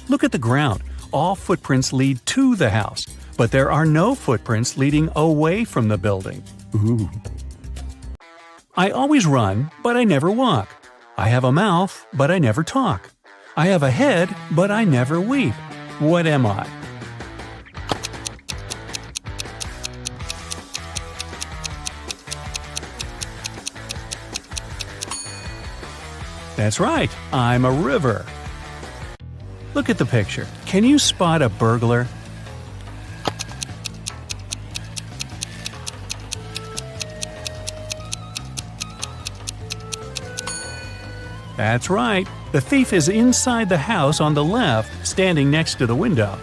Look at the ground. All footprints lead to the house, but there are no footprints leading away from the building. Ooh. I always run, but I never walk. I have a mouth, but I never talk. I have a head, but I never weep. What am I? That's right, I'm a river. Look at the picture. Can you spot a burglar? That's right, the thief is inside the house on the left, standing next to the window.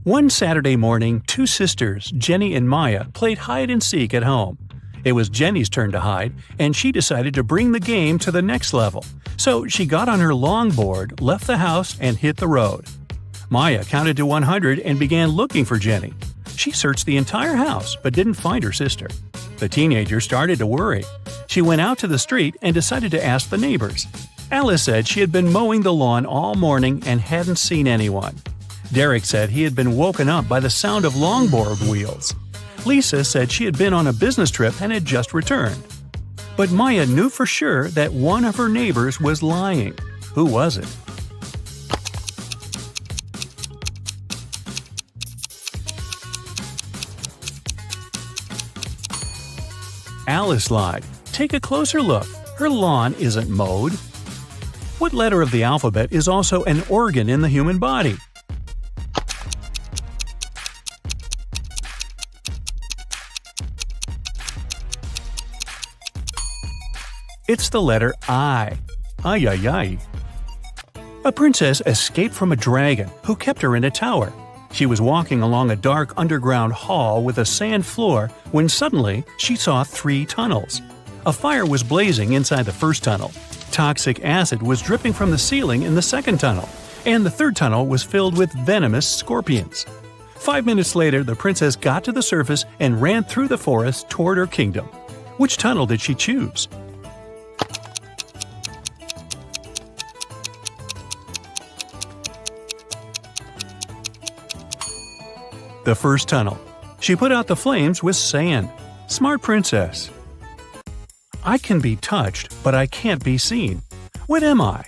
One Saturday morning, two sisters, Jenny and Maya, played hide-and-seek at home. It was Jenny's turn to hide, and she decided to bring the game to the next level. So she got on her longboard, left the house, and hit the road. Maya counted to 100 and began looking for Jenny. She searched the entire house but didn't find her sister. The teenager started to worry. She went out to the street and decided to ask the neighbors. Alice said she had been mowing the lawn all morning and hadn't seen anyone. Derek said he had been woken up by the sound of longboard wheels. Lisa said she had been on a business trip and had just returned. But Maya knew for sure that one of her neighbors was lying. Who was it? Alice lied. Take a closer look. Her lawn isn't mowed. What letter of the alphabet is also an organ in the human body? It's the letter I. Ay, ay, ay. A princess escaped from a dragon who kept her in a tower. She was walking along a dark underground hall with a sand floor when suddenly she saw 3 tunnels. A fire was blazing inside the first tunnel. Toxic acid was dripping from the ceiling in the second tunnel, and the third tunnel was filled with venomous scorpions. 5 minutes later, the princess got to the surface and ran through the forest toward her kingdom. Which tunnel did she choose? The first tunnel. She put out the flames with sand. Smart princess. I can be touched, but I can't be seen. What am I?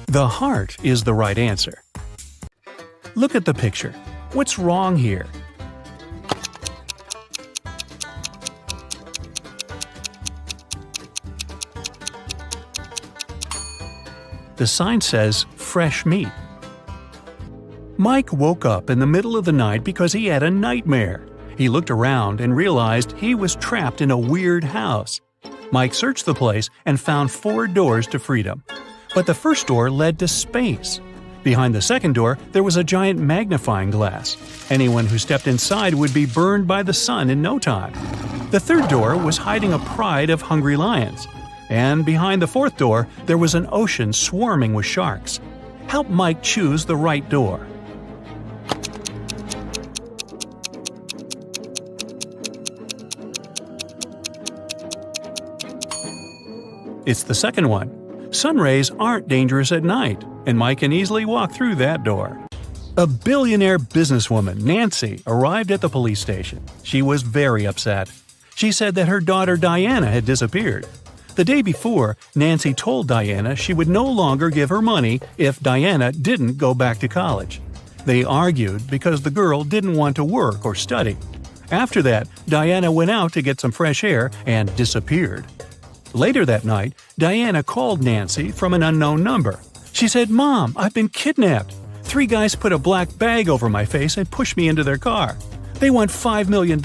The heart is the right answer. Look at the picture. What's wrong here? The sign says, fresh meat. Mike woke up in the middle of the night because he had a nightmare. He looked around and realized he was trapped in a weird house. Mike searched the place and found 4 doors to freedom. But the first door led to space. Behind the second door, there was a giant magnifying glass. Anyone who stepped inside would be burned by the sun in no time. The third door was hiding a pride of hungry lions. And behind the fourth door, there was an ocean swarming with sharks. Help Mike choose the right door. It's the second one. Sun rays aren't dangerous at night, and Mike can easily walk through that door. A billionaire businesswoman, Nancy, arrived at the police station. She was very upset. She said that her daughter Diana had disappeared. The day before, Nancy told Diana she would no longer give her money if Diana didn't go back to college. They argued because the girl didn't want to work or study. After that, Diana went out to get some fresh air and disappeared. Later that night, Diana called Nancy from an unknown number. She said, "Mom, I've been kidnapped. 3 guys put a black bag over my face and pushed me into their car. They want $5 million.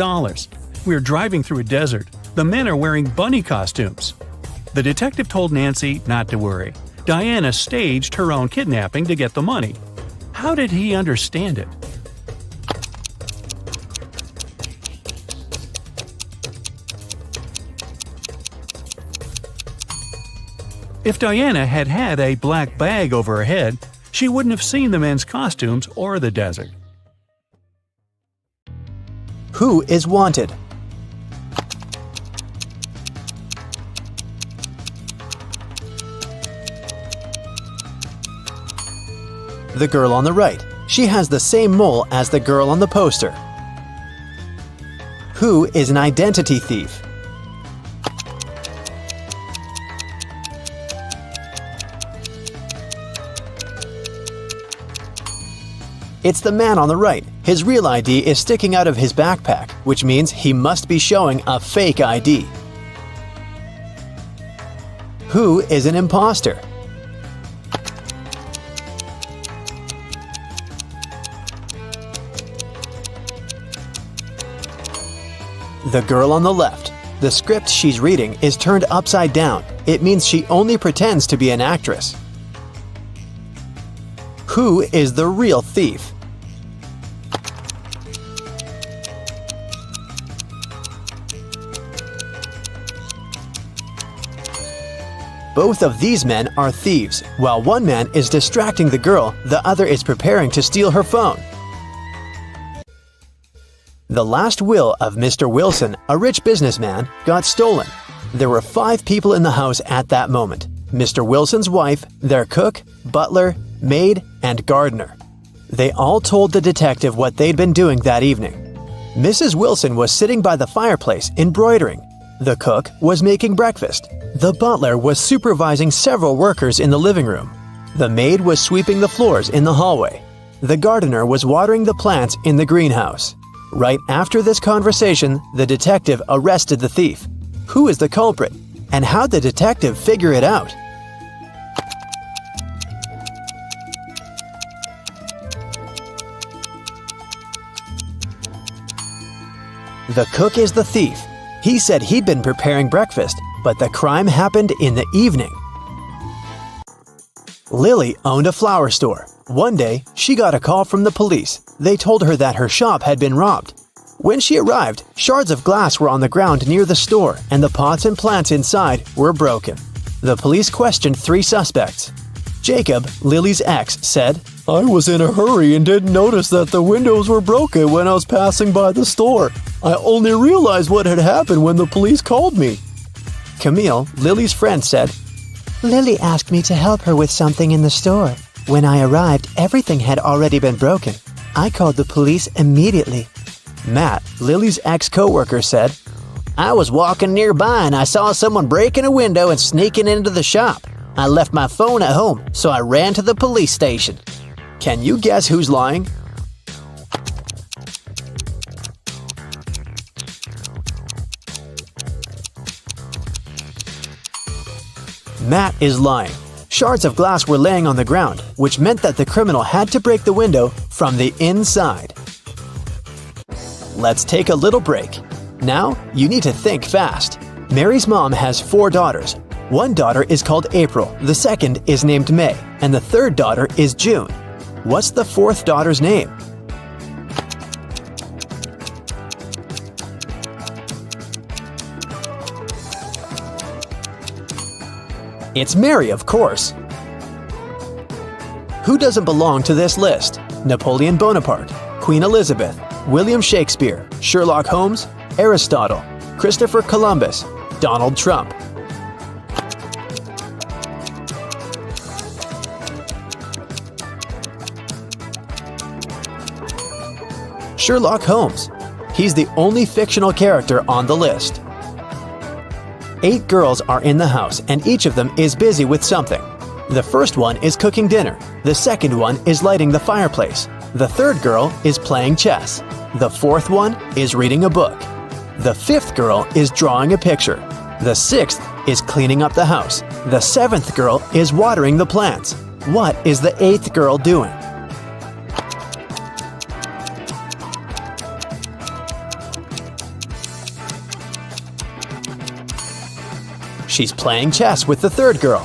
We're driving through a desert. The men are wearing bunny costumes." The detective told Nancy not to worry. Diana staged her own kidnapping to get the money. How did he understand it? If Diana had had a black bag over her head, she wouldn't have seen the men's costumes or the desert. Who is wanted? The girl on the right. She has the same mole as the girl on the poster. Who is an identity thief? It's the man on the right. His real ID is sticking out of his backpack, which means he must be showing a fake ID. Who is an imposter? The girl on the left. The script she's reading is turned upside down. It means she only pretends to be an actress. Who is the real thief? Both of these men are thieves. While one man is distracting the girl, the other is preparing to steal her phone. The last will of Mr. Wilson, a rich businessman, got stolen. There were 5 people in the house at that moment: Mr. Wilson's wife, their cook, butler, maid, and gardener. They all told the detective what they'd been doing that evening. Mrs. Wilson was sitting by the fireplace embroidering. The cook was making breakfast. The butler was supervising several workers in the living room. The maid was sweeping the floors in the hallway. The gardener was watering the plants in the greenhouse. Right after this conversation, the detective arrested the thief. Who is the culprit? And how'd the detective figure it out? The cook is the thief. He said he'd been preparing breakfast, but the crime happened in the evening. Lily owned a flower store. One day, she got a call from the police. They told her that her shop had been robbed. When she arrived, shards of glass were on the ground near the store, and the pots and plants inside were broken. The police questioned 3 suspects. Jacob, Lily's ex, said, "I was in a hurry and didn't notice that the windows were broken when I was passing by the store. I only realized what had happened when the police called me." Camille, Lily's friend, said, Lily asked me to help her with something in the store. When I arrived, everything had already been broken. I called the police immediately. Matt, Lily's ex-coworker, said, I was walking nearby and I saw someone breaking a window and sneaking into the shop. I left my phone at home, so I ran to the police station. Can you guess who's lying? Matt is lying. Shards of glass were laying on the ground, which meant that the criminal had to break the window from the inside. Let's take a little break. Now, you need to think fast. Mary's mom has 4 daughters. One daughter is called April, the second is named May, and the third daughter is June. What's the 4th daughter's name? It's Mary, of course. Who doesn't belong to this list? Napoleon Bonaparte, Queen Elizabeth, William Shakespeare, Sherlock Holmes, Aristotle, Christopher Columbus, Donald Trump. Sherlock Holmes. He's the only fictional character on the list. 8 girls are in the house, and each of them is busy with something. The first one is cooking dinner. The second one is lighting the fireplace. The third girl is playing chess. The fourth one is reading a book. The fifth girl is drawing a picture. The sixth is cleaning up the house. The seventh girl is watering the plants. What is the eighth girl doing? She's playing chess with the third girl.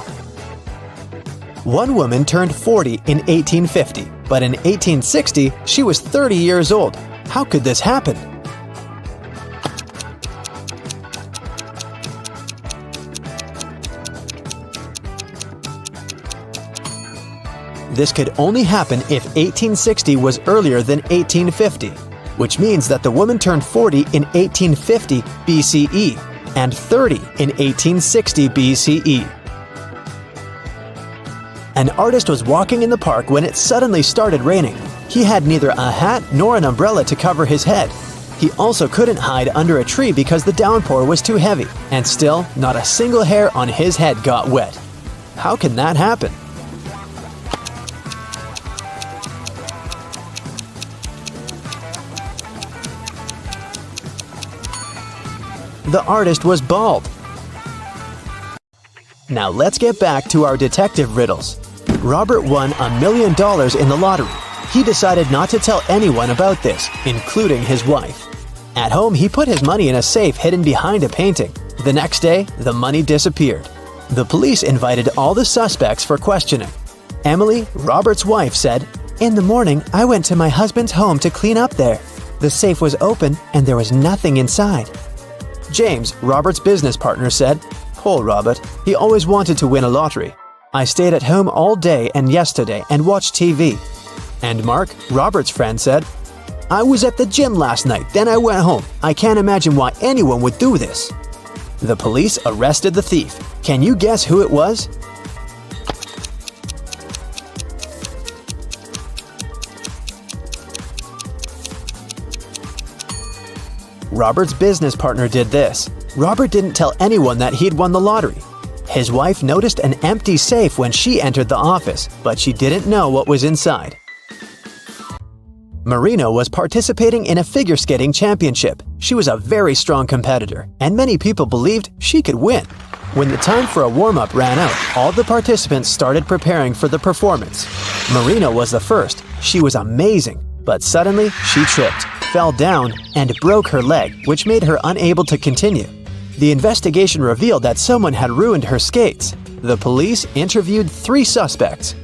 One woman turned 40 in 1850, but in 1860 she was 30 years old. How could this happen? This could only happen if 1860 was earlier than 1850, which means that the woman turned 40 in 1850 BCE and 30 in 1860 BCE. An artist was walking in the park when it suddenly started raining. He had neither a hat nor an umbrella to cover his head. He also couldn't hide under a tree because the downpour was too heavy, and still, not a single hair on his head got wet. How can that happen? The artist was bald. Now let's get back to our detective riddles. Robert won $1 million in the lottery. He decided not to tell anyone about this, including his wife. At home, he put his money in a safe hidden behind a painting. The next day, the money disappeared. The police invited all the suspects for questioning. Emily, Robert's wife, said, "In the morning, I went to my husband's home to clean up there. The safe was open and there was nothing inside." James, Robert's business partner, said, "Poor Robert, he always wanted to win a lottery. I stayed at home all day and yesterday and watched TV." And Mark, Robert's friend, said, "I was at the gym last night, then I went home. I can't imagine why anyone would do this." The police arrested the thief. Can you guess who it was? Robert's business partner did this. Robert didn't tell anyone that he'd won the lottery. His wife noticed an empty safe when she entered the office, but she didn't know what was inside. Marina was participating in a figure skating championship. She was a very strong competitor, and many people believed she could win. When the time for a warm-up ran out, all the participants started preparing for the performance. Marina was the first. She was amazing, but suddenly she tripped, fell down, and broke her leg, which made her unable to continue. The investigation revealed that someone had ruined her skates. The police interviewed 3 suspects.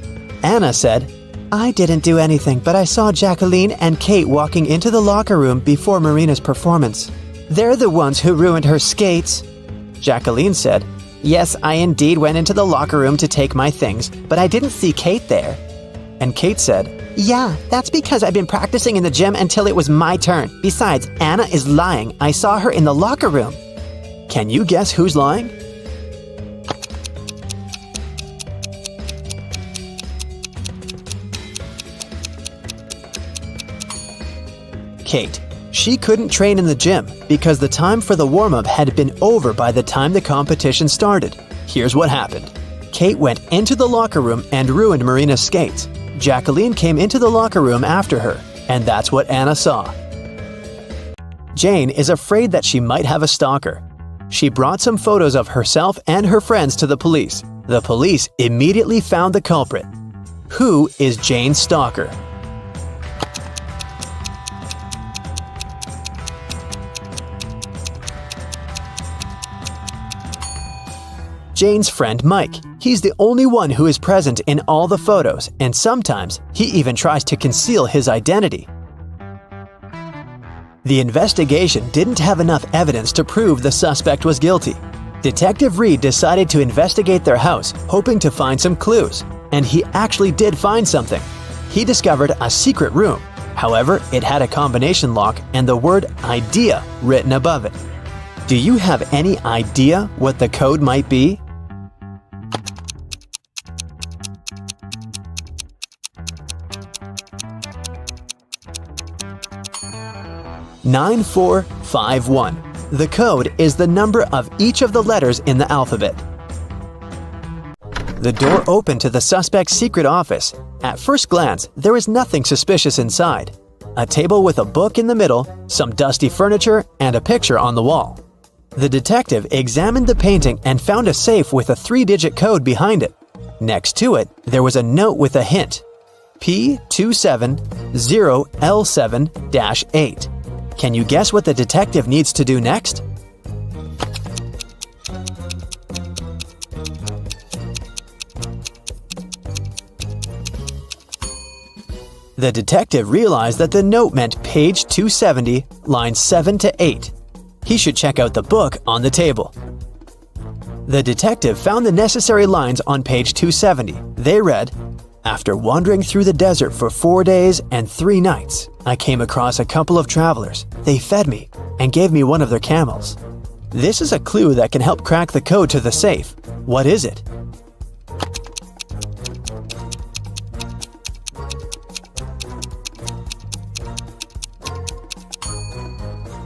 Anna said, "I didn't do anything, but I saw Jacqueline and Kate walking into the locker room before Marina's performance. They're the ones who ruined her skates." Jacqueline said, "Yes, I indeed went into the locker room to take my things, but I didn't see Kate there." And Kate said, "Yeah, that's because I've been practicing in the gym until it was my turn. Besides, Anna is lying. I saw her in the locker room." Can you guess who's lying? Kate. She couldn't train in the gym because the time for the warm-up had been over by the time the competition started. Here's what happened. Kate went into the locker room and ruined Marina's skates. Jacqueline came into the locker room after her, and that's what Anna saw. Jane is afraid that she might have a stalker. She brought some photos of herself and her friends to the police. The police immediately found the culprit. Who is Jane's stalker? Jane's friend Mike. He's the only one who is present in all the photos, and sometimes he even tries to conceal his identity. The investigation didn't have enough evidence to prove the suspect was guilty. Detective Reed decided to investigate their house, hoping to find some clues, and he actually did find something. He discovered a secret room. However, it had a combination lock and the word "idea" written above it. Do you have any idea what the code might be? "9451. The code is the number of each of the letters in the alphabet. The door opened to the suspect's secret office. At first glance, there is nothing suspicious inside. a table with a book in the middle, some dusty furniture, and a picture on the wall. The detective examined the painting and found a safe with a 3-digit code behind it. Next to it, there was a note with a hint: P270L7-8. Can you guess what the detective needs to do next? The detective realized that the note meant page 270, lines 7 to 8. He should check out the book on the table. The detective found the necessary lines on page 270. They read, "After wandering through the desert for 4 days and 3 nights, I came across a couple of travelers. They fed me and gave me one of their camels." This is a clue that can help crack the code to the safe. What is it?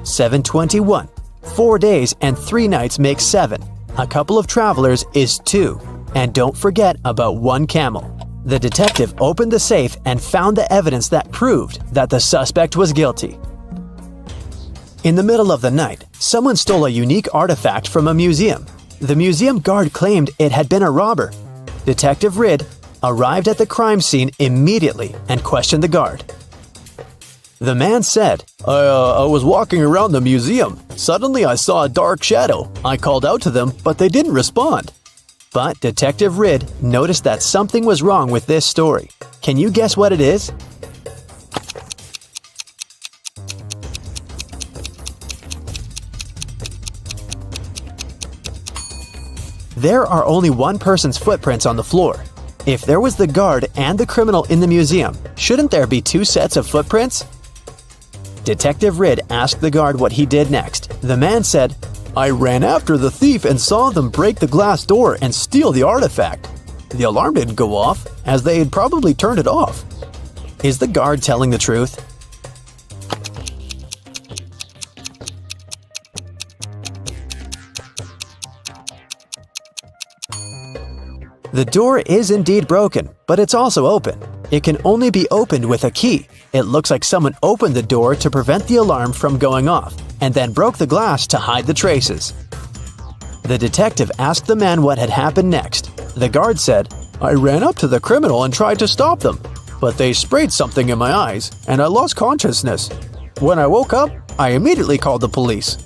"721. 4 days and 3 nights makes 7. A couple of travelers is 2. And don't forget about 1 camel." The detective opened the safe and found the evidence that proved that the suspect was guilty. In the middle of the night, someone stole a unique artifact from a museum. The museum guard claimed it had been a robber. Detective Ridd arrived at the crime scene immediately and questioned the guard. The man said, I was walking around the museum. Suddenly I saw a dark shadow. I called out to them, but they didn't respond." But Detective Ridd noticed that something was wrong with this story. Can you guess what it is? There are only one person's footprints on the floor. If there was the guard and the criminal in the museum, shouldn't there be 2 sets of footprints? Detective Ridd asked the guard what he did next. The man said, "I ran after the thief and saw them break the glass door and steal the artifact. The alarm didn't go off, as they had probably turned it off." Is the guard telling the truth? The door is indeed broken, but it's also open. It can only be opened with a key. It looks like someone opened the door to prevent the alarm from going off, and then broke the glass to hide the traces. The detective asked the man what had happened next. The guard said, "I ran up to the criminal and tried to stop them, but they sprayed something in my eyes, and I lost consciousness. When I woke up, I immediately called the police."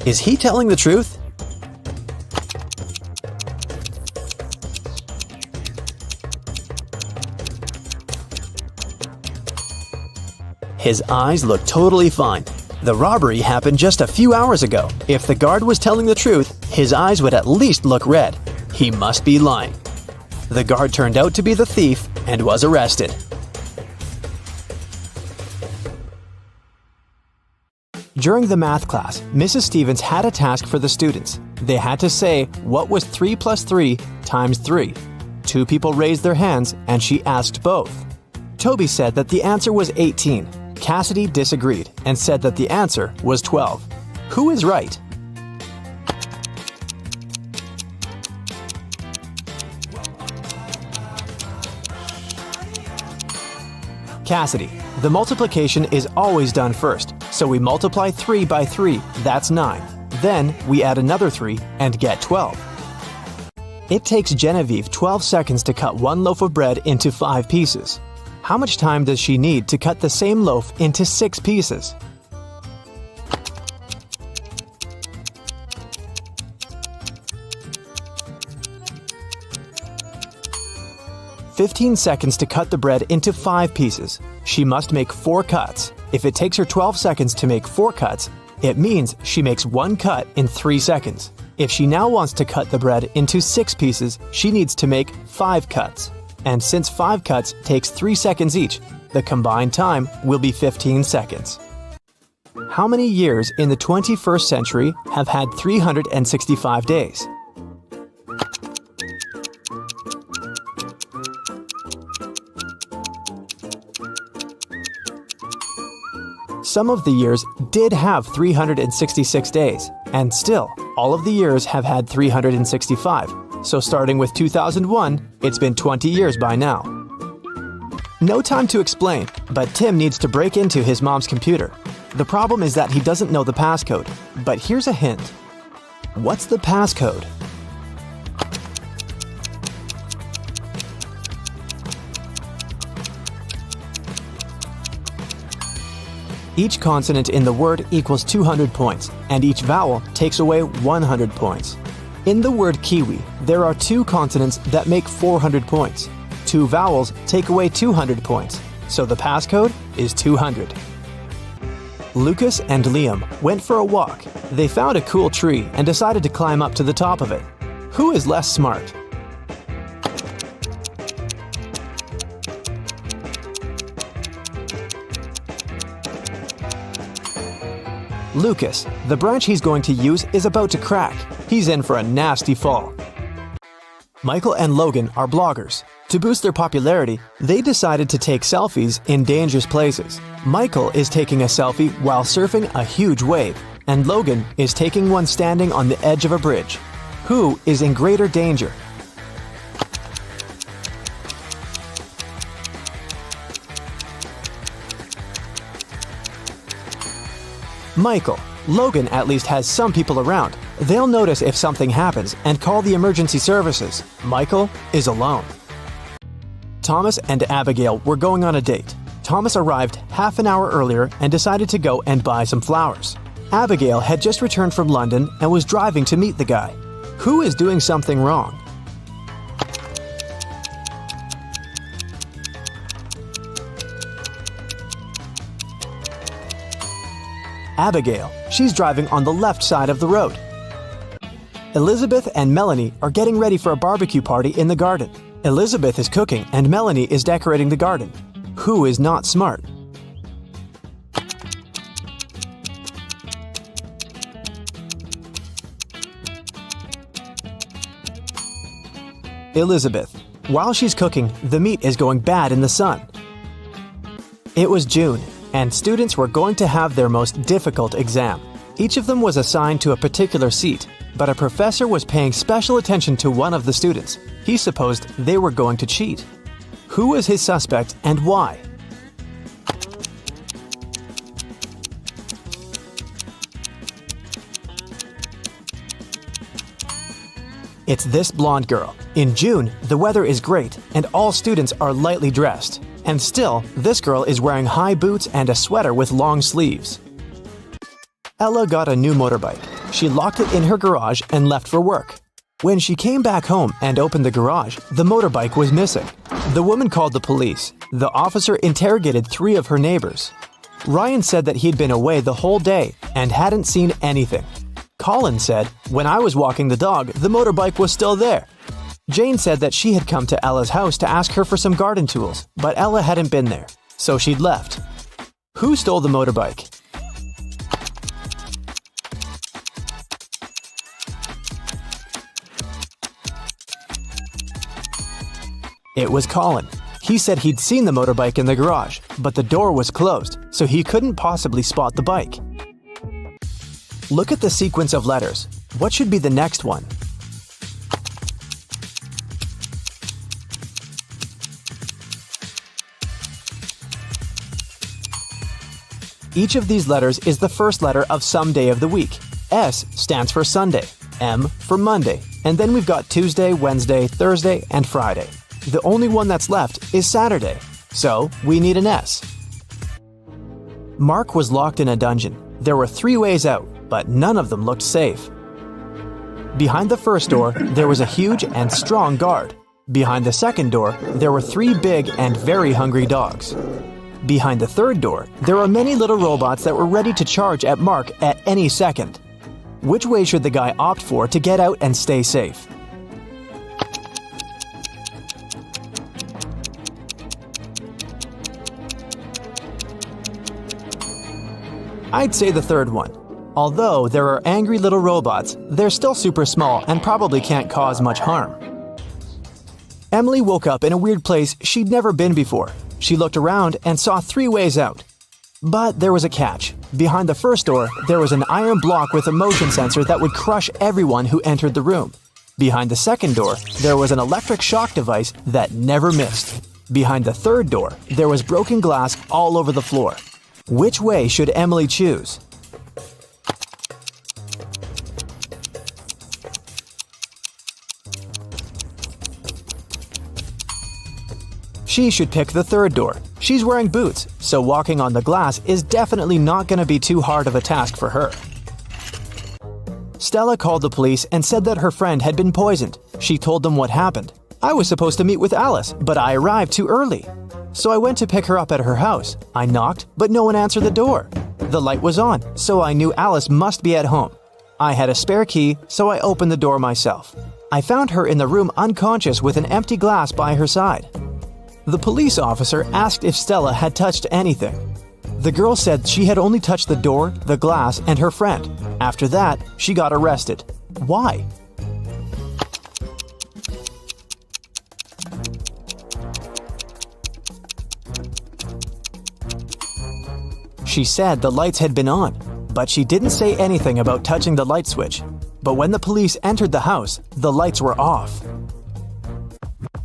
Is he telling the truth? His eyes look totally fine. The robbery happened just a few hours ago. If the guard was telling the truth, his eyes would at least look red. He must be lying. The guard turned out to be the thief and was arrested. During the math class, Mrs. Stevens had a task for the students. They had to say, what was 3 plus 3 times 3? 2 people raised their hands and she asked both. Toby said that the answer was 18. Cassidy disagreed and said that the answer was 12. Who is right? Cassidy. The multiplication is always done first, so we multiply 3 by 3, that's 9. Then we add another 3 and get 12. It takes Genevieve 12 seconds to cut 1 loaf of bread into 5 pieces. How much time does she need to cut the same loaf into 6 pieces? "15 seconds to cut the bread into 5 pieces. She must make 4 cuts. If it takes her 12 seconds to make 4 cuts, it means she makes 1 cut in 3 seconds. If she now wants to cut the bread into 6 pieces, she needs to make 5 cuts. And since 5 cuts takes 3 seconds each, the combined time will be 15 seconds. How many years in the 21st century have had 365 days? Some of the years did have 366 days, and still, all of the years have had 365. So starting with 2001, it's been 20 years by now. No time to explain, but Tim needs to break into his mom's computer. The problem is that he doesn't know the passcode, but here's a hint. What's the passcode? Each consonant in the word equals 200 points, and each vowel takes away 100 points. In the word kiwi, there are 2 consonants that make 400 points. 2 vowels take away 200 points, so the passcode is 200. Lucas and Liam went for a walk. They found a cool tree and decided to climb up to the top of it. Who is less smart? Lucas. The branch he's going to use is about to crack. He's in for a nasty fall. Michael and Logan are bloggers. To boost their popularity, they decided to take selfies in dangerous places. Michael is taking a selfie while surfing a huge wave, and Logan is taking one standing on the edge of a bridge. Who is in greater danger? Michael. Logan at least has some people around. They'll notice if something happens and call the emergency services. Michael is alone. Thomas and Abigail were going on a date. Thomas arrived half an hour earlier and decided to go and buy some flowers. Abigail had just returned from London and was driving to meet the guy. Who is doing something wrong? Abigail. She's driving on the left side of the road. Elizabeth and Melanie are getting ready for a barbecue party in the garden. Elizabeth is cooking and Melanie is decorating the garden. Who is not smart? Elizabeth. While she's cooking, the meat is going bad in the sun. It was June, and students were going to have their most difficult exam. Each of them was assigned to a particular seat, but a professor was paying special attention to one of the students. He supposed they were going to cheat. Who was his suspect and why? It's this blonde girl. In June, the weather is great and all students are lightly dressed. And still, this girl is wearing high boots and a sweater with long sleeves. Ella got a new motorbike. She locked it in her garage and left for work. When she came back home and opened the garage, the motorbike was missing. The woman called the police. The officer interrogated 3 of her neighbors. Ryan said that he'd been away the whole day and hadn't seen anything. Colin said, "When I was walking the dog, the motorbike was still there." Jane said that she had come to Ella's house to ask her for some garden tools, but Ella hadn't been there, so she'd left. Who stole the motorbike? It was Colin. He said he'd seen the motorbike in the garage, but the door was closed, so he couldn't possibly spot the bike. Look at the sequence of letters. What should be the next one? Each of these letters is the first letter of some day of the week. S stands for Sunday, M for Monday, and then we've got Tuesday, Wednesday, Thursday, and Friday. The only one that's left is Saturday, so we need an S. Mark was locked in a dungeon. There were 3 ways out, but none of them looked safe. Behind the first door, there was a huge and strong guard. Behind the second door, there were 3 big and very hungry dogs. Behind the third door, there were many little robots that were ready to charge at Mark at any second. Which way should the guy opt for to get out and stay safe? I'd say the third one. Although there are angry little robots, they're still super small and probably can't cause much harm. Emily woke up in a weird place she'd never been before. She looked around and saw 3 ways out. But there was a catch. Behind the first door, there was an iron block with a motion sensor that would crush everyone who entered the room. Behind the second door, there was an electric shock device that never missed. Behind the third door, there was broken glass all over the floor. Which way should Emily choose? She should pick the third door. She's wearing boots, so walking on the glass is definitely not going to be too hard of a task for her. Stella called the police and said that her friend had been poisoned. She told them what happened. I was supposed to meet with Alice, but I arrived too early. So I went to pick her up at her house. I knocked, but no one answered the door. The light was on, so I knew Alice must be at home. I had a spare key, so I opened the door myself. I found her in the room unconscious with an empty glass by her side. The police officer asked if Stella had touched anything. The girl said she had only touched the door, the glass, and her friend. After that, she got arrested. Why? She said the lights had been on, but she didn't say anything about touching the light switch. But when the police entered the house, the lights were off.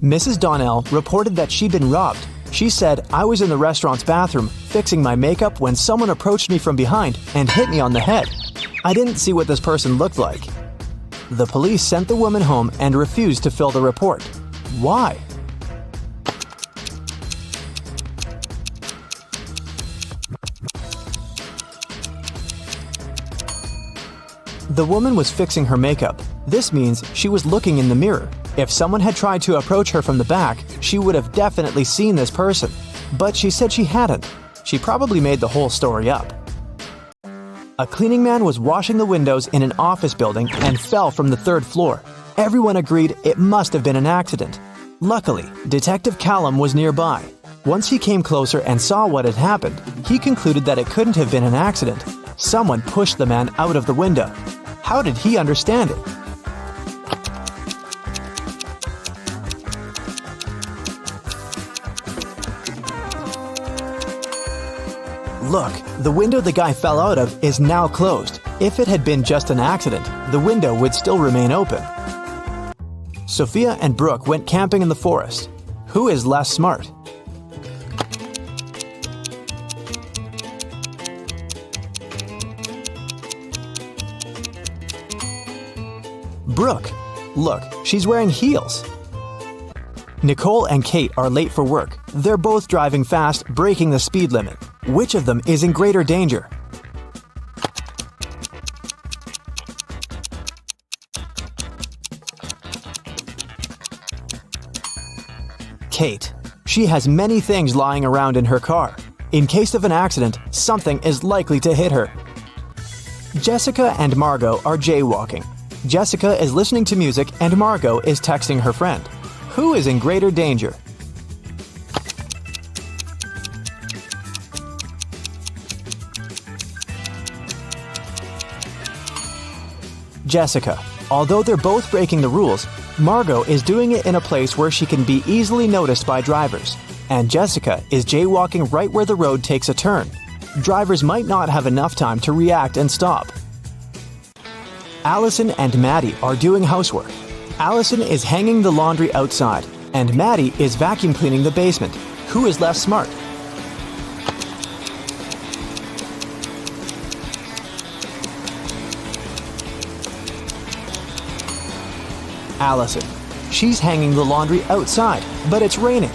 Mrs. Donnell reported that she'd been robbed. She said, "I was in the restaurant's bathroom fixing my makeup when someone approached me from behind and hit me on the head. I didn't see what this person looked like." The police sent the woman home and refused to fill the report. Why? The woman was fixing her makeup. This means she was looking in the mirror. If someone had tried to approach her from the back, she would have definitely seen this person. But she said she hadn't. She probably made the whole story up. A cleaning man was washing the windows in an office building and fell from the third floor. Everyone agreed it must have been an accident. Luckily, Detective Callum was nearby. Once he came closer and saw what had happened, he concluded that it couldn't have been an accident. Someone pushed the man out of the window. How did he understand it? Look, the window the guy fell out of is now closed. If it had been just an accident, the window would still remain open. Sophia and Brooke went camping in the forest. Who is less smart? Brooke. Look, she's wearing heels. Nicole and Kate are late for work. They're both driving fast, breaking the speed limit. Which of them is in greater danger? Kate. She has many things lying around in her car. In case of an accident, something is likely to hit her. Jessica and Margot are jaywalking. Jessica is listening to music and Margot is texting her friend. Who is in greater danger? Jessica. Although they're both breaking the rules, Margot is doing it in a place where she can be easily noticed by drivers. And Jessica is jaywalking right where the road takes a turn. Drivers might not have enough time to react and stop. Allison and Maddie are doing housework. Allison is hanging the laundry outside, and Maddie is vacuum cleaning the basement. Who is less smart? Allison. She's hanging the laundry outside, but it's raining.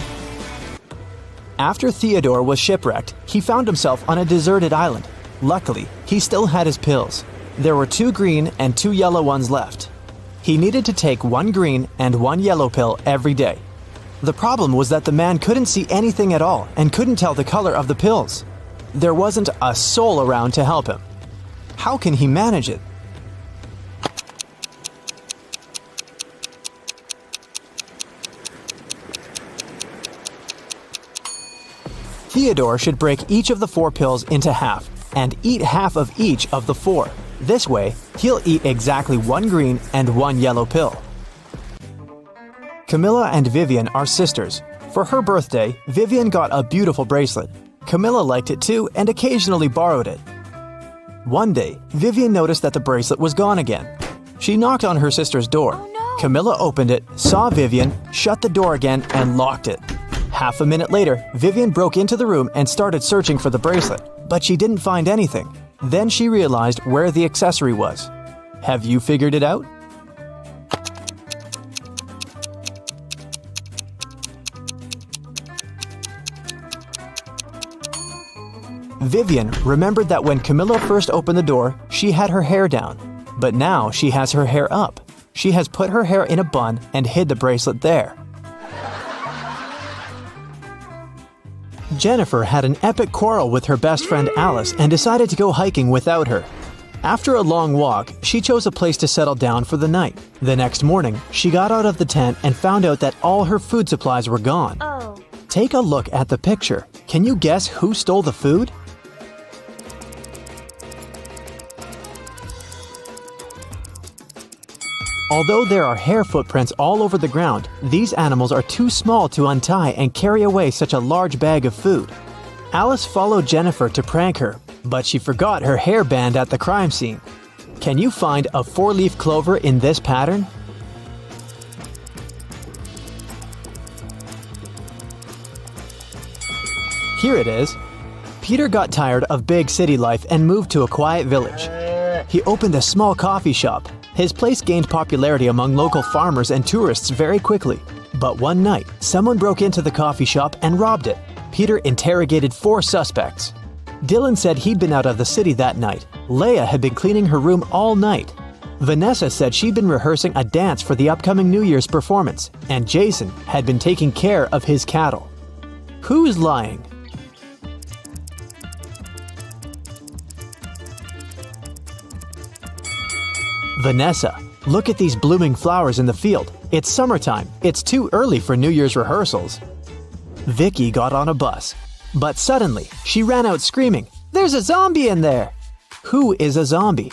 After Theodore was shipwrecked, he found himself on a deserted island. Luckily, he still had his pills. There were 2 green and 2 yellow ones left. He needed to take 1 green and 1 yellow pill every day. The problem was that the man couldn't see anything at all and couldn't tell the color of the pills. There wasn't a soul around to help him. How can he manage it? Theodore should break each of the 4 pills into half and eat half of each of the 4. This way, he'll eat exactly 1 green and 1 yellow pill. Camilla and Vivian are sisters. For her birthday, Vivian got a beautiful bracelet. Camilla liked it too and occasionally borrowed it. One day, Vivian noticed that the bracelet was gone again. She knocked on her sister's door. Camilla opened it, saw Vivian, shut the door again, and locked it. Half a minute later, Vivian broke into the room and started searching for the bracelet, but she didn't find anything. Then she realized where the accessory was. Have you figured it out? Vivian remembered that when Camilla first opened the door, she had her hair down, but now she has her hair up. She has put her hair in a bun and hid the bracelet there. Jennifer had an epic quarrel with her best friend Alice and decided to go hiking without her. After a long walk, she chose a place to settle down for the night. The next morning, she got out of the tent and found out that all her food supplies were gone. Take a look at the picture. Can you guess who stole the food? Although there are hair footprints all over the ground, these animals are too small to untie and carry away such a large bag of food. Alice followed Jennifer to prank her, but she forgot her hairband at the crime scene. Can you find a 4-leaf clover in this pattern? Here it is. Peter got tired of big city life and moved to a quiet village. He opened a small coffee shop. His place gained popularity among local farmers and tourists very quickly. But one night, someone broke into the coffee shop and robbed it. Peter interrogated 4 suspects. Dylan said he'd been out of the city that night. Leia had been cleaning her room all night. Vanessa said she'd been rehearsing a dance for the upcoming New Year's performance, and Jason had been taking care of his cattle. Who's lying? Vanessa, look at these blooming flowers in the field. It's summertime. It's too early for New Year's rehearsals. Vicky got on a bus, but suddenly she ran out screaming, "There's a zombie in there!" Who is a zombie?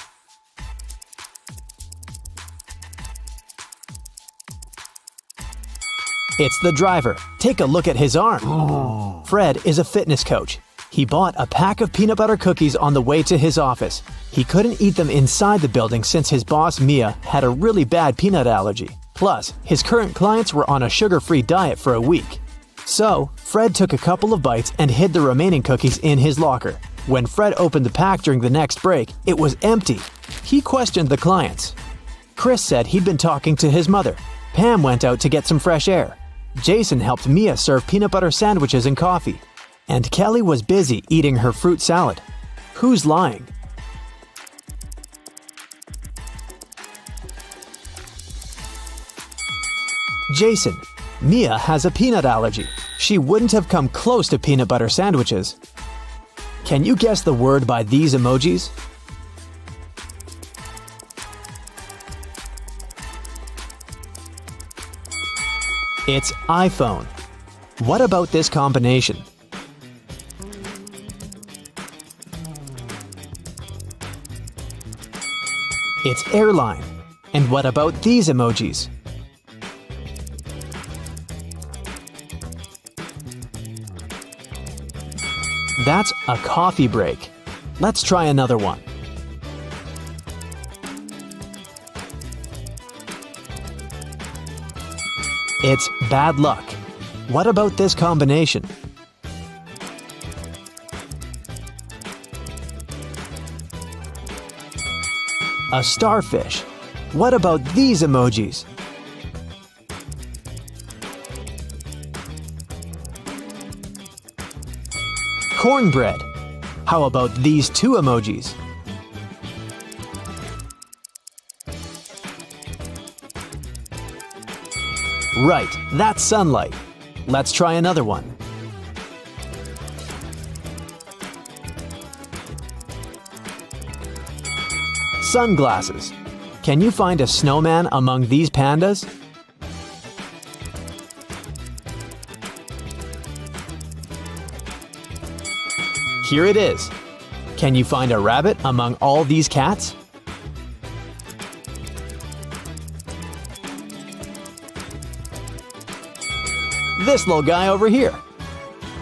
It's the driver. Take a look at his arm. Fred is a fitness coach. He bought a pack of peanut butter cookies on the way to his office. He couldn't eat them inside the building since his boss, Mia, had a really bad peanut allergy. Plus, his current clients were on a sugar-free diet for a week. So, Fred took a couple of bites and hid the remaining cookies in his locker. When Fred opened the pack during the next break, it was empty. He questioned the clients. Chris said he'd been talking to his mother. Pam went out to get some fresh air. Jason helped Mia serve peanut butter sandwiches and coffee. And Kelly was busy eating her fruit salad. Who's lying? Jason. Mia has a peanut allergy. She wouldn't have come close to peanut butter sandwiches. Can you guess the word by these emojis? It's iPhone. What about this combination? It's airline. And what about these emojis? That's a coffee break. Let's try another one. It's bad luck. What about this combination? A starfish. What about these emojis? Cornbread. How about these 2 emojis? Right, that's sunlight. Let's try another one. Sunglasses. Can you find a snowman among these pandas? Here it is. Can you find a rabbit among all these cats? This little guy over here.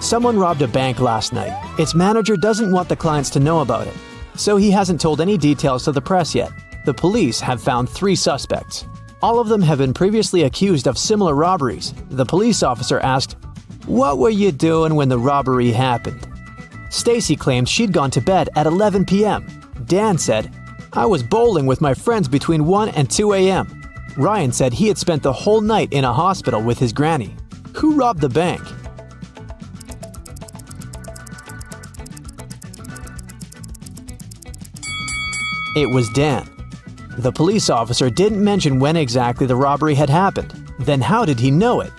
Someone robbed a bank last night. Its manager doesn't want the clients to know about it, so he hasn't told any details to the press yet. The police have found 3 suspects. All of them have been previously accused of similar robberies. The police officer asked, What were you doing when the robbery happened? Stacy claimed she'd gone to bed at 11 p.m. Dan said, I was bowling with my friends between 1 and 2 a.m. Ryan said he had spent the whole night in a hospital with his granny. Who robbed the bank? It was Dan. The police officer didn't mention when exactly the robbery had happened. Then how did he know it?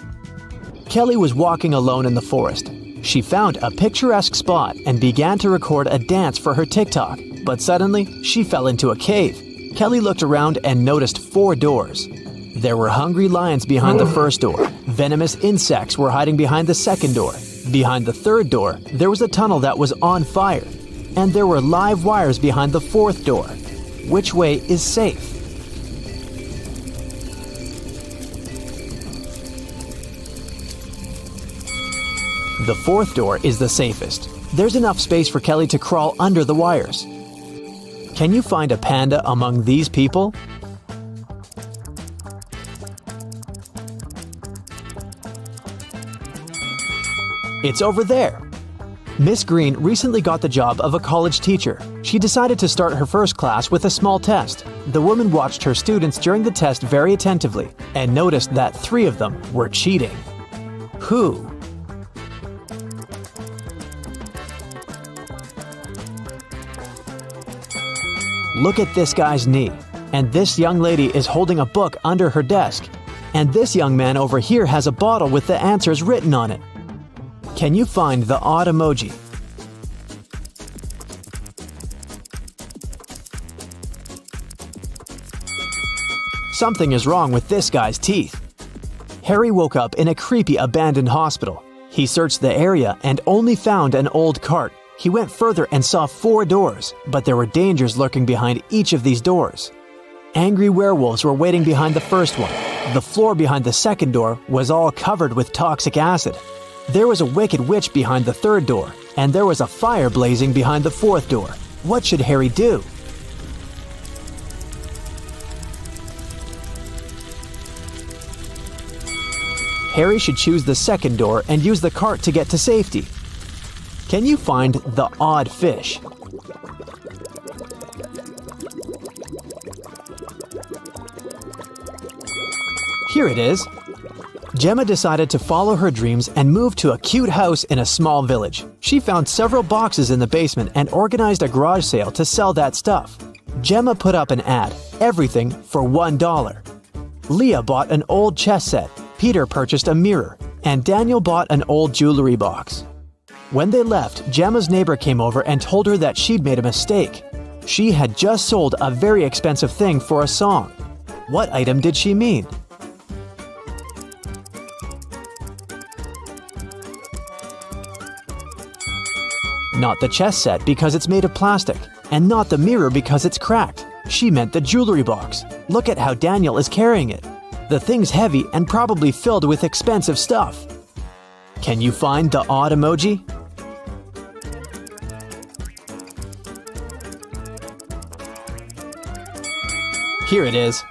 Kelly was walking alone in the forest. She found a picturesque spot and began to record a dance for her TikTok, but suddenly she fell into a cave. Kelly looked around and noticed 4 doors. There were hungry lions behind the first door. Venomous insects were hiding behind the second door. Behind the third door, there was a tunnel that was on fire. And there were live wires behind the fourth door. Which way is safe? The fourth door is the safest. There's enough space for Kelly to crawl under the wires. Can you find a panda among these people? It's over there. Miss Green recently got the job of a college teacher. She decided to start her first class with a small test. The woman watched her students during the test very attentively and noticed that 3 of them were cheating. Who? Look at this guy's knee. And this young lady is holding a book under her desk. And this young man over here has a bottle with the answers written on it. Can you find the odd emoji? Something is wrong with this guy's teeth. Harry woke up in a creepy abandoned hospital. He searched the area and only found an old cart. He went further and saw 4 doors, but there were dangers lurking behind each of these doors. Angry werewolves were waiting behind the first one. The floor behind the second door was all covered with toxic acid. There was a wicked witch behind the third door, and there was a fire blazing behind the fourth door. What should Harry do? Harry should choose the second door and use the cart to get to safety. Can you find the odd fish? Here it is. Gemma decided to follow her dreams and move to a cute house in a small village. She found several boxes in the basement and organized a garage sale to sell that stuff. Gemma put up an ad, everything for $1. Leah bought an old chess set, Peter purchased a mirror, and Daniel bought an old jewelry box. When they left, Gemma's neighbor came over and told her that she'd made a mistake. She had just sold a very expensive thing for a song. What item did she mean? Not the chess set because it's made of plastic, and not the mirror because it's cracked. She meant the jewelry box. Look at how Daniel is carrying it. The thing's heavy and probably filled with expensive stuff. Can you find the odd emoji? Here it is.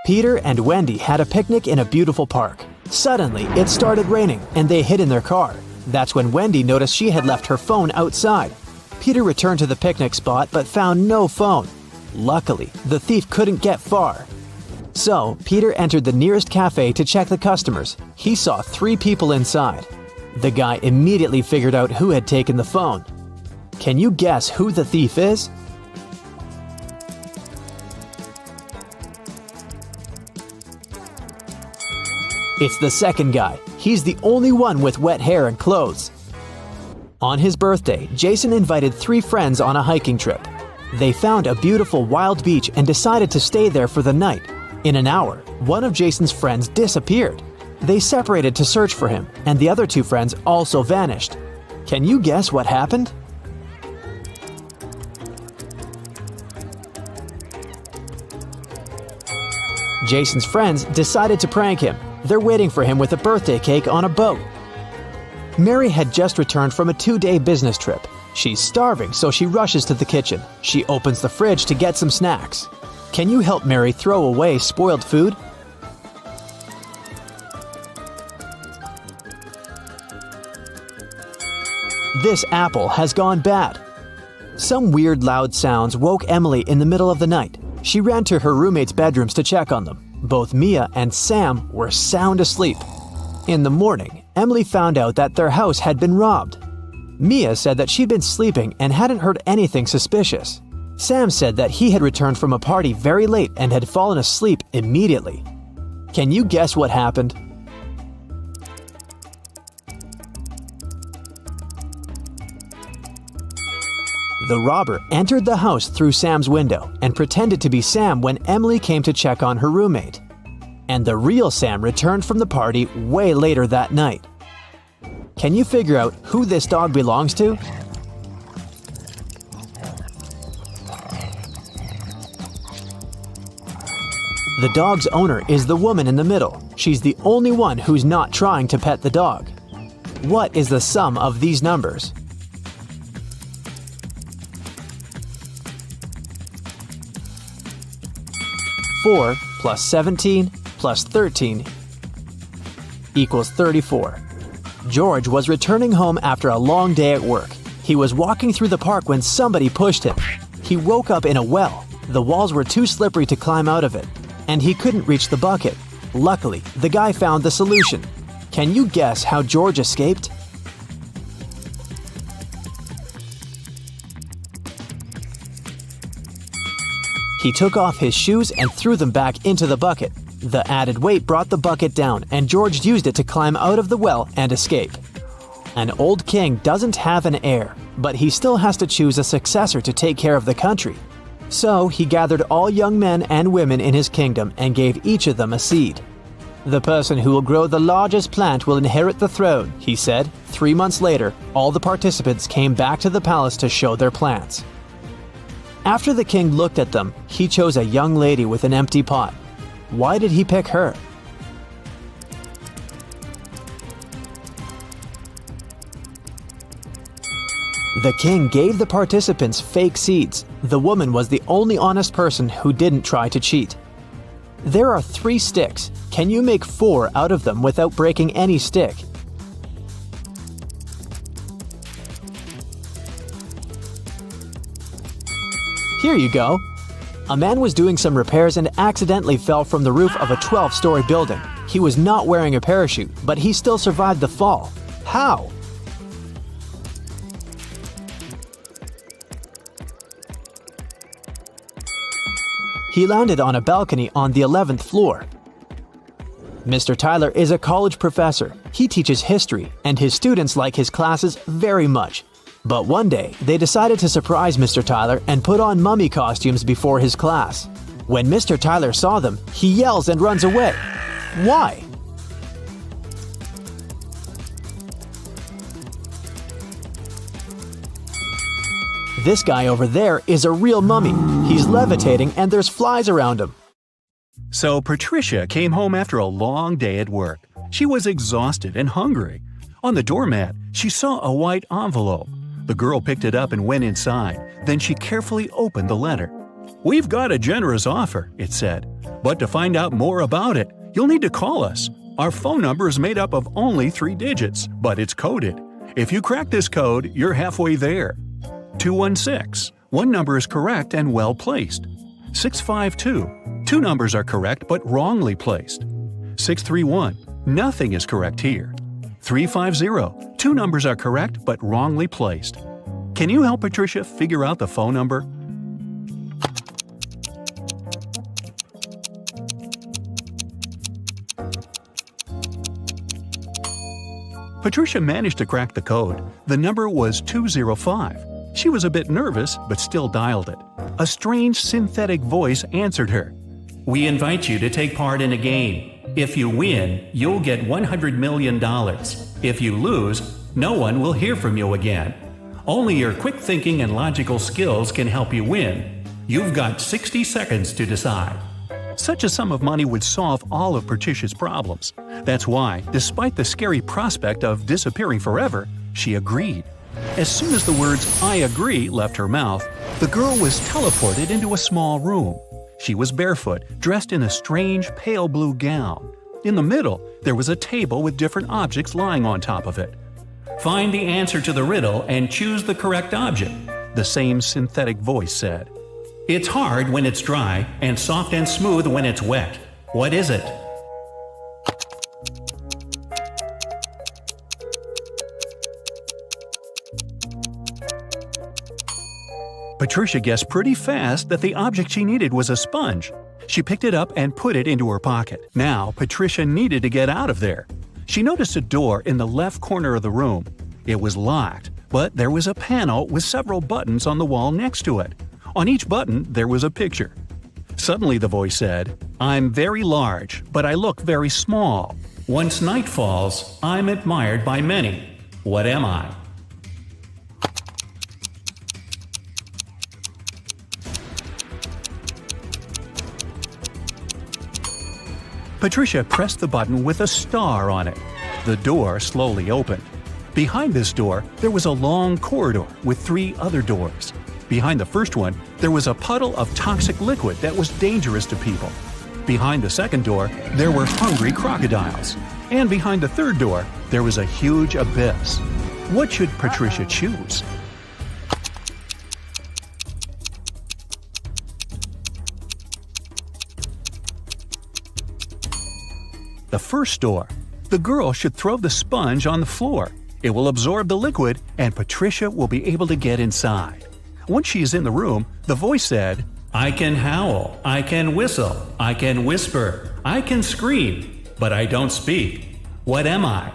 Peter and Wendy had a picnic in a beautiful park. Suddenly, it started raining and they hid in their car. That's when Wendy noticed she had left her phone outside. Peter returned to the picnic spot but found no phone. Luckily, the thief couldn't get far. So, Peter entered the nearest cafe to check the customers. He saw 3 people inside. The guy immediately figured out who had taken the phone. Can you guess who the thief is? It's the second guy. He's the only one with wet hair and clothes. On his birthday, Jason invited 3 friends on a hiking trip. They found a beautiful wild beach and decided to stay there for the night. In an hour, one of Jason's friends disappeared. They separated to search for him, and the other 2 friends also vanished. Can you guess what happened? Jason's friends decided to prank him. They're waiting for him with a birthday cake on a boat. Mary had just returned from a 2-day business trip. She's starving, so she rushes to the kitchen. She opens the fridge to get some snacks. Can you help Mary throw away spoiled food? This apple has gone bad." Some weird loud sounds woke Emily in the middle of the night. She ran to her roommates' bedrooms to check on them. Both Mia and Sam were sound asleep. In the morning, Emily found out that their house had been robbed. Mia said that she'd been sleeping and hadn't heard anything suspicious. Sam said that he had returned from a party very late and had fallen asleep immediately. Can you guess what happened? The robber entered the house through Sam's window and pretended to be Sam when Emily came to check on her roommate. And the real Sam returned from the party way later that night. Can you figure out who this dog belongs to? The dog's owner is the woman in the middle. She's the only one who's not trying to pet the dog. What is the sum of these numbers? Four plus 17 plus 13 equals 34. George was returning home after a long day at work. He was walking through the park when somebody pushed him. He woke up in a well. The walls were too slippery to climb out of it, and he couldn't reach the bucket. Luckily, the guy found the solution. Can you guess how George escaped? He took off his shoes and threw them back into the bucket. The added weight brought the bucket down, and George used it to climb out of the well and escape. An old king doesn't have an heir, but he still has to choose a successor to take care of the country. So he gathered all young men and women in his kingdom and gave each of them a seed. "The person who will grow the largest plant will inherit the throne," he said. 3 months later, all the participants came back to the palace to show their plants. After the king looked at them, he chose a young lady with an empty pot. Why did he pick her? The king gave the participants fake seeds. The woman was the only honest person who didn't try to cheat. There are 3 sticks. Can you make 4 out of them without breaking any stick? Here you go. A man was doing some repairs and accidentally fell from the roof of a 12-story building. He was not wearing a parachute, but he still survived the fall. How? He landed on a balcony on the 11th floor. Mr. Tyler is a college professor. He teaches history, and his students like his classes very much. But one day, they decided to surprise Mr. Tyler and put on mummy costumes before his class. When Mr. Tyler saw them, he yells and runs away. Why? This guy over there is a real mummy. He's levitating and there's flies around him. So Patricia came home after a long day at work. She was exhausted and hungry. On the doormat, she saw a white envelope. The girl picked it up and went inside. Then she carefully opened the letter. "We've got a generous offer," it said. "But to find out more about it, you'll need to call us. Our phone number is made up of only 3 digits, but it's coded. If you crack this code, you're halfway there. 216. One number is correct and well placed. 652. 2 numbers are correct but wrongly placed. 631. Nothing is correct here. 350. 2 numbers are correct but wrongly placed. Can you help Patricia figure out the phone number?" Patricia managed to crack the code. The number was 205. She was a bit nervous, but still dialed it. A strange synthetic voice answered her. "We invite you to take part in a game. If you win, you'll get $100 million. If you lose, no one will hear from you again. Only your quick thinking and logical skills can help you win. You've got 60 seconds to decide." Such a sum of money would solve all of Patricia's problems. That's why, despite the scary prospect of disappearing forever, she agreed. As soon as the words "I agree" left her mouth, the girl was teleported into a small room. She was barefoot, dressed in a strange pale blue gown. In the middle, there was a table with different objects lying on top of it. Find the answer to the riddle and choose the correct object, the same synthetic voice said. It's hard when it's dry and soft and smooth when it's wet. What is it? Patricia guessed pretty fast that the object she needed was a sponge. She picked it up and put it into her pocket. Now, Patricia needed to get out of there. She noticed a door in the left corner of the room. It was locked, but there was a panel with several buttons on the wall next to it. On each button, there was a picture. Suddenly, the voice said, "I'm very large, but I look very small. Once night falls, I'm admired by many. What am I?" Patricia pressed the button with a star on it. The door slowly opened. Behind this door, there was a long corridor with 3 other doors. Behind the first one, there was a puddle of toxic liquid that was dangerous to people. Behind the second door, there were hungry crocodiles. And behind the third door, there was a huge abyss. What should Patricia choose? The first door. The girl should throw the sponge on the floor. It will absorb the liquid, and Patricia will be able to get inside. Once she is in the room, the voice said, I can howl, I can whistle, I can whisper, I can scream, but I don't speak. What am I?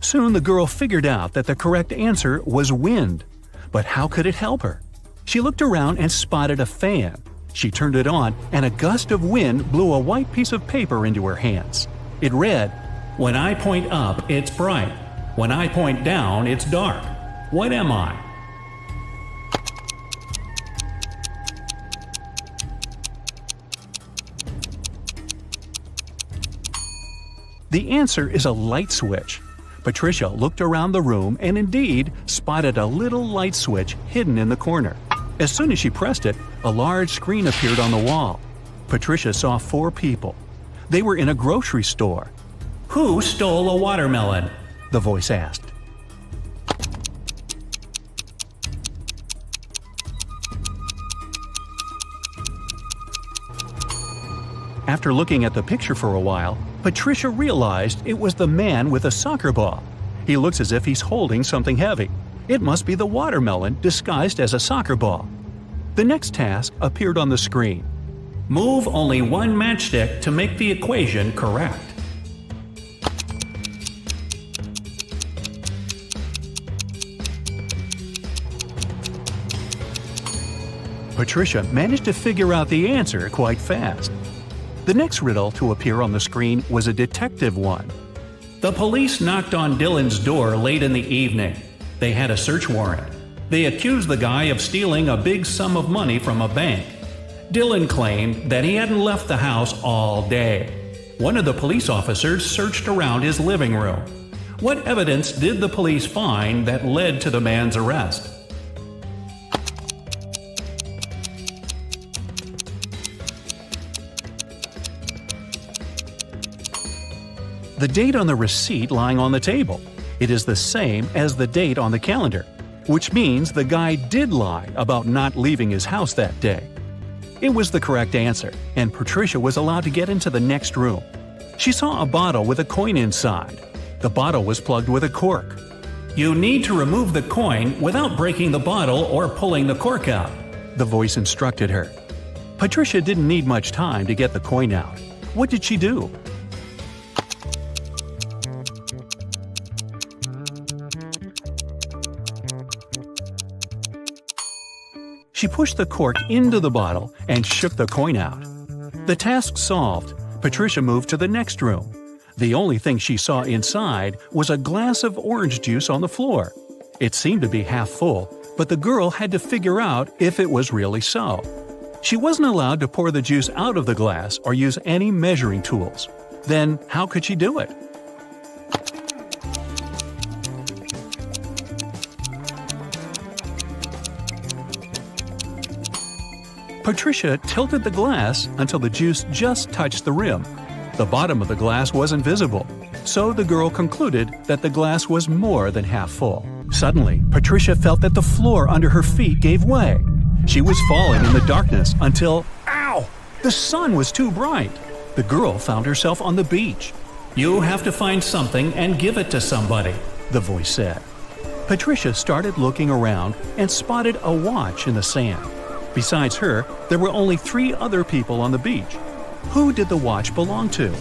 Soon the girl figured out that the correct answer was wind. But how could it help her? She looked around and spotted a fan. She turned it on, and a gust of wind blew a white piece of paper into her hands. It read, When I point up, it's bright. When I point down, it's dark. What am I? The answer is a light switch. Patricia looked around the room and indeed spotted a little light switch hidden in the corner. As soon as she pressed it, a large screen appeared on the wall. Patricia saw 4 people. They were in a grocery store. Who stole a watermelon? The voice asked. After looking at the picture for a while, Patricia realized it was the man with a soccer ball. He looks as if he's holding something heavy. It must be the watermelon disguised as a soccer ball. The next task appeared on the screen. Move only one matchstick to make the equation correct. Patricia managed to figure out the answer quite fast. The next riddle to appear on the screen was a detective one. The police knocked on Dylan's door late in the evening. They had a search warrant. They accused the guy of stealing a big sum of money from a bank. Dylan claimed that he hadn't left the house all day. One of the police officers searched around his living room. What evidence did the police find that led to the man's arrest? The date on the receipt lying on the table. It is the same as the date on the calendar, which means the guy did lie about not leaving his house that day. It was the correct answer, and Patricia was allowed to get into the next room. She saw a bottle with a coin inside. The bottle was plugged with a cork. You need to remove the coin without breaking the bottle or pulling the cork out, the voice instructed her. Patricia didn't need much time to get the coin out. What did she do? She pushed the cork into the bottle and shook the coin out. The task solved, Patricia moved to the next room. The only thing she saw inside was a glass of orange juice on the floor. It seemed to be half full, but the girl had to figure out if it was really so. She wasn't allowed to pour the juice out of the glass or use any measuring tools. Then how could she do it? Patricia tilted the glass until the juice just touched the rim. The bottom of the glass wasn't visible, so the girl concluded that the glass was more than half full. Suddenly, Patricia felt that the floor under her feet gave way. She was falling in the darkness until, ow! The sun was too bright. The girl found herself on the beach. You have to find something and give it to somebody, The voice said. Patricia started looking around and spotted a watch in the sand. Besides her, there were only 3 other people on the beach. Who did the watch belong to?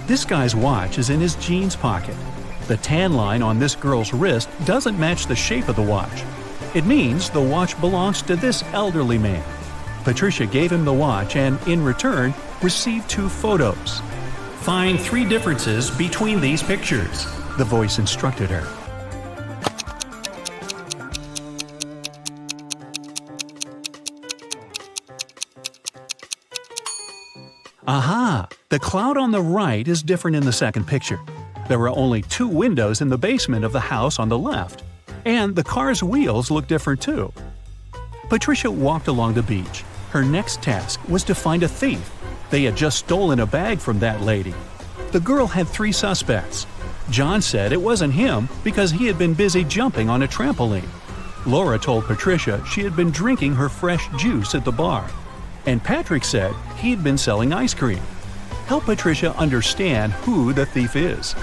This guy's watch is in his jeans pocket. The tan line on this girl's wrist doesn't match the shape of the watch. It means the watch belongs to this elderly man. Patricia gave him the watch and, in return, received 2 photos. Find 3 differences between these pictures, The voice instructed her. Aha! The cloud on the right is different in the second picture. There are only 2 windows in the basement of the house on the left. And the car's wheels look different too. Patricia walked along the beach. Her next task was to find a thief. They had just stolen a bag from that lady. The girl had 3 suspects. John said it wasn't him because he had been busy jumping on a trampoline. Laura told Patricia she had been drinking her fresh juice at the bar. And Patrick said he'd been selling ice cream. Help Patricia understand who the thief is.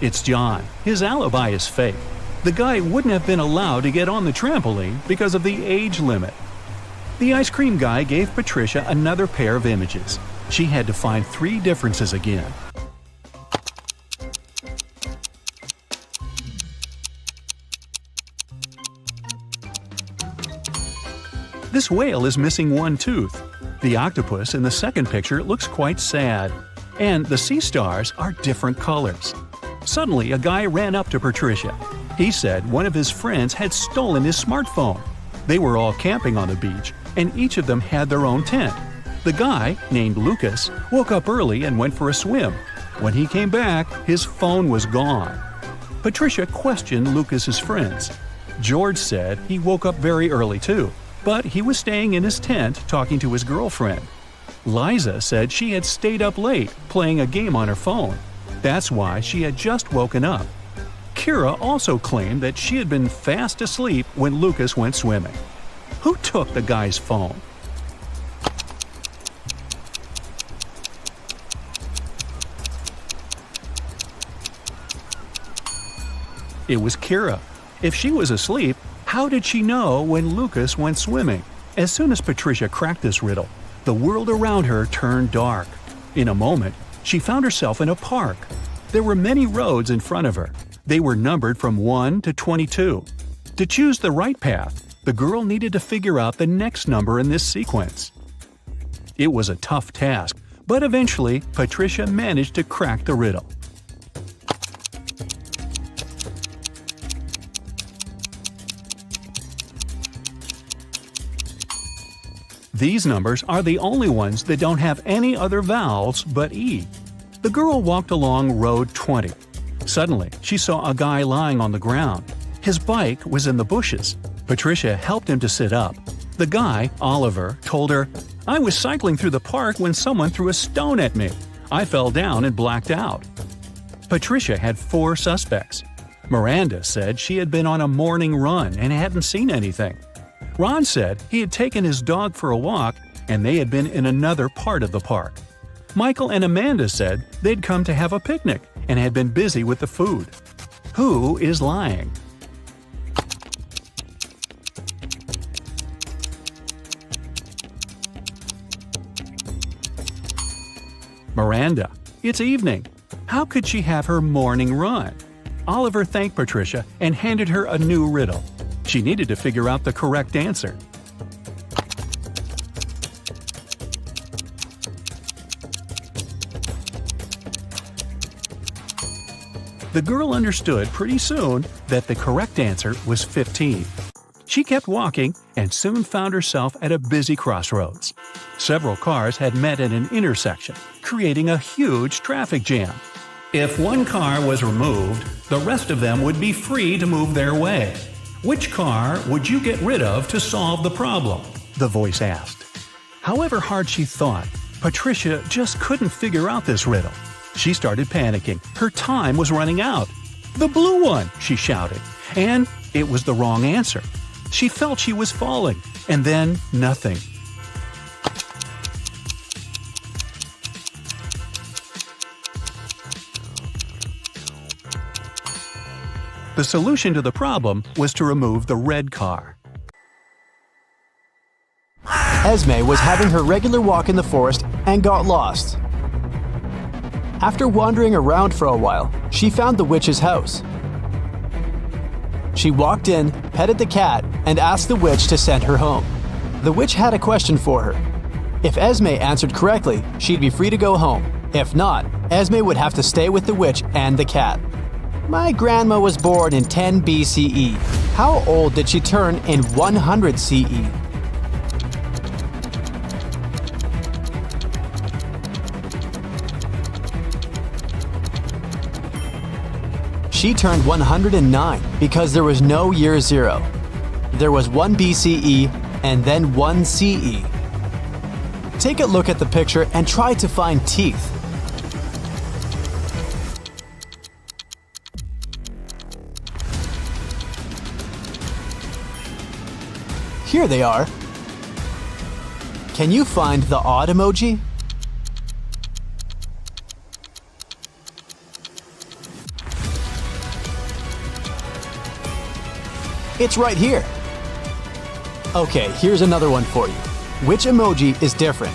It's John. His alibi is fake. The guy wouldn't have been allowed to get on the trampoline because of the age limit. The ice cream guy gave Patricia another pair of images. She had to find 3 differences again. This whale is missing 1 tooth. The octopus in the second picture looks quite sad. And the sea stars are different colors. Suddenly, a guy ran up to Patricia. He said one of his friends had stolen his smartphone. They were all camping on the beach, and each of them had their own tent. The guy, named Lucas, woke up early and went for a swim. When he came back, his phone was gone. Patricia questioned Lucas's friends. George said he woke up very early too, but he was staying in his tent talking to his girlfriend. Liza said she had stayed up late playing a game on her phone. That's why she had just woken up. Kira also claimed that she had been fast asleep when Lucas went swimming. Who took the guy's phone? It was Kira. If she was asleep, how did she know when Lucas went swimming? As soon as Patricia cracked this riddle, the world around her turned dark. In a moment, she found herself in a park. There were many roads in front of her. They were numbered from 1 to 22. To choose the right path, the girl needed to figure out the next number in this sequence. It was a tough task, but eventually Patricia managed to crack the riddle. These numbers are the only ones that don't have any other vowels but E. The girl walked along road 20. Suddenly, she saw a guy lying on the ground. His bike was in the bushes. Patricia helped him to sit up. The guy, Oliver, told her, "I was cycling through the park when someone threw a stone at me. I fell down and blacked out." Patricia had 4 suspects. Miranda said she had been on a morning run and hadn't seen anything. Ron said he had taken his dog for a walk and they had been in another part of the park. Michael and Amanda said they'd come to have a picnic and had been busy with the food. Who is lying? Miranda. It's evening. How could she have her morning run? Oliver thanked Patricia and handed her a new riddle. She needed to figure out the correct answer. The girl understood pretty soon that the correct answer was 15. She kept walking and soon found herself at a busy crossroads. Several cars had met at an intersection, creating a huge traffic jam. If one car was removed, the rest of them would be free to move their way. Which car would you get rid of to solve the problem? The voice asked. However hard she thought, Patricia just couldn't figure out this riddle. She started panicking. Her time was running out. "The blue one!" she shouted. And it was the wrong answer. She felt she was falling, and then nothing. The solution to the problem was to remove the red car. Esme was having her regular walk in the forest and got lost. After wandering around for a while, she found the witch's house. She walked in, petted the cat, and asked the witch to send her home. The witch had a question for her. If Esme answered correctly, she'd be free to go home. If not, Esme would have to stay with the witch and the cat. My grandma was born in 10 BCE. How old did she turn in 100 CE? She turned 109 because there was no year zero. There was 1 BCE and then 1 CE. Take a look at the picture and try to find teeth. Here they are. Can you find the odd emoji? It's right here. Okay, here's another one for you. Which emoji is different?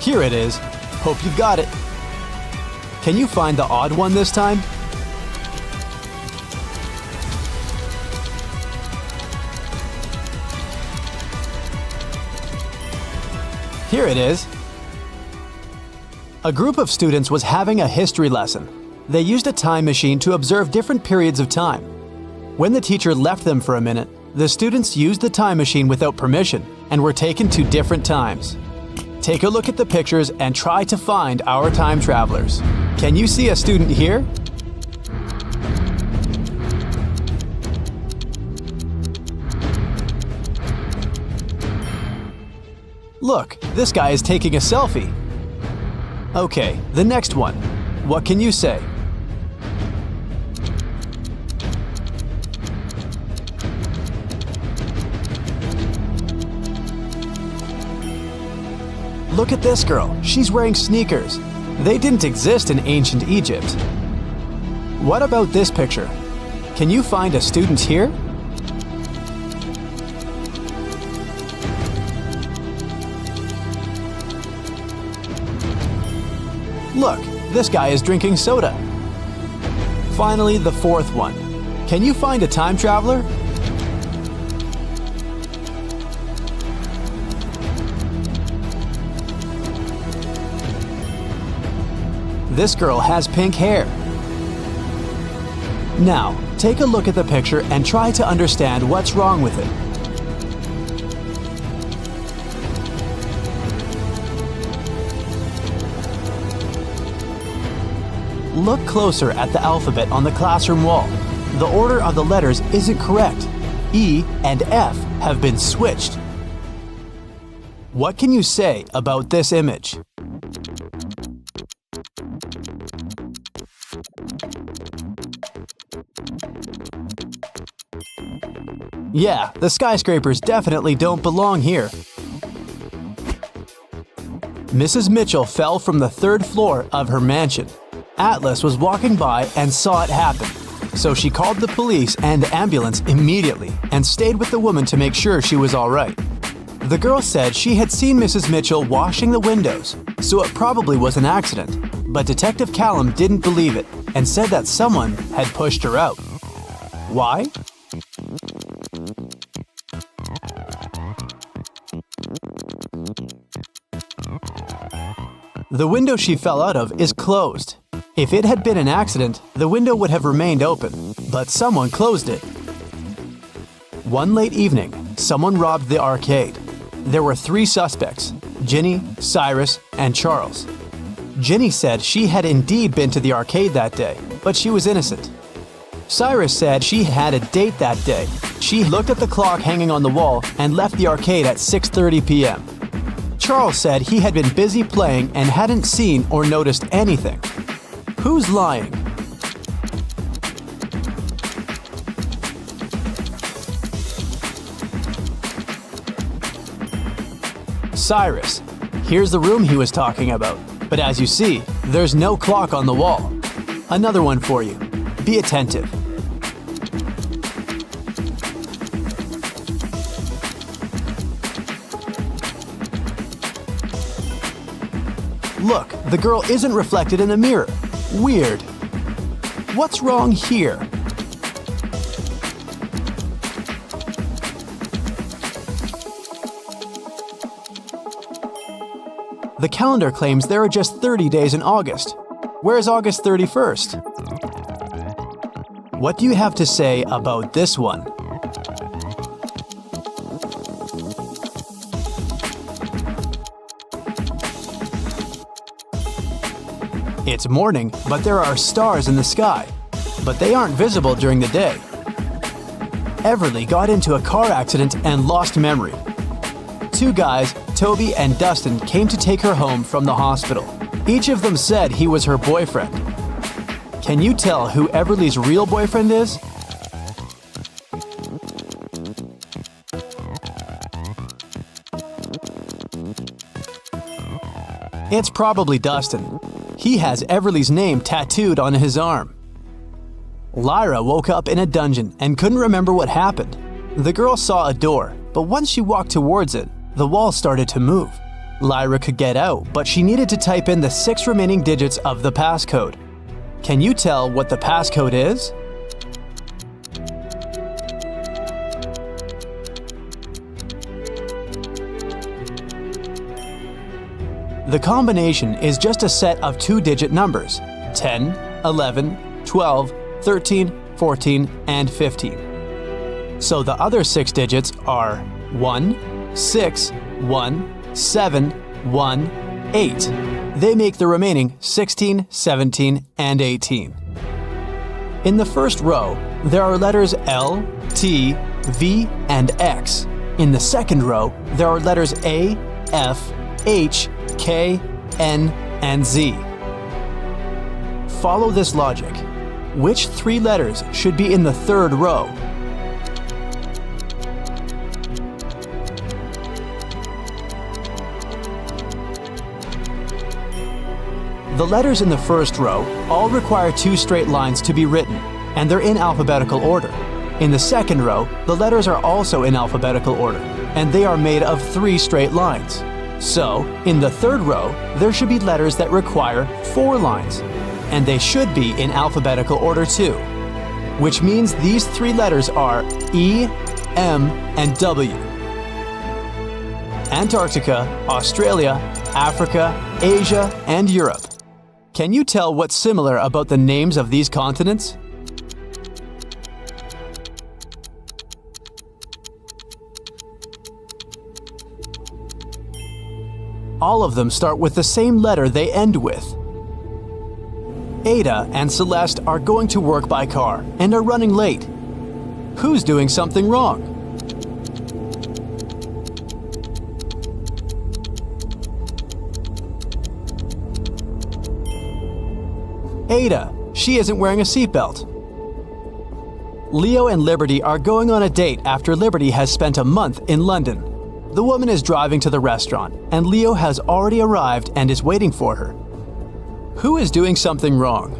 Here it is. Hope you've got it. Can you find the odd one this time? Here it is. A group of students was having a history lesson. They used a time machine to observe different periods of time. When the teacher left them for a minute, the students used the time machine without permission and were taken to different times. Take a look at the pictures and try to find our time travelers. Can you see a student here? Look, this guy is taking a selfie. Okay, the next one. What can you say? Look at this girl. She's wearing sneakers. They didn't exist in ancient Egypt. What about this picture? Can you find a student here? Look, this guy is drinking soda. Finally, the fourth one. Can you find a time traveler? This girl has pink hair. Now, take a look at the picture and try to understand what's wrong with it. Look closer at the alphabet on the classroom wall. The order of the letters isn't correct. E and F have been switched. What can you say about this image? Yeah, the skyscrapers definitely don't belong here. Mrs. Mitchell fell from the 3rd floor of her mansion. Atlas was walking by and saw it happen, so she called the police and ambulance immediately and stayed with the woman to make sure she was all right. The girl said she had seen Mrs. Mitchell washing the windows, so it probably was an accident, but Detective Callum didn't believe it and said that someone had pushed her out. Why? The window she fell out of is closed. If it had been an accident, the window would have remained open, but someone closed it. One late evening, someone robbed the arcade. There were 3 suspects: Ginny, Cyrus, and Charles. Ginny said she had indeed been to the arcade that day, but she was innocent. Cyrus said she had a date that day. She looked at the clock hanging on the wall and left the arcade at 6:30 p.m. Charles said he had been busy playing and hadn't seen or noticed anything. Who's lying? Cyrus. Here's the room he was talking about. But as you see, there's no clock on the wall. Another one for you. Be attentive. Look, the girl isn't reflected in the mirror. Weird. What's wrong here? The calendar claims there are just 30 days in August. Where's August 31st? What do you have to say about this one? It's morning, but there are stars in the sky. But they aren't visible during the day. Everly got into a car accident and lost memory. 2 guys, Toby and Dustin, came to take her home from the hospital. Each of them said he was her boyfriend. Can you tell who Everly's real boyfriend is? It's probably Dustin. He has Everly's name tattooed on his arm. Lyra woke up in a dungeon and couldn't remember what happened. The girl saw a door, but once she walked towards it, the wall started to move. Lyra could get out, but she needed to type in the 6 remaining digits of the passcode. Can you tell what the passcode is? The combination is just a set of 2-digit numbers: 10, 11, 12, 13, 14, and 15. So the other 6 digits are 1, 6, 1, 7, 1, 8. They make the remaining 16, 17, and 18. In the first row, there are letters L, T, V, and X. In the second row, there are letters A, F, H, K, N, and Z. Follow this logic. Which 3 letters should be in the third row? The letters in the first row all require 2 straight lines to be written, and they're in alphabetical order. In the second row, the letters are also in alphabetical order, and they are made of 3 straight lines. So, in the third row, there should be letters that require 4 lines, and they should be in alphabetical order too, which means these 3 letters are E, M, and W. Antarctica, Australia, Africa, Asia, and Europe. Can you tell what's similar about the names of these continents? All of them start with the same letter they end with. Ada and Celeste are going to work by car and are running late. Who's doing something wrong? Ada. She isn't wearing a seatbelt. Leo and Liberty are going on a date after Liberty has spent a month in London. The woman is driving to the restaurant, and Leo has already arrived and is waiting for her. Who is doing something wrong?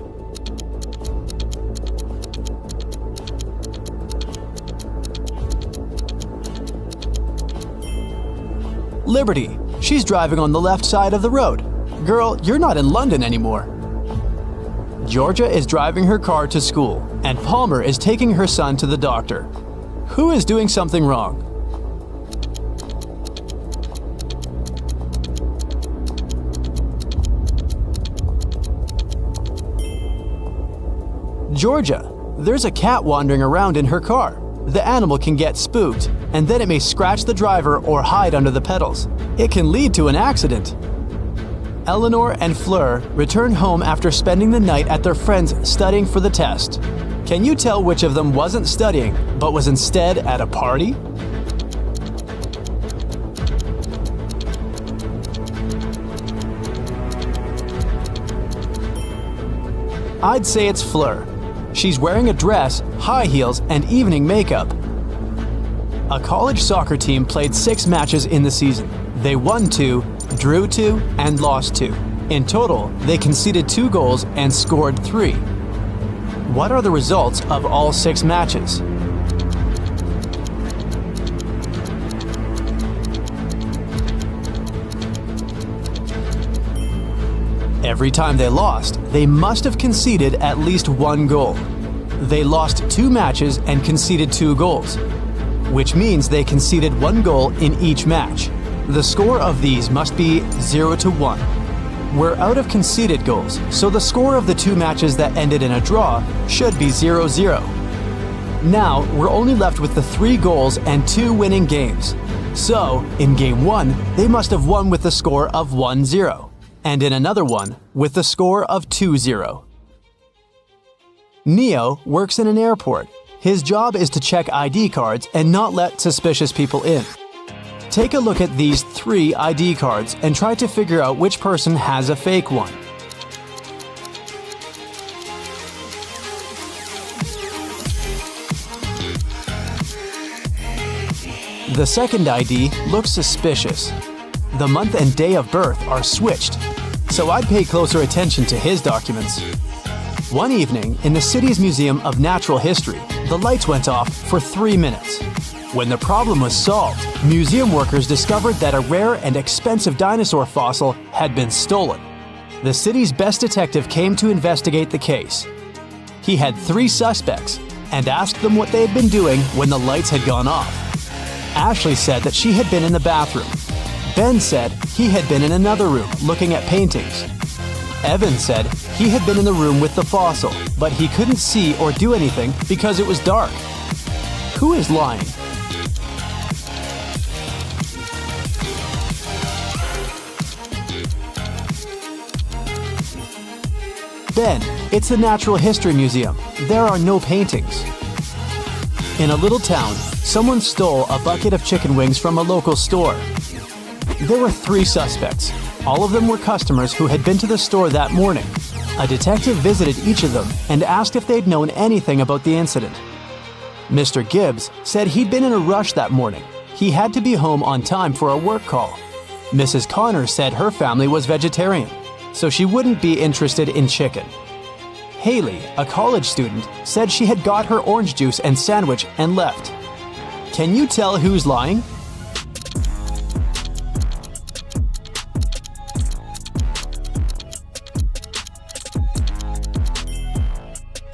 Liberty. She's driving on the left side of the road. Girl, you're not in London anymore. Georgia is driving her car to school, and Palmer is taking her son to the doctor. Who is doing something wrong? Georgia, there's a cat wandering around in her car. The animal can get spooked, and then it may scratch the driver or hide under the pedals. It can lead to an accident. Eleanor and Fleur return home after spending the night at their friend's studying for the test. Can you tell which of them wasn't studying, but was instead at a party? I'd say it's Fleur. She's wearing a dress, high heels, and evening makeup. A college soccer team played 6 matches in the season. They won 2, drew 2, and lost 2. In total, they conceded 2 goals and scored 3. What are the results of all 6 matches? Every time they lost, they must have conceded at least 1 goal. They lost 2 matches and conceded 2 goals, which means they conceded 1 goal in each match. The score of these must be 0-1. We're out of conceded goals, so the score of the 2 matches that ended in a draw should be 0-0. Now, we're only left with the 3 goals and 2 winning games. So, in Game 1, they must have won with the score of 1-0, and in another one with the score of 2-0. Neo works in an airport. His job is to check ID cards and not let suspicious people in. Take a look at these 3 ID cards and try to figure out which person has a fake one. The second ID looks suspicious. The month and day of birth are switched, so I'd pay closer attention to his documents. One evening, in the city's Museum of Natural History, the lights went off for 3 minutes. When the problem was solved, museum workers discovered that a rare and expensive dinosaur fossil had been stolen. The city's best detective came to investigate the case. He had 3 suspects and asked them what they had been doing when the lights had gone off. Ashley said that she had been in the bathroom. Ben said he had been in another room looking at paintings. Evan said he had been in the room with the fossil, but he couldn't see or do anything because it was dark. Who is lying? Ben, it's the Natural History Museum. There are no paintings. In a little town, someone stole a bucket of chicken wings from a local store. There were 3 suspects. All of them were customers who had been to the store that morning. A detective visited each of them and asked if they'd known anything about the incident. Mr. Gibbs said he'd been in a rush that morning. He had to be home on time for a work call. Mrs. Connor said her family was vegetarian, so she wouldn't be interested in chicken. Haley, a college student, said she had got her orange juice and sandwich and left. Can you tell who's lying?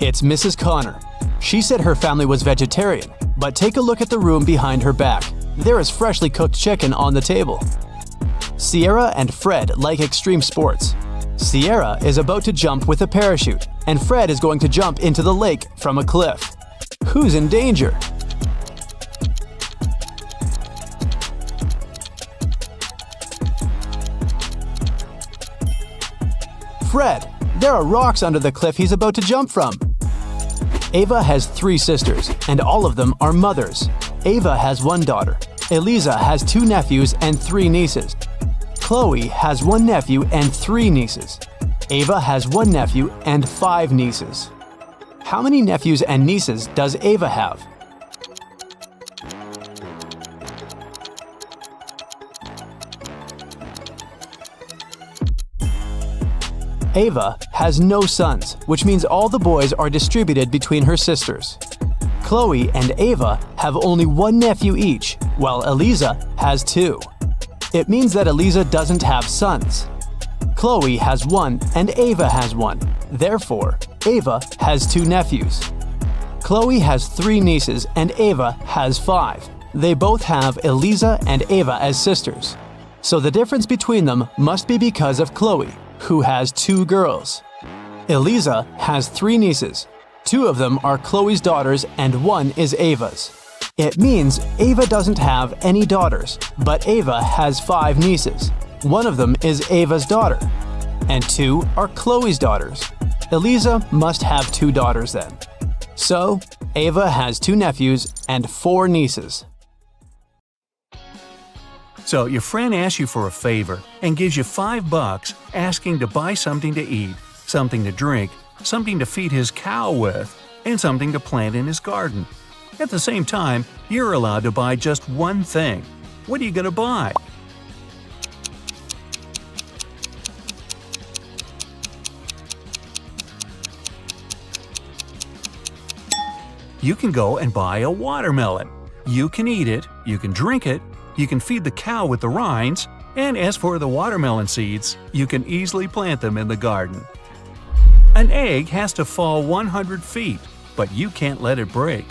It's Mrs. Connor. She said her family was vegetarian, but take a look at the room behind her back. There is freshly cooked chicken on the table. Sierra and Fred like extreme sports. Sierra is about to jump with a parachute, and Fred is going to jump into the lake from a cliff. Who's in danger? Fred, there are rocks under the cliff he's about to jump from. Ava has 3 sisters, and all of them are mothers. Ava has 1 daughter. Eliza has 2 nephews and 3 nieces. Chloe has 1 nephew and 3 nieces. Ava has 1 nephew and 5 nieces. How many nephews and nieces does Ava have? Ava has no sons, which means all the boys are distributed between her sisters. Chloe and Ava have only 1 nephew each, while Eliza has 2. It means that Eliza doesn't have sons. Chloe has 1 and Ava has 1. Therefore, Ava has 2 nephews. Chloe has 3 nieces and Ava has 5. They both have Eliza and Ava as sisters. So the difference between them must be because of Chloe, who has 2 girls. Eliza has 3 nieces, 2 of them are Chloe's daughters and 1 is Ava's. It means Ava doesn't have any daughters, but Ava has 5 nieces. 1 of them is Ava's daughter, and 2 are Chloe's daughters. Eliza must have 2 daughters then. So, Ava has 2 nephews and 4 nieces. So your friend asks you for a favor and gives you $5 asking to buy something to eat, something to drink, something to feed his cow with, and something to plant in his garden. At the same time, you're allowed to buy just one thing. What are you going to buy? You can go and buy a watermelon. You can eat it, you can drink it, you can feed the cow with the rinds, and as for the watermelon seeds, you can easily plant them in the garden. An egg has to fall 100 feet, but you can't let it break.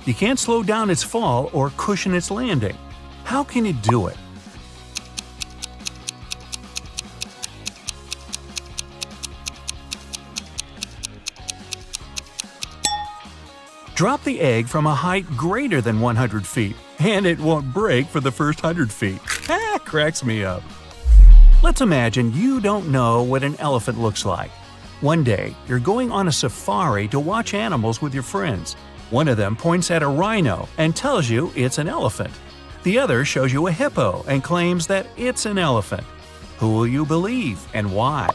You can't slow down its fall or cushion its landing. How can you do it? Drop the egg from a height greater than 100 feet, and it won't break for the first 100 feet. Cracks me up. Let's imagine you don't know what an elephant looks like. One day, you're going on a safari to watch animals with your friends. One of them points at a rhino and tells you it's an elephant. The other shows you a hippo and claims that it's an elephant. Who will you believe and why?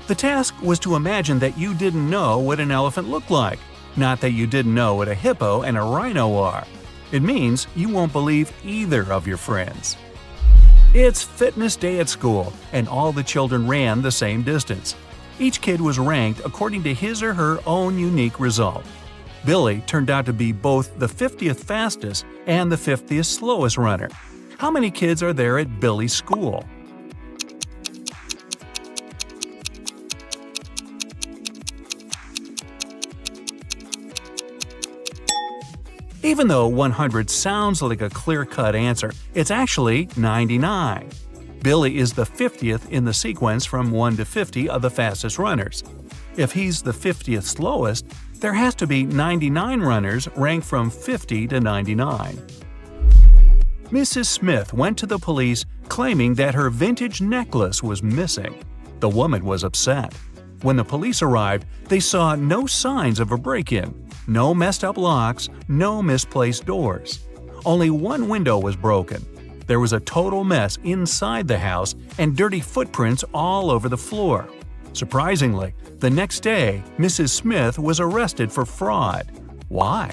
The task was to imagine that you didn't know what an elephant looked like, not that you didn't know what a hippo and a rhino are. It means you won't believe either of your friends. It's fitness day at school, and all the children ran the same distance. Each kid was ranked according to his or her own unique result. Billy turned out to be both the 50th fastest and the 50th slowest runner. How many kids are there at Billy's school? Even though 100 sounds like a clear-cut answer, it's actually 99. Billy is the 50th in the sequence from 1 to 50 of the fastest runners. If he's the 50th slowest, there has to be 99 runners ranked from 50 to 99. Mrs. Smith went to the police claiming that her vintage necklace was missing. The woman was upset. When the police arrived, they saw no signs of a break-in. No messed up locks, no misplaced doors. Only one window was broken. There was a total mess inside the house and dirty footprints all over the floor. Surprisingly, the next day, Mrs. Smith was arrested for fraud. Why?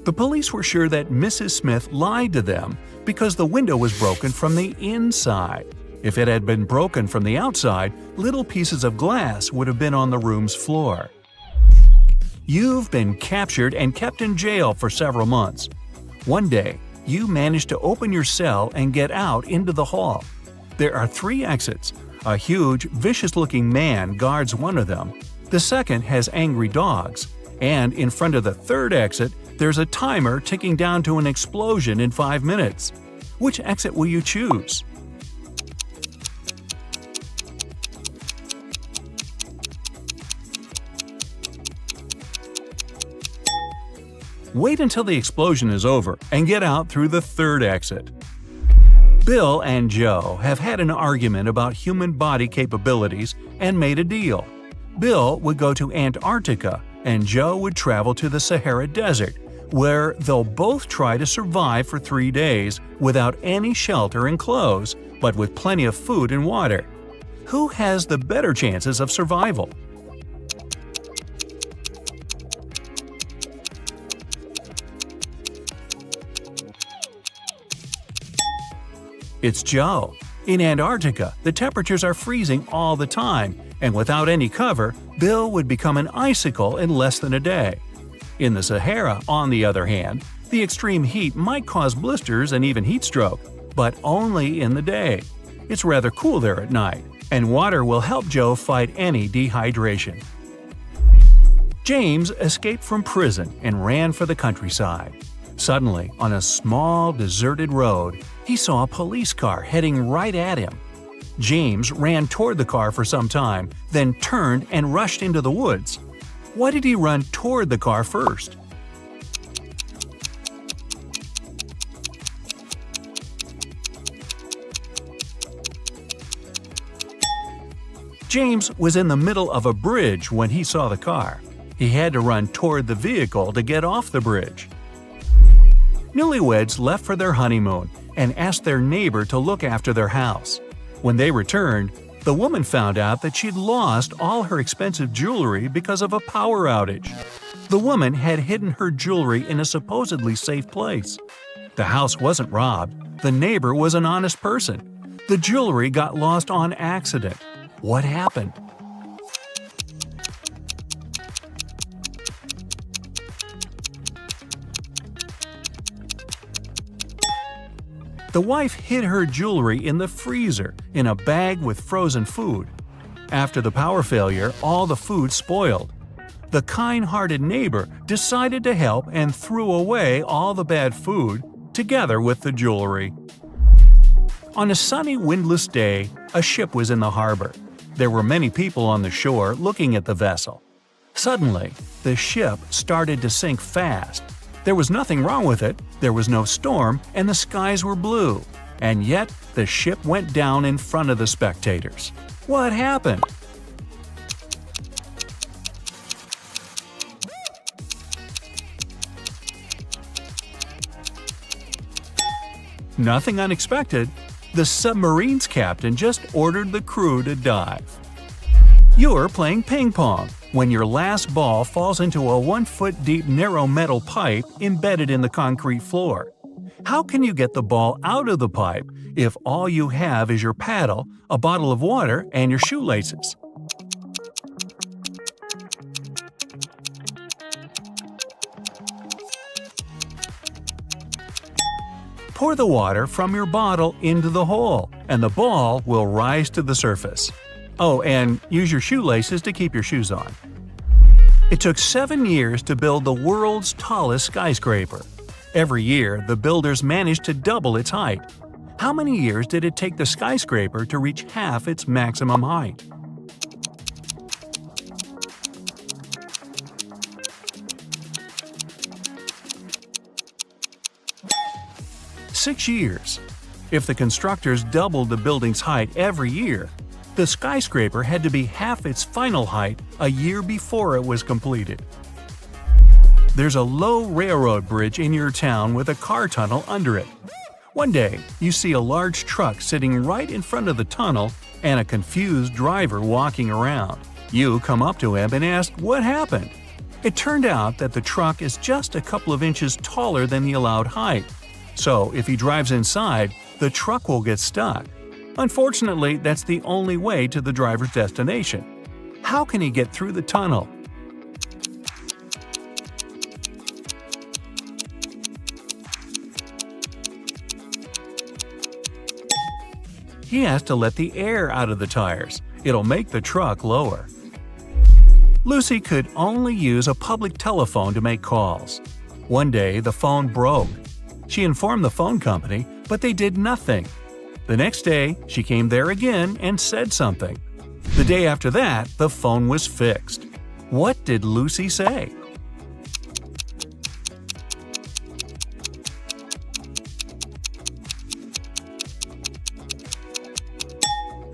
The police were sure that Mrs. Smith lied to them because the window was broken from the inside. If it had been broken from the outside, little pieces of glass would have been on the room's floor. You've been captured and kept in jail for several months. One day, you managed to open your cell and get out into the hall. There are 3 exits. A huge, vicious-looking man guards one of them. The second has angry dogs. And in front of the 3rd exit, there's a timer ticking down to an explosion in 5 minutes. Which exit will you choose? Wait until the explosion is over and get out through the 3rd exit. Bill and Joe have had an argument about human body capabilities and made a deal. Bill would go to Antarctica and Joe would travel to the Sahara Desert, where they'll both try to survive for 3 days without any shelter and clothes, but with plenty of food and water. Who has the better chances of survival? It's Joe. In Antarctica, the temperatures are freezing all the time, and without any cover, Bill would become an icicle in less than a day. In the Sahara, on the other hand, the extreme heat might cause blisters and even heat stroke, but only in the day. It's rather cool there at night. and water will help Joe fight any dehydration. James escaped from prison and ran for the countryside. Suddenly, on a small, deserted road, he saw a police car heading right at him. James ran toward the car for some time, then turned and rushed into the woods. Why did he run toward the car first? James was in the middle of a bridge when he saw the car. He had to run toward the vehicle to get off the bridge. Newlyweds left for their honeymoon and asked their neighbor to look after their house. When they returned, the woman found out that she'd lost all her expensive jewelry because of a power outage. The woman had hidden her jewelry in a supposedly safe place. The house wasn't robbed. The neighbor was an honest person. The jewelry got lost on accident. What happened? The wife hid her jewelry in the freezer in a bag with frozen food. After the power failure, all the food spoiled. The kind-hearted neighbor decided to help and threw away all the bad food together with the jewelry. On a sunny, windless day, a ship was in the harbor. There were many people on the shore looking at the vessel. Suddenly, the ship started to sink fast. There was nothing wrong with it, there was no storm, and the skies were blue. And yet, the ship went down in front of the spectators. What happened? Nothing unexpected. The submarine's captain just ordered the crew to dive. You're playing ping pong when your last ball falls into a 1-foot-deep narrow metal pipe embedded in the concrete floor. How can you get the ball out of the pipe if all you have is your paddle, a bottle of water, and your shoelaces? Pour the water from your bottle into the hole, and the ball will rise to the surface. Oh, and use your shoelaces to keep your shoes on. It took 7 years to build the world's tallest skyscraper. Every year, the builders managed to double its height. How many years did it take the skyscraper to reach half its maximum height? Six years. If the constructors doubled the building's height every year, the skyscraper had to be half its final height a year before it was completed. There's a low railroad bridge in your town with a car tunnel under it. One day, you see a large truck sitting right in front of the tunnel and a confused driver walking around. You come up to him and ask what happened. It turned out that the truck is just a couple of inches taller than the allowed height. So if he drives inside, the truck will get stuck. Unfortunately, that's the only way to the driver's destination. How can he get through the tunnel? He has to let the air out of the tires. It'll make the truck lower. Lucy could only use a public telephone to make calls. One day, the phone broke. She informed the phone company, but they did nothing. The next day, she came there again and said something. The day after that, the phone was fixed. What did Lucy say?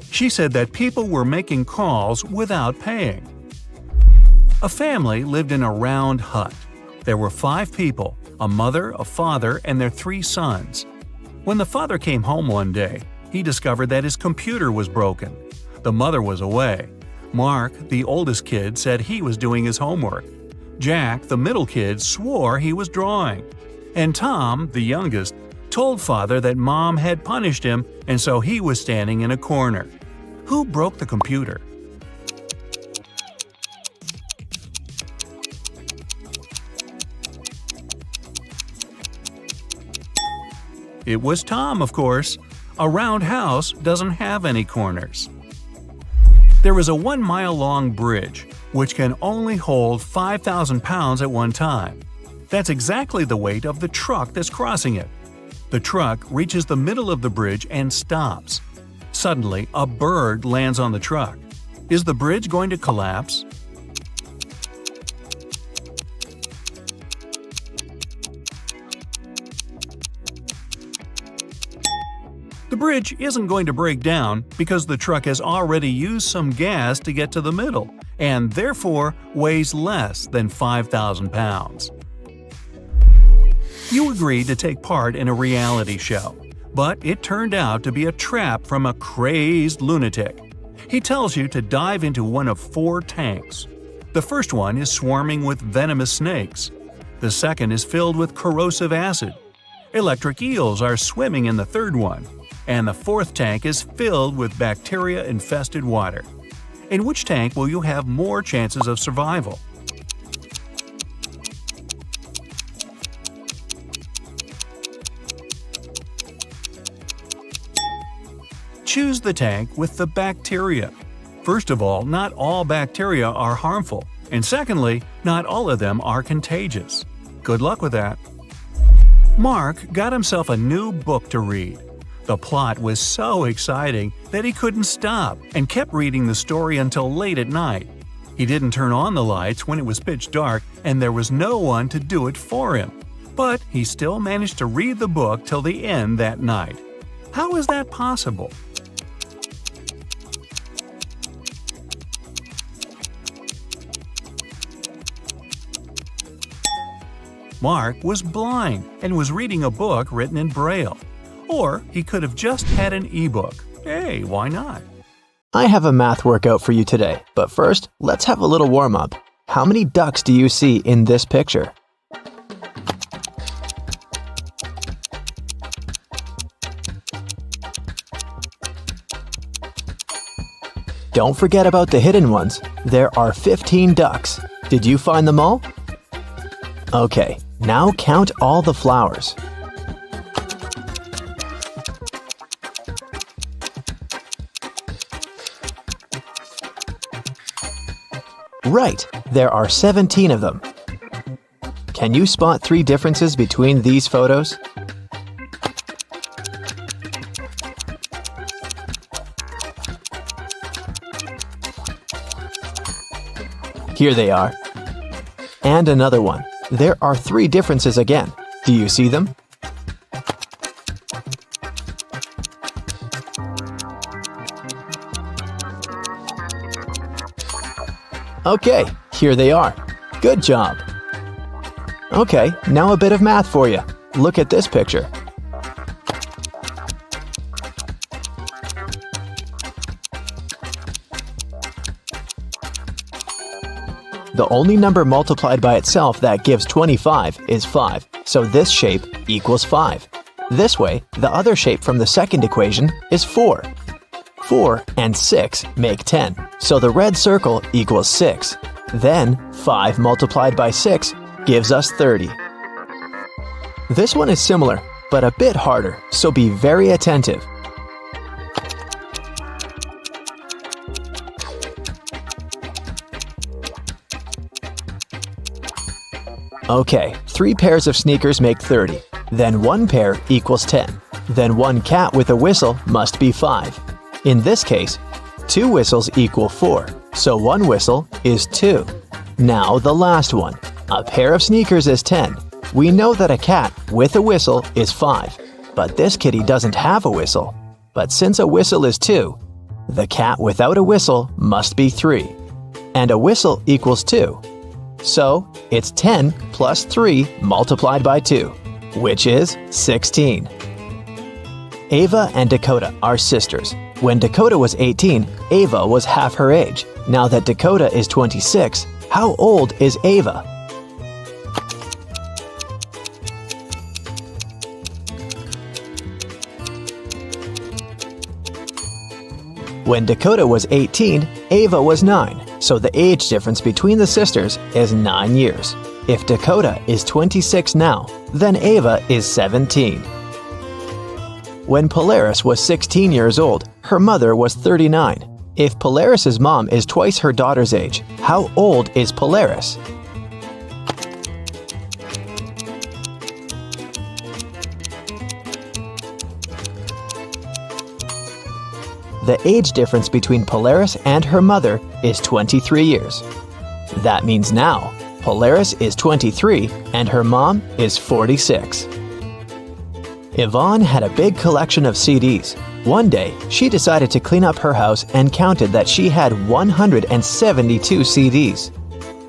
She said that people were making calls without paying. A family lived in a round hut. There were 5 people, a mother, a father, and their 3 sons. When the father came home one day, he discovered that his computer was broken. The mother was away. Mark, the oldest kid, said he was doing his homework. Jack, the middle kid, swore he was drawing. And Tom, the youngest, told father that mom had punished him and so he was standing in a corner. Who broke the computer? It was Tom, of course. A round house doesn't have any corners. There is a 1-mile-long bridge, which can only hold 5,000 pounds at one time. That's exactly the weight of the truck that's crossing it. The truck reaches the middle of the bridge and stops. Suddenly, a bird lands on the truck. Is the bridge going to collapse? The bridge isn't going to break down because the truck has already used some gas to get to the middle and therefore weighs less than 5,000 pounds. You agreed to take part in a reality show, but it turned out to be a trap from a crazed lunatic. He tells you to dive into one of 4 tanks. The first one is swarming with venomous snakes. The second is filled with corrosive acid. Electric eels are swimming in the third one. And the fourth tank is filled with bacteria-infested water. In which tank will you have more chances of survival? Choose the tank with the bacteria. First of all, not all bacteria are harmful, and secondly, not all of them are contagious. Good luck with that. Mark got himself a new book to read. The plot was so exciting that he couldn't stop and kept reading the story until late at night. He didn't turn on the lights when it was pitch dark and there was no one to do it for him. But he still managed to read the book till the end that night. How is that possible? Mark was blind and was reading a book written in Braille. Or he could have just had an e-book. Hey, why not? I have a math workout for you today, but first, let's have a little warm-up. How many ducks do you see in this picture? Don't forget about the hidden ones. There are 15 ducks. Did you find them all? Okay, now count all the flowers. Right, there are 17 of them. Can you spot 3 differences between these photos? Here they are. And another one. There are 3 differences again. Do you see them? Okay, here they are. Good job. Okay, now a bit of math for you. Look at this picture. The only number multiplied by itself that gives 25 is 5, so this shape equals 5. This way, the other shape from the second equation is 4. 4 and 6 make 10, so the red circle equals 6. Then, 5 multiplied by 6 gives us 30. This one is similar, but a bit harder, so be very attentive. Okay, 3 pairs of sneakers make 30. Then 1 pair equals 10. Then 1 cat with a whistle must be 5. In this case, 2 whistles equal 4, so 1 whistle is 2. Now the last one. A pair of sneakers is 10. We know that a cat with a whistle is 5, but this kitty doesn't have a whistle. But since a whistle is 2, the cat without a whistle must be 3. And a whistle equals 2. So it's 10 plus 3 multiplied by 2, which is 16. Ava and Dakota are sisters. When Dakota was 18, Ava was half her age. Now that Dakota is 26, how old is Ava? When Dakota was 18, Ava was 9, so the age difference between the sisters is 9 years. If Dakota is 26 now, then Ava is 17. When Polaris was 16 years old, her mother was 39. If Polaris's mom is twice her daughter's age, how old is Polaris? The age difference between Polaris and her mother is 23 years. That means now, Polaris is 23 and her mom is 46. Yvonne had a big collection of CDs. One day, she decided to clean up her house and counted that she had 172 CDs.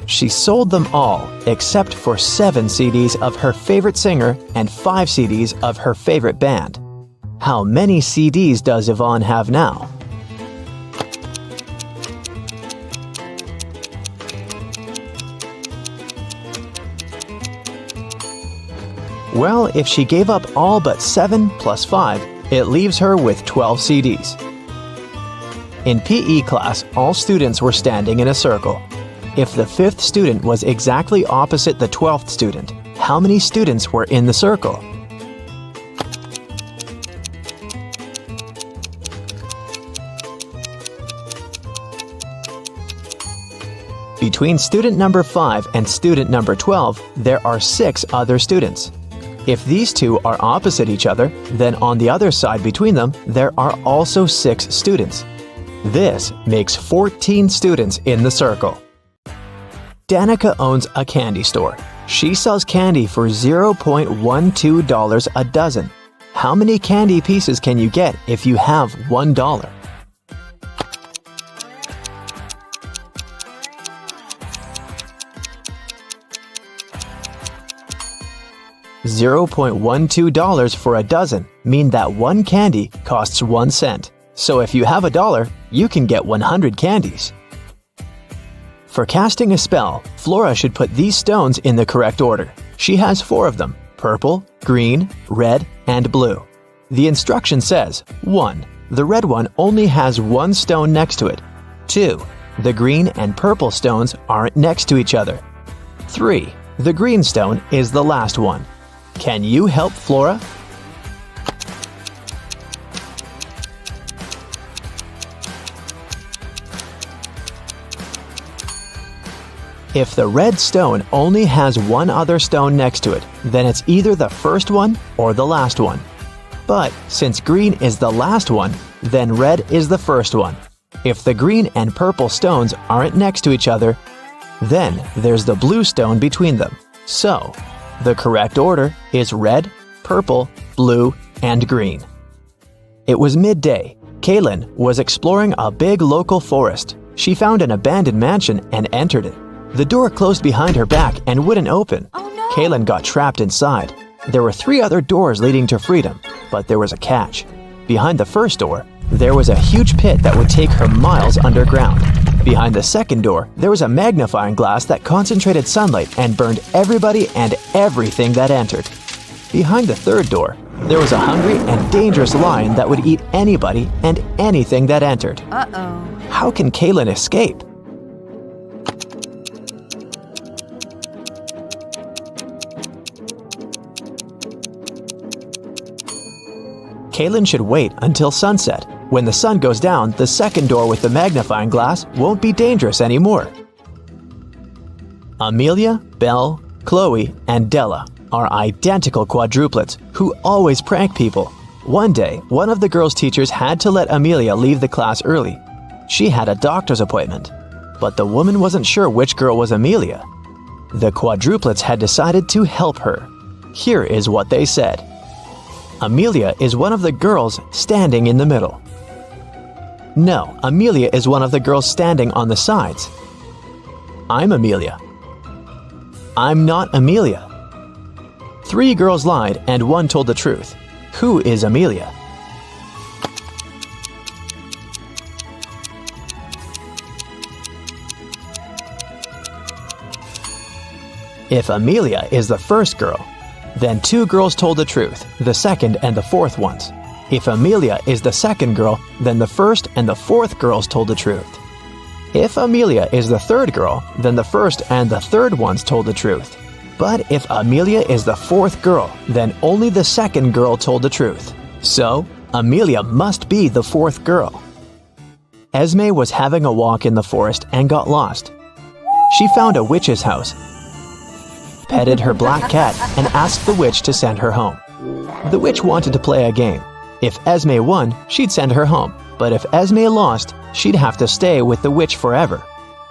She sold them all except for 7 CDs of her favorite singer and 5 CDs of her favorite band. How many CDs does Yvonne have now? Well, if she gave up all but 7 plus 5, it leaves her with 12 CDs. In PE class, all students were standing in a circle. If the 5th student was exactly opposite the 12th student, how many students were in the circle? Between student number 5 and student number 12, there are 6 other students. If these two are opposite each other, then on the other side between them, there are also 6 students. This makes 14 students in the circle. Danica owns a candy store. She sells candy for $0.12 a dozen. How many candy pieces can you get if you have $1? $0.12 for a dozen mean that one candy costs 1 cent. So if you have $1, you can get 100 candies. For casting a spell, Flora should put these stones in the correct order. She has 4 of them: purple, green, red, and blue. The instruction says, 1. The red one only has 1 stone next to it. 2. The green and purple stones aren't next to each other. 3. The green stone is the last one. Can you help Flora? If the red stone only has 1 other stone next to it, then it's either the first one or the last one. But since green is the last one, then red is the first one. If the green and purple stones aren't next to each other, then there's the blue stone between them. So, the correct order is red, purple, blue, and green. It was midday. Kaylin was exploring a big local forest. She found an abandoned mansion and entered it. The door closed behind her back and wouldn't open. Oh no! Kaylin got trapped inside. There were 3 other doors leading to freedom, but there was a catch. Behind the first door, there was a huge pit that would take her miles underground. Behind the second door, there was a magnifying glass that concentrated sunlight and burned everybody and everything that entered. Behind the third door, there was a hungry and dangerous lion that would eat anybody and anything that entered. Uh-oh. How can Kaylin escape? Kaylin should wait until sunset. When the sun goes down, the second door with the magnifying glass won't be dangerous anymore. Amelia, Belle, Chloe, and Della are identical quadruplets who always prank people. One day, one of the girls' teachers had to let Amelia leave the class early. She had a doctor's appointment, but the woman wasn't sure which girl was Amelia. The quadruplets had decided to help her. Here is what they said. Amelia is one of the girls standing in the middle. No, Amelia is one of the girls standing on the sides. I'm Amelia. I'm not Amelia. 3 girls lied and 1 told the truth. Who is Amelia? If Amelia is the first girl, then 2 girls told the truth, the second and the fourth ones. If Amelia is the second girl, then the first and the fourth girls told the truth. If Amelia is the third girl, then the first and the third ones told the truth. But if Amelia is the fourth girl, then only the second girl told the truth. So, Amelia must be the fourth girl. Esme was having a walk in the forest and got lost. She found a witch's house, petted her black cat, and asked the witch to send her home. The witch wanted to play a game. If Esme won, she'd send her home, but if Esme lost, she'd have to stay with the witch forever.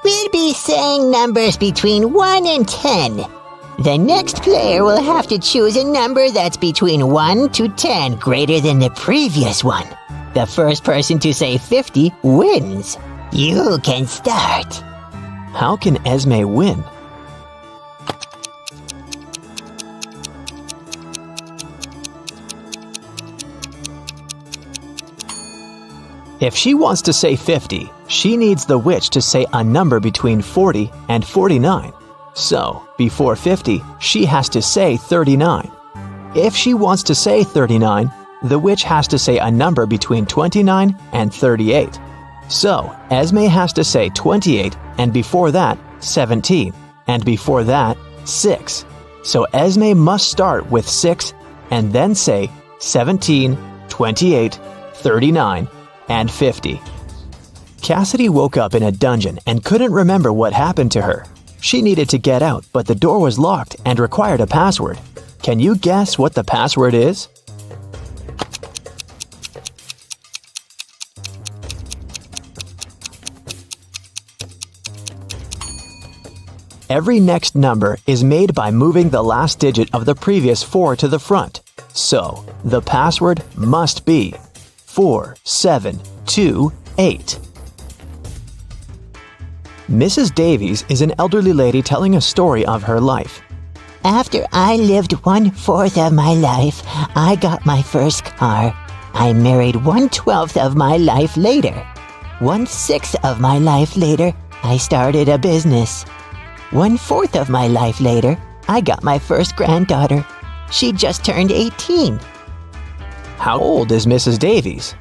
We'll be saying numbers between 1 and 10. The next player will have to choose a number that's between 1 to 10 greater than the previous one. The first person to say 50 wins. You can start. How can Esme win? If she wants to say 50, she needs the witch to say a number between 40 and 49. So, before 50, she has to say 39. If she wants to say 39, the witch has to say a number between 29 and 38. So, Esme has to say 28, and before that, 17, and before that, 6. So Esme must start with 6 and then say 17, 28, 39, and 50. Cassidy woke up in a dungeon and couldn't remember what happened to her. She needed to get out, but the door was locked and required a password. Can you guess what the password is? Every next number is made by moving the last digit of the previous 4 to the front. So, the password must be 4728. Mrs. Davies is an elderly lady telling a story of her life. After I lived 1/4 of my life, I got my first car. I married 1/12 of my life later. 1/6 of my life later, I started a business. 1/4 of my life later, I got my first granddaughter. She just turned 18. How old is Mrs. Davies?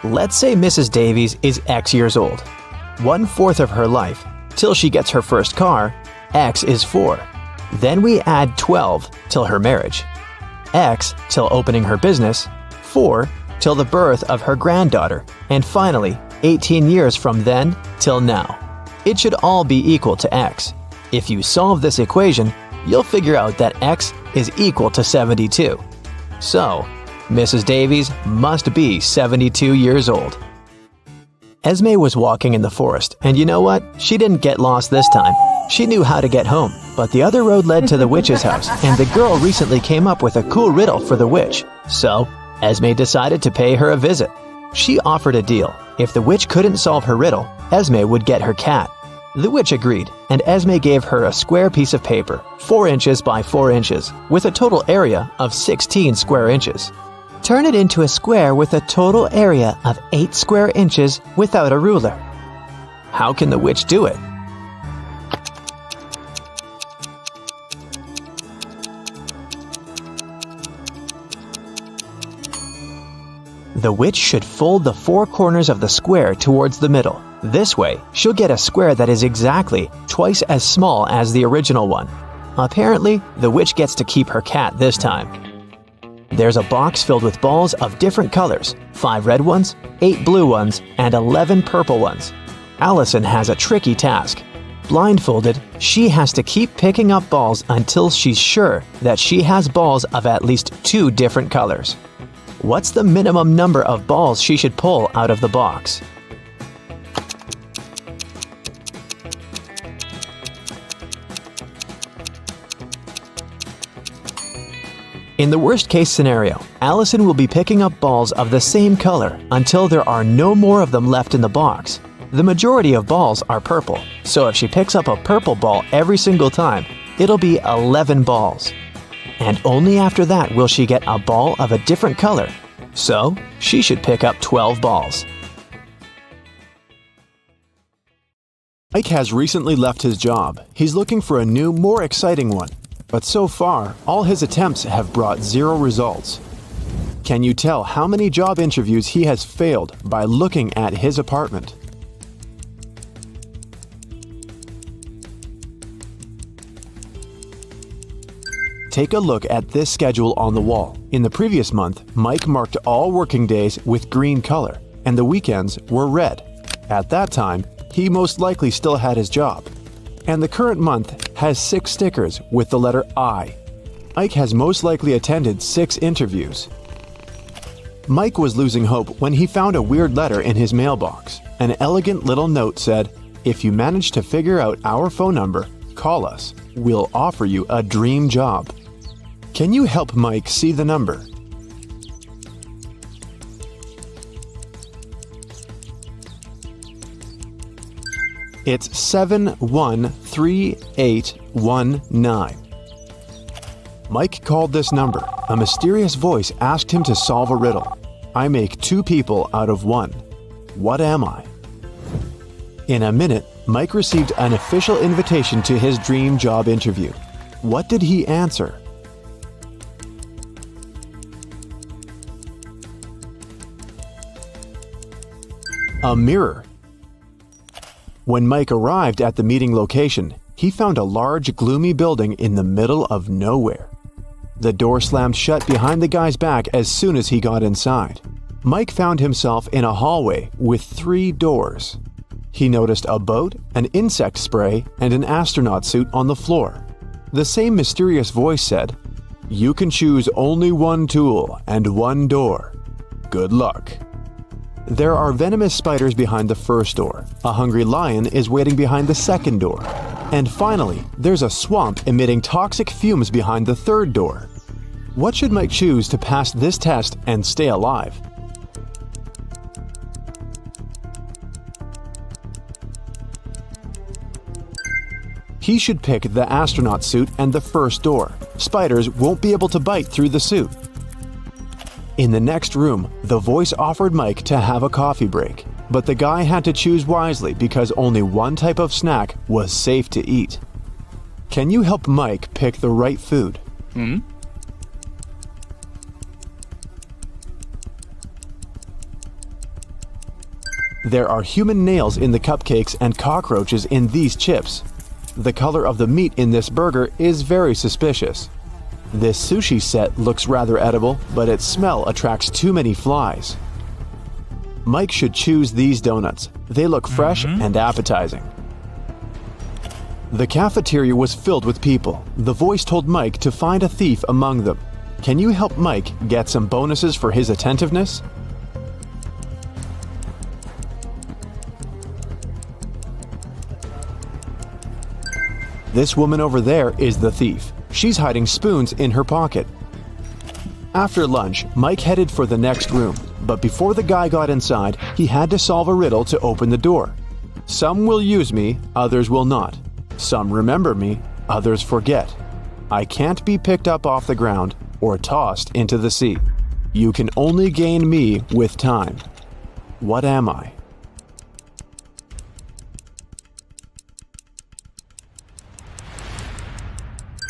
Let's say Mrs. Davies is X years old. 1/4 of her life, till she gets her first car, X is 4. Then we add 12 till her marriage. X till opening her business, 4 till the birth of her granddaughter, and finally 18 years from then till now. It should all be equal to X. If you solve this equation, you'll figure out that X is equal to 72. So, Mrs. Davies must be 72 years old. Esme was walking in the forest, and you know what? She didn't get lost this time. She knew how to get home, but the other road led to the witch's house, and the girl recently came up with a cool riddle for the witch. So, Esme decided to pay her a visit. She offered a deal. If the witch couldn't solve her riddle, Esme would get her cat. The witch agreed, and Esme gave her a square piece of paper, 4 inches by 4 inches, with a total area of 16 square inches. Turn it into a square with a total area of 8 square inches without a ruler. How can the witch do it? The witch should fold the 4 corners of the square towards the middle. This way, she'll get a square that is exactly twice as small as the original one. Apparently, the witch gets to keep her cat this time. There's a box filled with balls of different colors, 5 red ones, 8 blue ones, and 11 purple ones. Allison has a tricky task. Blindfolded, she has to keep picking up balls until she's sure that she has balls of at least 2 different colors. What's the minimum number of balls she should pull out of the box? In the worst-case scenario, Allison will be picking up balls of the same color until there are no more of them left in the box. The majority of balls are purple, so if she picks up a purple ball every single time, it'll be 11 balls. And only after that will she get a ball of a different color. So, she should pick up 12 balls. Mike has recently left his job. He's looking for a new, more exciting one. But so far, all his attempts have brought 0 results. Can you tell how many job interviews he has failed by looking at his apartment? take a look at this schedule on the wall. In the previous month, Mike marked all working days with green color, and the weekends were red. At that time, he most likely still had his job. And the current month has 6 stickers with the letter I. Ike has most likely attended 6 interviews. Mike was losing hope when he found a weird letter in his mailbox. An elegant little note said, "If you manage to figure out our phone number, call us. We'll offer you a dream job." Can you help Mike see the number? It's 713819. Mike called this number. A mysterious voice asked him to solve a riddle. I make 2 people out of 1. What am I? In a minute, Mike received an official invitation to his dream job interview. What did he answer? A mirror. When Mike arrived at the meeting location, he found a large, gloomy building in the middle of nowhere. The door slammed shut behind the guy's back as soon as he got inside. Mike found himself in a hallway with 3 doors. He noticed a boat, an insect spray, and an astronaut suit on the floor. The same mysterious voice said, "You can choose only 1 tool and 1 door. Good luck." There are venomous spiders behind the first door. A hungry lion is waiting behind the second door. And finally, there's a swamp emitting toxic fumes behind the third door. What should Mike choose to pass this test and stay alive? He should pick the astronaut suit and the first door. Spiders won't be able to bite through the suit. In the next room, the voice offered Mike to have a coffee break, but the guy had to choose wisely because only 1 type of snack was safe to eat. Can you help Mike pick the right food? There are human nails in the cupcakes and cockroaches in these chips. The color of the meat in this burger is very suspicious. This sushi set looks rather edible, but its smell attracts too many flies. Mike should choose these donuts. They look fresh and appetizing. The cafeteria was filled with people. The voice told Mike to find a thief among them. Can you help Mike get some bonuses for his attentiveness? This woman over there is the thief. She's hiding spoons in her pocket. After lunch, Mike headed for the next room, but before the guy got inside, he had to solve a riddle to open the door. Some will use me, others will not. Some remember me, others forget. I can't be picked up off the ground or tossed into the sea. You can only gain me with time. What am I?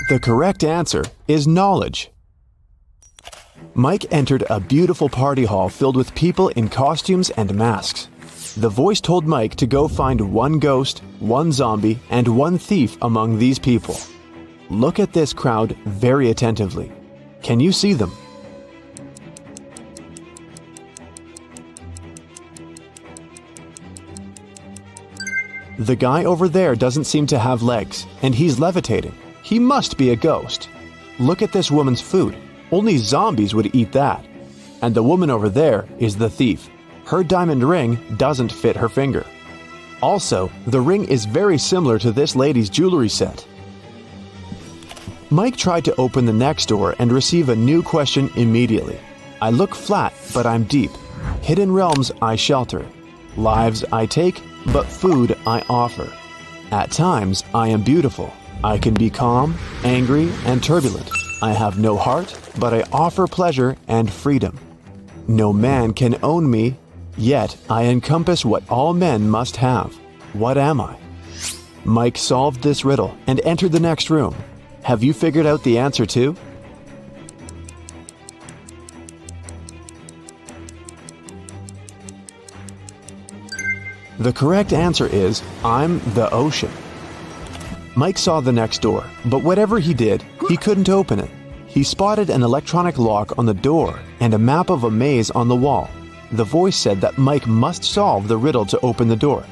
The correct answer is knowledge. Mike entered a beautiful party hall filled with people in costumes and masks. The voice told Mike to go find 1 ghost, 1 zombie, and 1 thief among these people. Look at this crowd very attentively. Can you see them? The guy over there doesn't seem to have legs, and he's levitating. He must be a ghost. Look at this woman's food. Only zombies would eat that. And the woman over there is the thief. Her diamond ring doesn't fit her finger. Also, the ring is very similar to this lady's jewelry set. Mike tried to open the next door and receive a new question immediately. I look flat, but I'm deep. Hidden realms I shelter. Lives I take, but food I offer. At times, I am beautiful. I can be calm, angry, and turbulent. I have no heart, but I offer pleasure and freedom. No man can own me, yet I encompass what all men must have. What am I? Mike solved this riddle and entered the next room. Have you figured out the answer too? The correct answer is, I'm the ocean. Mike saw the next door, but whatever he did, he couldn't open it. He spotted an electronic lock on the door and a map of a maze on the wall. The voice said that Mike must solve the riddle to open the door.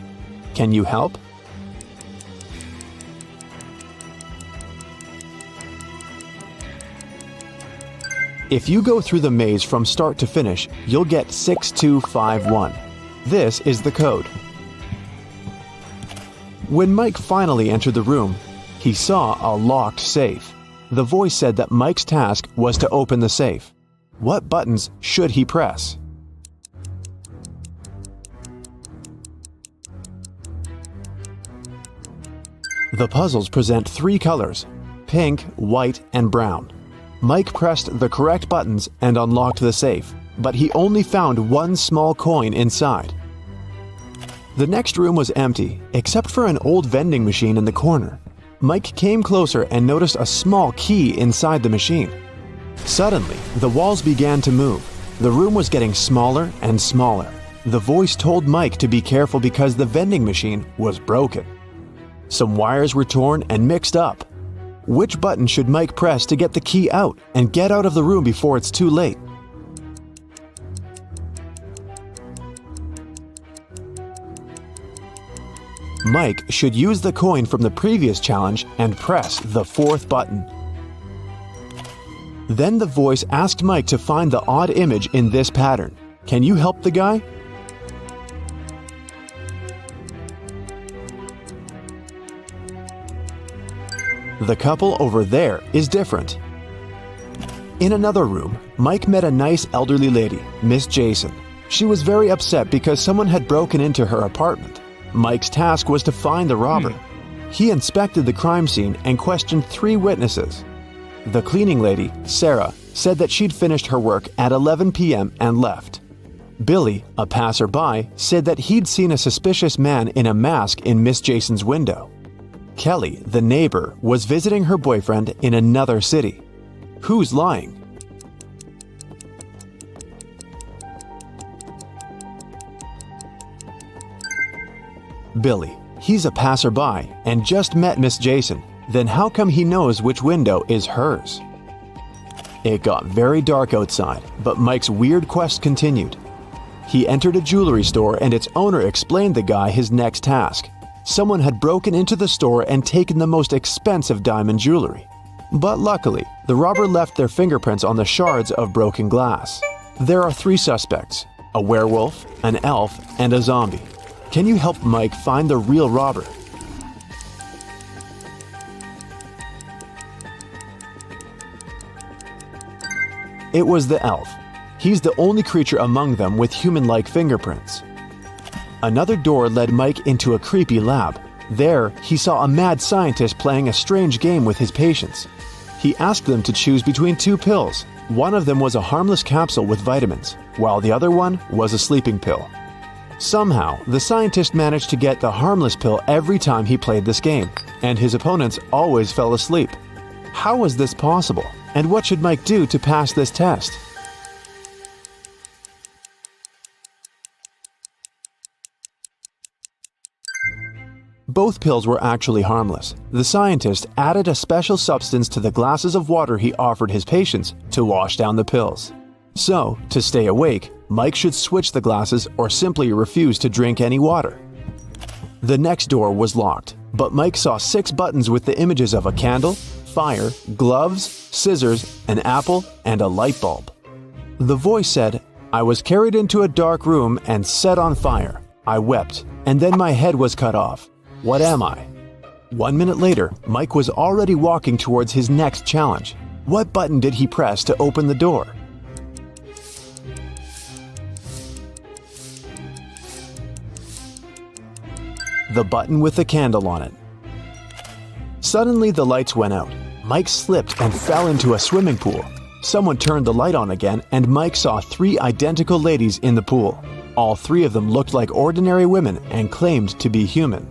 Can you help? If you go through the maze from start to finish, you'll get 6251. This is the code. When Mike finally entered the room, he saw a locked safe. The voice said that Mike's task was to open the safe. What buttons should he press? The puzzles present 3 colors: pink, white, and brown. Mike pressed the correct buttons and unlocked the safe, but he only found 1 small coin inside. The next room was empty, except for an old vending machine in the corner. Mike came closer and noticed a small key inside the machine. Suddenly, the walls began to move. The room was getting smaller and smaller. The voice told Mike to be careful because the vending machine was broken. Some wires were torn and mixed up. Which button should Mike press to get the key out and get out of the room before it's too late? Mike should use the coin from the previous challenge and press the 4th button. Then the voice asked Mike to find the odd image in this pattern. Can you help the guy? The couple over there is different. In another room, Mike met a nice elderly lady, Miss Jason. She was very upset because someone had broken into her apartment. Mike's task was to find the robber. He inspected the crime scene and questioned 3 witnesses. The cleaning lady, Sarah, said that she'd finished her work at 11 p.m. and left. Billy, a passerby, said that he'd seen a suspicious man in a mask in Miss Jason's window. Kelly, the neighbor, was visiting her boyfriend in another city. Who's lying? Billy. He's a passerby and just met Miss Jason. Then how come he knows which window is hers? It got very dark outside, but Mike's weird quest continued. He entered a jewelry store and its owner explained the guy his next task. Someone had broken into the store and taken the most expensive diamond jewelry. But luckily, the robber left their fingerprints on the shards of broken glass. There are 3 suspects: a werewolf, an elf, and a zombie. Can you help Mike find the real robber? It was the elf. He's the only creature among them with human-like fingerprints. Another door led Mike into a creepy lab. There, he saw a mad scientist playing a strange game with his patients. He asked them to choose between 2 pills. One of them was a harmless capsule with vitamins, while the other one was a sleeping pill. Somehow, the scientist managed to get the harmless pill every time he played this game, and his opponents always fell asleep. How was this possible? And what should Mike do to pass this test? Both pills were actually harmless. The scientist added a special substance to the glasses of water he offered his patients to wash down the pills. So, to stay awake, Mike should switch the glasses or simply refuse to drink any water. The next door was locked, but Mike saw 6 buttons with the images of a candle, fire, gloves, scissors, an apple, and a light bulb. The voice said, "I was carried into a dark room and set on fire. I wept, and then my head was cut off. What am I?" 1 minute later, Mike was already walking towards his next challenge. What button did he press to open the door? The button with the candle on it. Suddenly the lights went out. Mike slipped and fell into a swimming pool. Someone turned the light on again and Mike saw 3 identical ladies in the pool. All 3 of them looked like ordinary women and claimed to be human.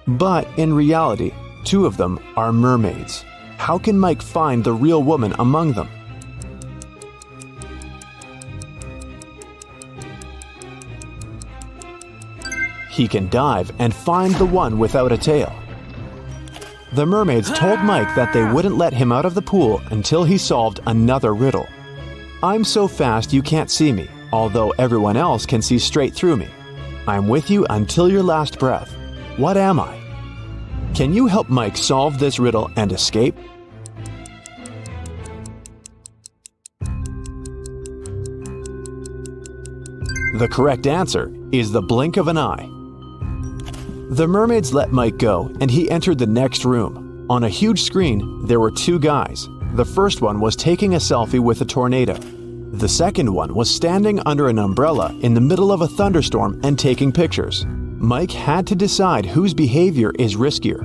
But in reality, 2 of them are mermaids. How can Mike find the real woman among them? He can dive and find the one without a tail. The mermaids told Mike that they wouldn't let him out of the pool until he solved another riddle. I'm so fast you can't see me, although everyone else can see straight through me. I'm with you until your last breath. What am I? Can you help Mike solve this riddle and escape? The correct answer is the blink of an eye. The mermaids let Mike go, and he entered the next room. On a huge screen, there were two guys. The first one was taking a selfie with a tornado. The second one was standing under an umbrella in the middle of a thunderstorm and taking pictures. Mike had to decide whose behavior is riskier.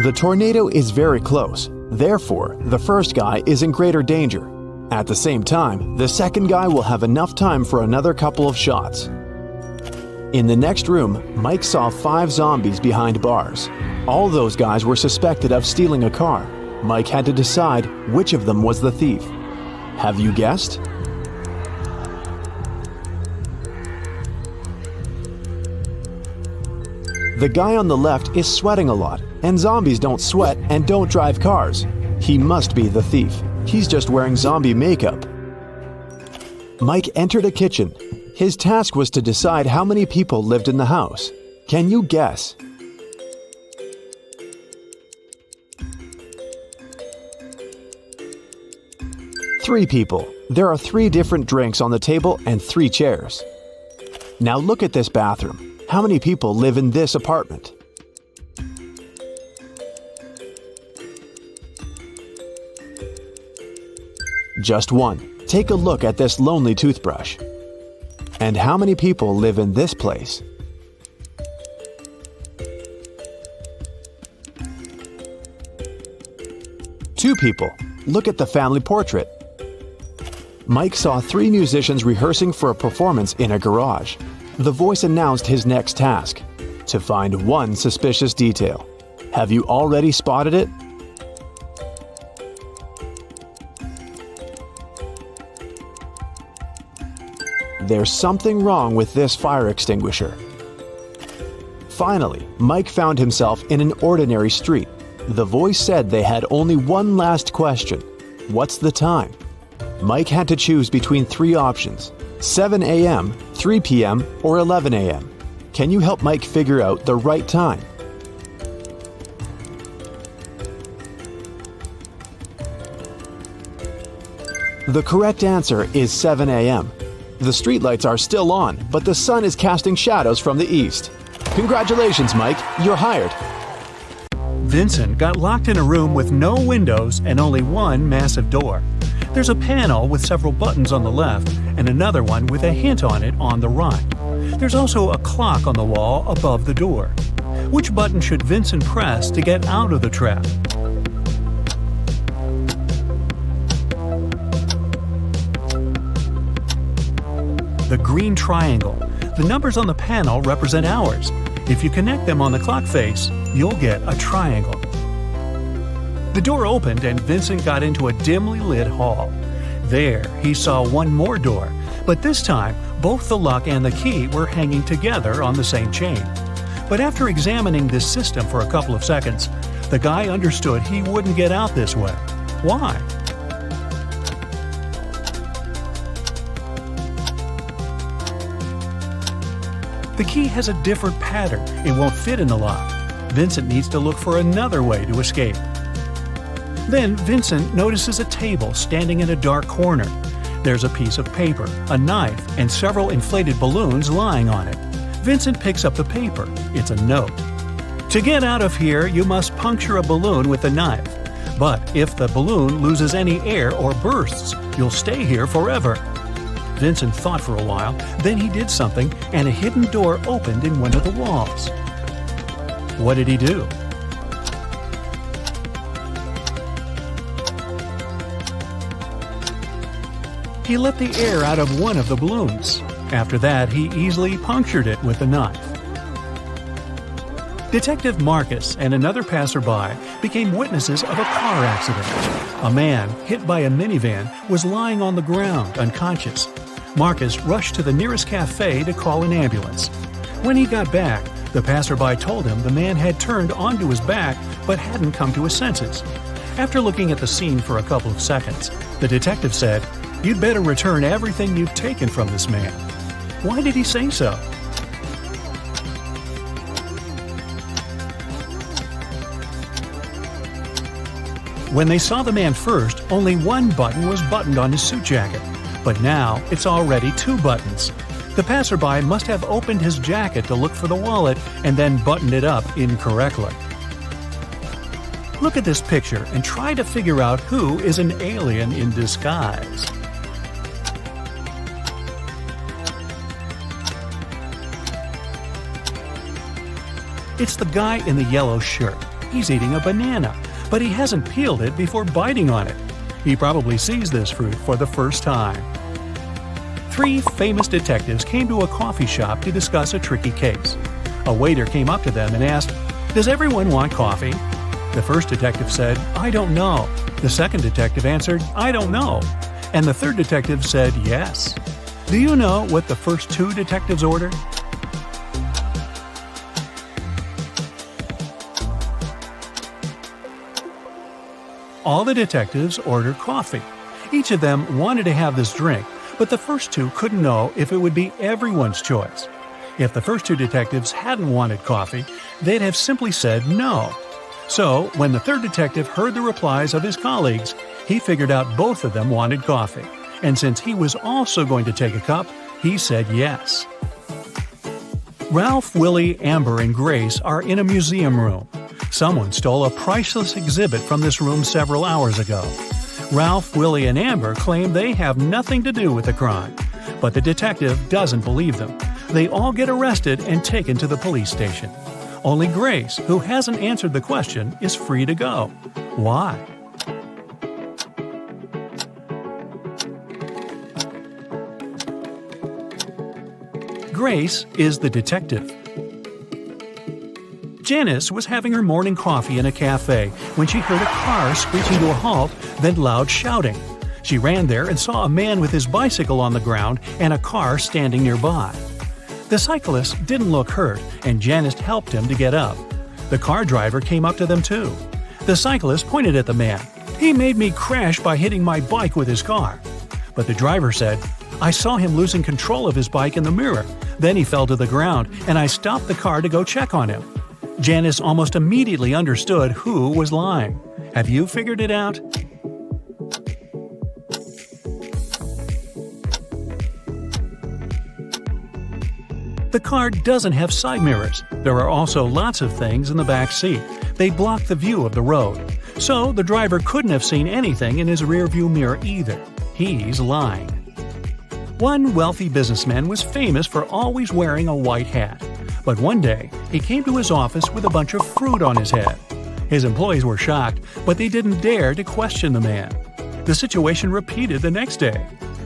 The tornado is very close. Therefore, the first guy is in greater danger. At the same time, the second guy will have enough time for another couple of shots. In the next room, Mike saw 5 zombies behind bars. All those guys were suspected of stealing a car. Mike had to decide which of them was the thief. Have you guessed? The guy on the left is sweating a lot, and zombies don't sweat and don't drive cars. He must be the thief. He's just wearing zombie makeup. Mike entered a kitchen. His task was to decide how many people lived in the house. Can you guess? Three people. There are 3 different drinks on the table and 3 chairs. Now look at this bathroom. How many people live in this apartment? Just 1. Take a look at this lonely toothbrush. And how many people live in this place? Two people. Look at the family portrait. Mike saw 3 musicians rehearsing for a performance in a garage. The voice announced his next task: to find 1 suspicious detail. Have you already spotted it? There's something wrong with this fire extinguisher. Finally, Mike found himself in an ordinary street. The voice said they had only one last question. What's the time? Mike had to choose between 3 options: 7 a.m., 3 p.m., or 11 a.m. Can you help Mike figure out the right time? The correct answer is 7 a.m. The streetlights are still on, but the sun is casting shadows from the east. Congratulations, Mike. You're hired. Vincent got locked in a room with no windows and only one massive door. There's a panel with several buttons on the left and another one with a hint on it on the right. There's also a clock on the wall above the door. Which button should Vincent press to get out of the trap? The green triangle. The numbers on the panel represent hours. If you connect them on the clock face, you'll get a triangle. The door opened and Vincent got into a dimly lit hall. There, he saw one more door, but this time, both the lock and the key were hanging together on the same chain. But after examining this system for a couple of seconds, the guy understood he wouldn't get out this way. Why? The key has a different pattern. It won't fit in the lock. Vincent needs to look for another way to escape. Then Vincent notices a table standing in a dark corner. There's a piece of paper, a knife, and several inflated balloons lying on it. Vincent picks up the paper. It's a note. To get out of here, you must puncture a balloon with a knife. But if the balloon loses any air or bursts, you'll stay here forever. Vincent thought for a while, then he did something, and a hidden door opened in one of the walls. What did he do? He let the air out of one of the balloons. After that, he easily punctured it with a knife. Detective Marcus and another passerby became witnesses of a car accident. A man, hit by a minivan, was lying on the ground, unconscious. Marcus rushed to the nearest cafe to call an ambulance. When he got back, the passerby told him the man had turned onto his back but hadn't come to his senses. After looking at the scene for a couple of seconds, the detective said, "You'd better return everything you've taken from this man." Why did he say so? When they saw the man first, only one button was buttoned on his suit jacket, but now it's already 2 buttons. The passerby must have opened his jacket to look for the wallet and then buttoned it up incorrectly. Look at this picture and try to figure out who is an alien in disguise. It's the guy in the yellow shirt. He's eating a banana, but he hasn't peeled it before biting on it. He probably sees this fruit for the first time. 3 famous detectives came to a coffee shop to discuss a tricky case. A waiter came up to them and asked, "Does everyone want coffee?" The first detective said, "I don't know." The second detective answered, "I don't know." And the third detective said, "Yes." Do you know what the first 2 detectives ordered? All the detectives ordered coffee. Each of them wanted to have this drink, but the first 2 couldn't know if it would be everyone's choice. If the first 2 detectives hadn't wanted coffee, they'd have simply said no. So, when the third detective heard the replies of his colleagues, he figured out both of them wanted coffee. And since he was also going to take a cup, he said yes. Ralph, Willie, Amber, and Grace are in a museum room. Someone stole a priceless exhibit from this room several hours ago. Ralph, Willie, and Amber claim they have nothing to do with the crime, but the detective doesn't believe them. They all get arrested and taken to the police station. Only Grace, who hasn't answered the question, is free to go. Why? Grace is the detective. Janice was having her morning coffee in a cafe when she heard a car screeching to a halt, then loud shouting. She ran there and saw a man with his bicycle on the ground and a car standing nearby. The cyclist didn't look hurt, and Janice helped him to get up. The car driver came up to them too. The cyclist pointed at the man. "He made me crash by hitting my bike with his car." But the driver said, "I saw him losing control of his bike in the mirror. Then he fell to the ground, and I stopped the car to go check on him." Janice almost immediately understood who was lying. Have you figured it out? The car doesn't have side mirrors. There are also lots of things in the back seat. They block the view of the road. So the driver couldn't have seen anything in his rearview mirror either. He's lying. One wealthy businessman was famous for always wearing a white hat. But one day, he came to his office with a bunch of fruit on his head. His employees were shocked, but they didn't dare to question the man. The situation repeated the next day.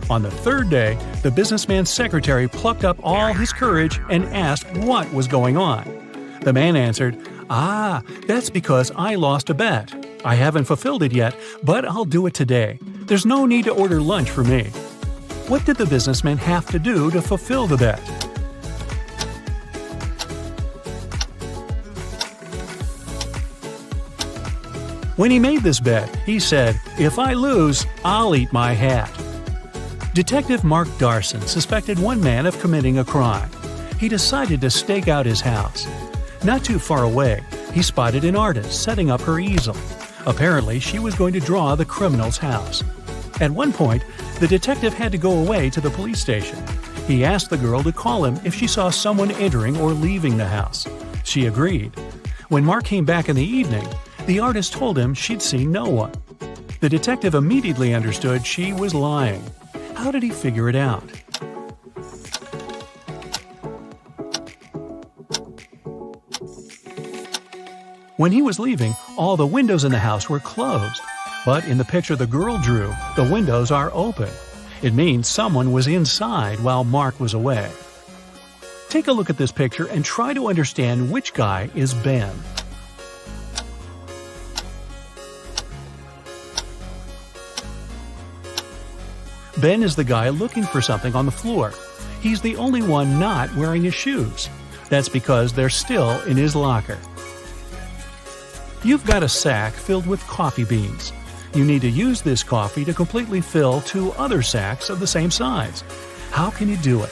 On the third day, the businessman's secretary plucked up all his courage and asked what was going on. The man answered, "That's because I lost a bet. I haven't fulfilled it yet, but I'll do it today. There's no need to order lunch for me." What did the businessman have to do to fulfill the bet? When he made this bet, he said, "If I lose, I'll eat my hat." Detective Mark Darson suspected one man of committing a crime. He decided to stake out his house. Not too far away, he spotted an artist setting up her easel. Apparently, she was going to draw the criminal's house. At one point, the detective had to go away to the police station. He asked the girl to call him if she saw someone entering or leaving the house. She agreed. When Mark came back in the evening, the artist told him she'd seen no one. The detective immediately understood she was lying. How did he figure it out? When he was leaving, all the windows in the house were closed. But in the picture the girl drew, the windows are open. It means someone was inside while Mark was away. Take a look at this picture and try to understand which guy is Ben. Ben is the guy looking for something on the floor. He's the only one not wearing his shoes. That's because they're still in his locker. You've got a sack filled with coffee beans. You need to use this coffee to completely fill 2 other sacks of the same size. How can you do it?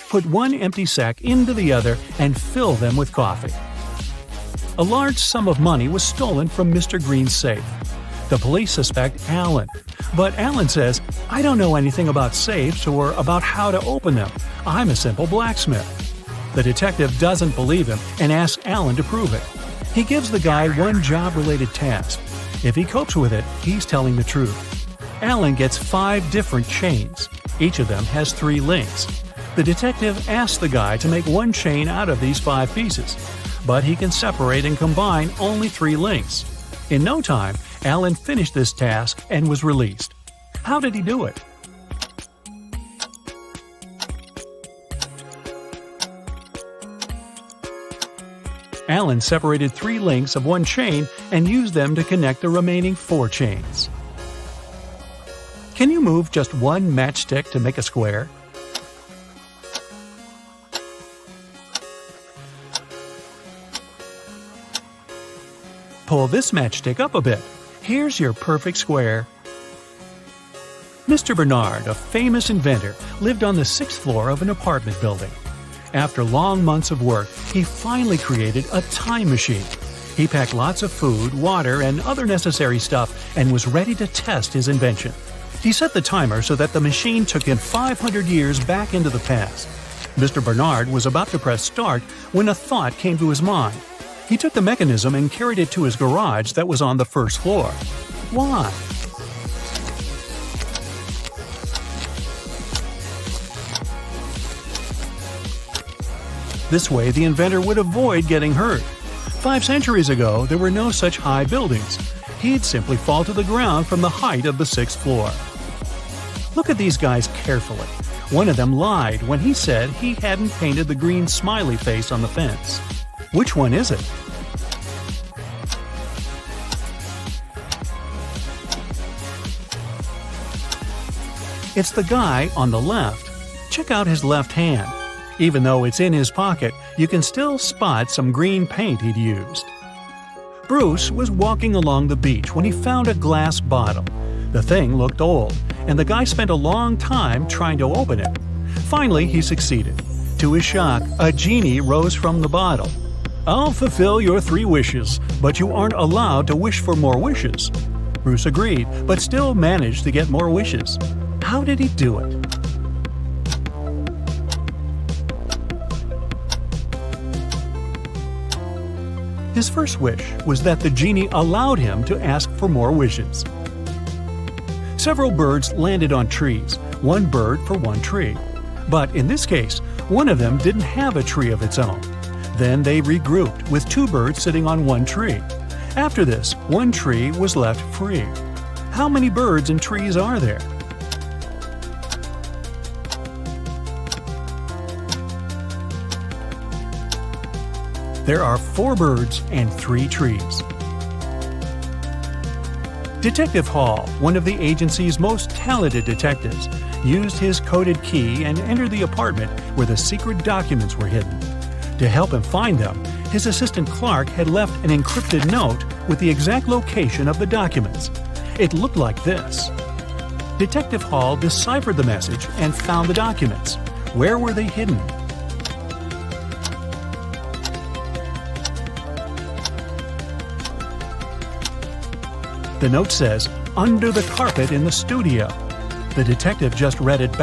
Put one empty sack into the other and fill them with coffee. A large sum of money was stolen from Mr. Green's safe. The police suspect Alan, but Alan says, "I don't know anything about safes or about how to open them. I'm a simple blacksmith." The detective doesn't believe him and asks Alan to prove it. He gives the guy one job-related task. If he copes with it, he's telling the truth. Alan gets 5 different chains. Each of them has 3 links. The detective asks the guy to make one chain out of these 5 pieces, but he can separate and combine only 3 links. In no time, Alan finished this task and was released. How did he do it? Alan separated 3 links of one chain and used them to connect the remaining 4 chains. Can you move just one matchstick to make a square? Pull this matchstick up a bit. Here's your perfect square. Mr. Bernard, a famous inventor, lived on the 6th floor of an apartment building. After long months of work, he finally created a time machine. He packed lots of food, water, and other necessary stuff and was ready to test his invention. He set the timer so that the machine took him 500 years back into the past. Mr. Bernard was about to press start when a thought came to his mind. He took the mechanism and carried it to his garage that was on the 1st floor. Why? This way, the inventor would avoid getting hurt. 5 centuries ago, there were no such high buildings. He'd simply fall to the ground from the height of the 6th floor. Look at these guys carefully. One of them lied when he said he hadn't painted the green smiley face on the fence. Which one is it? It's the guy on the left. Check out his left hand. Even though it's in his pocket, you can still spot some green paint he'd used. Bruce was walking along the beach when he found a glass bottle. The thing looked old, and the guy spent a long time trying to open it. Finally, he succeeded. To his shock, a genie rose from the bottle. "I'll fulfill your 3 wishes, but you aren't allowed to wish for more wishes." Bruce agreed, but still managed to get more wishes. How did he do it? His first wish was that the genie allowed him to ask for more wishes. Several birds landed on trees, 1 bird for 1 tree. But in this case, one of them didn't have a tree of its own. Then they regrouped with 2 birds sitting on 1 tree. After this, 1 tree was left free. How many birds and trees are there? There are 4 birds and 3 trees. Detective Hall, one of the agency's most talented detectives, used his coded key and entered the apartment where the secret documents were hidden. To help him find them, his assistant Clark had left an encrypted note with the exact location of the documents. It looked like this. Detective Hall deciphered the message and found the documents. Where were they hidden? The note says, "Under the carpet in the studio." The detective just read it back.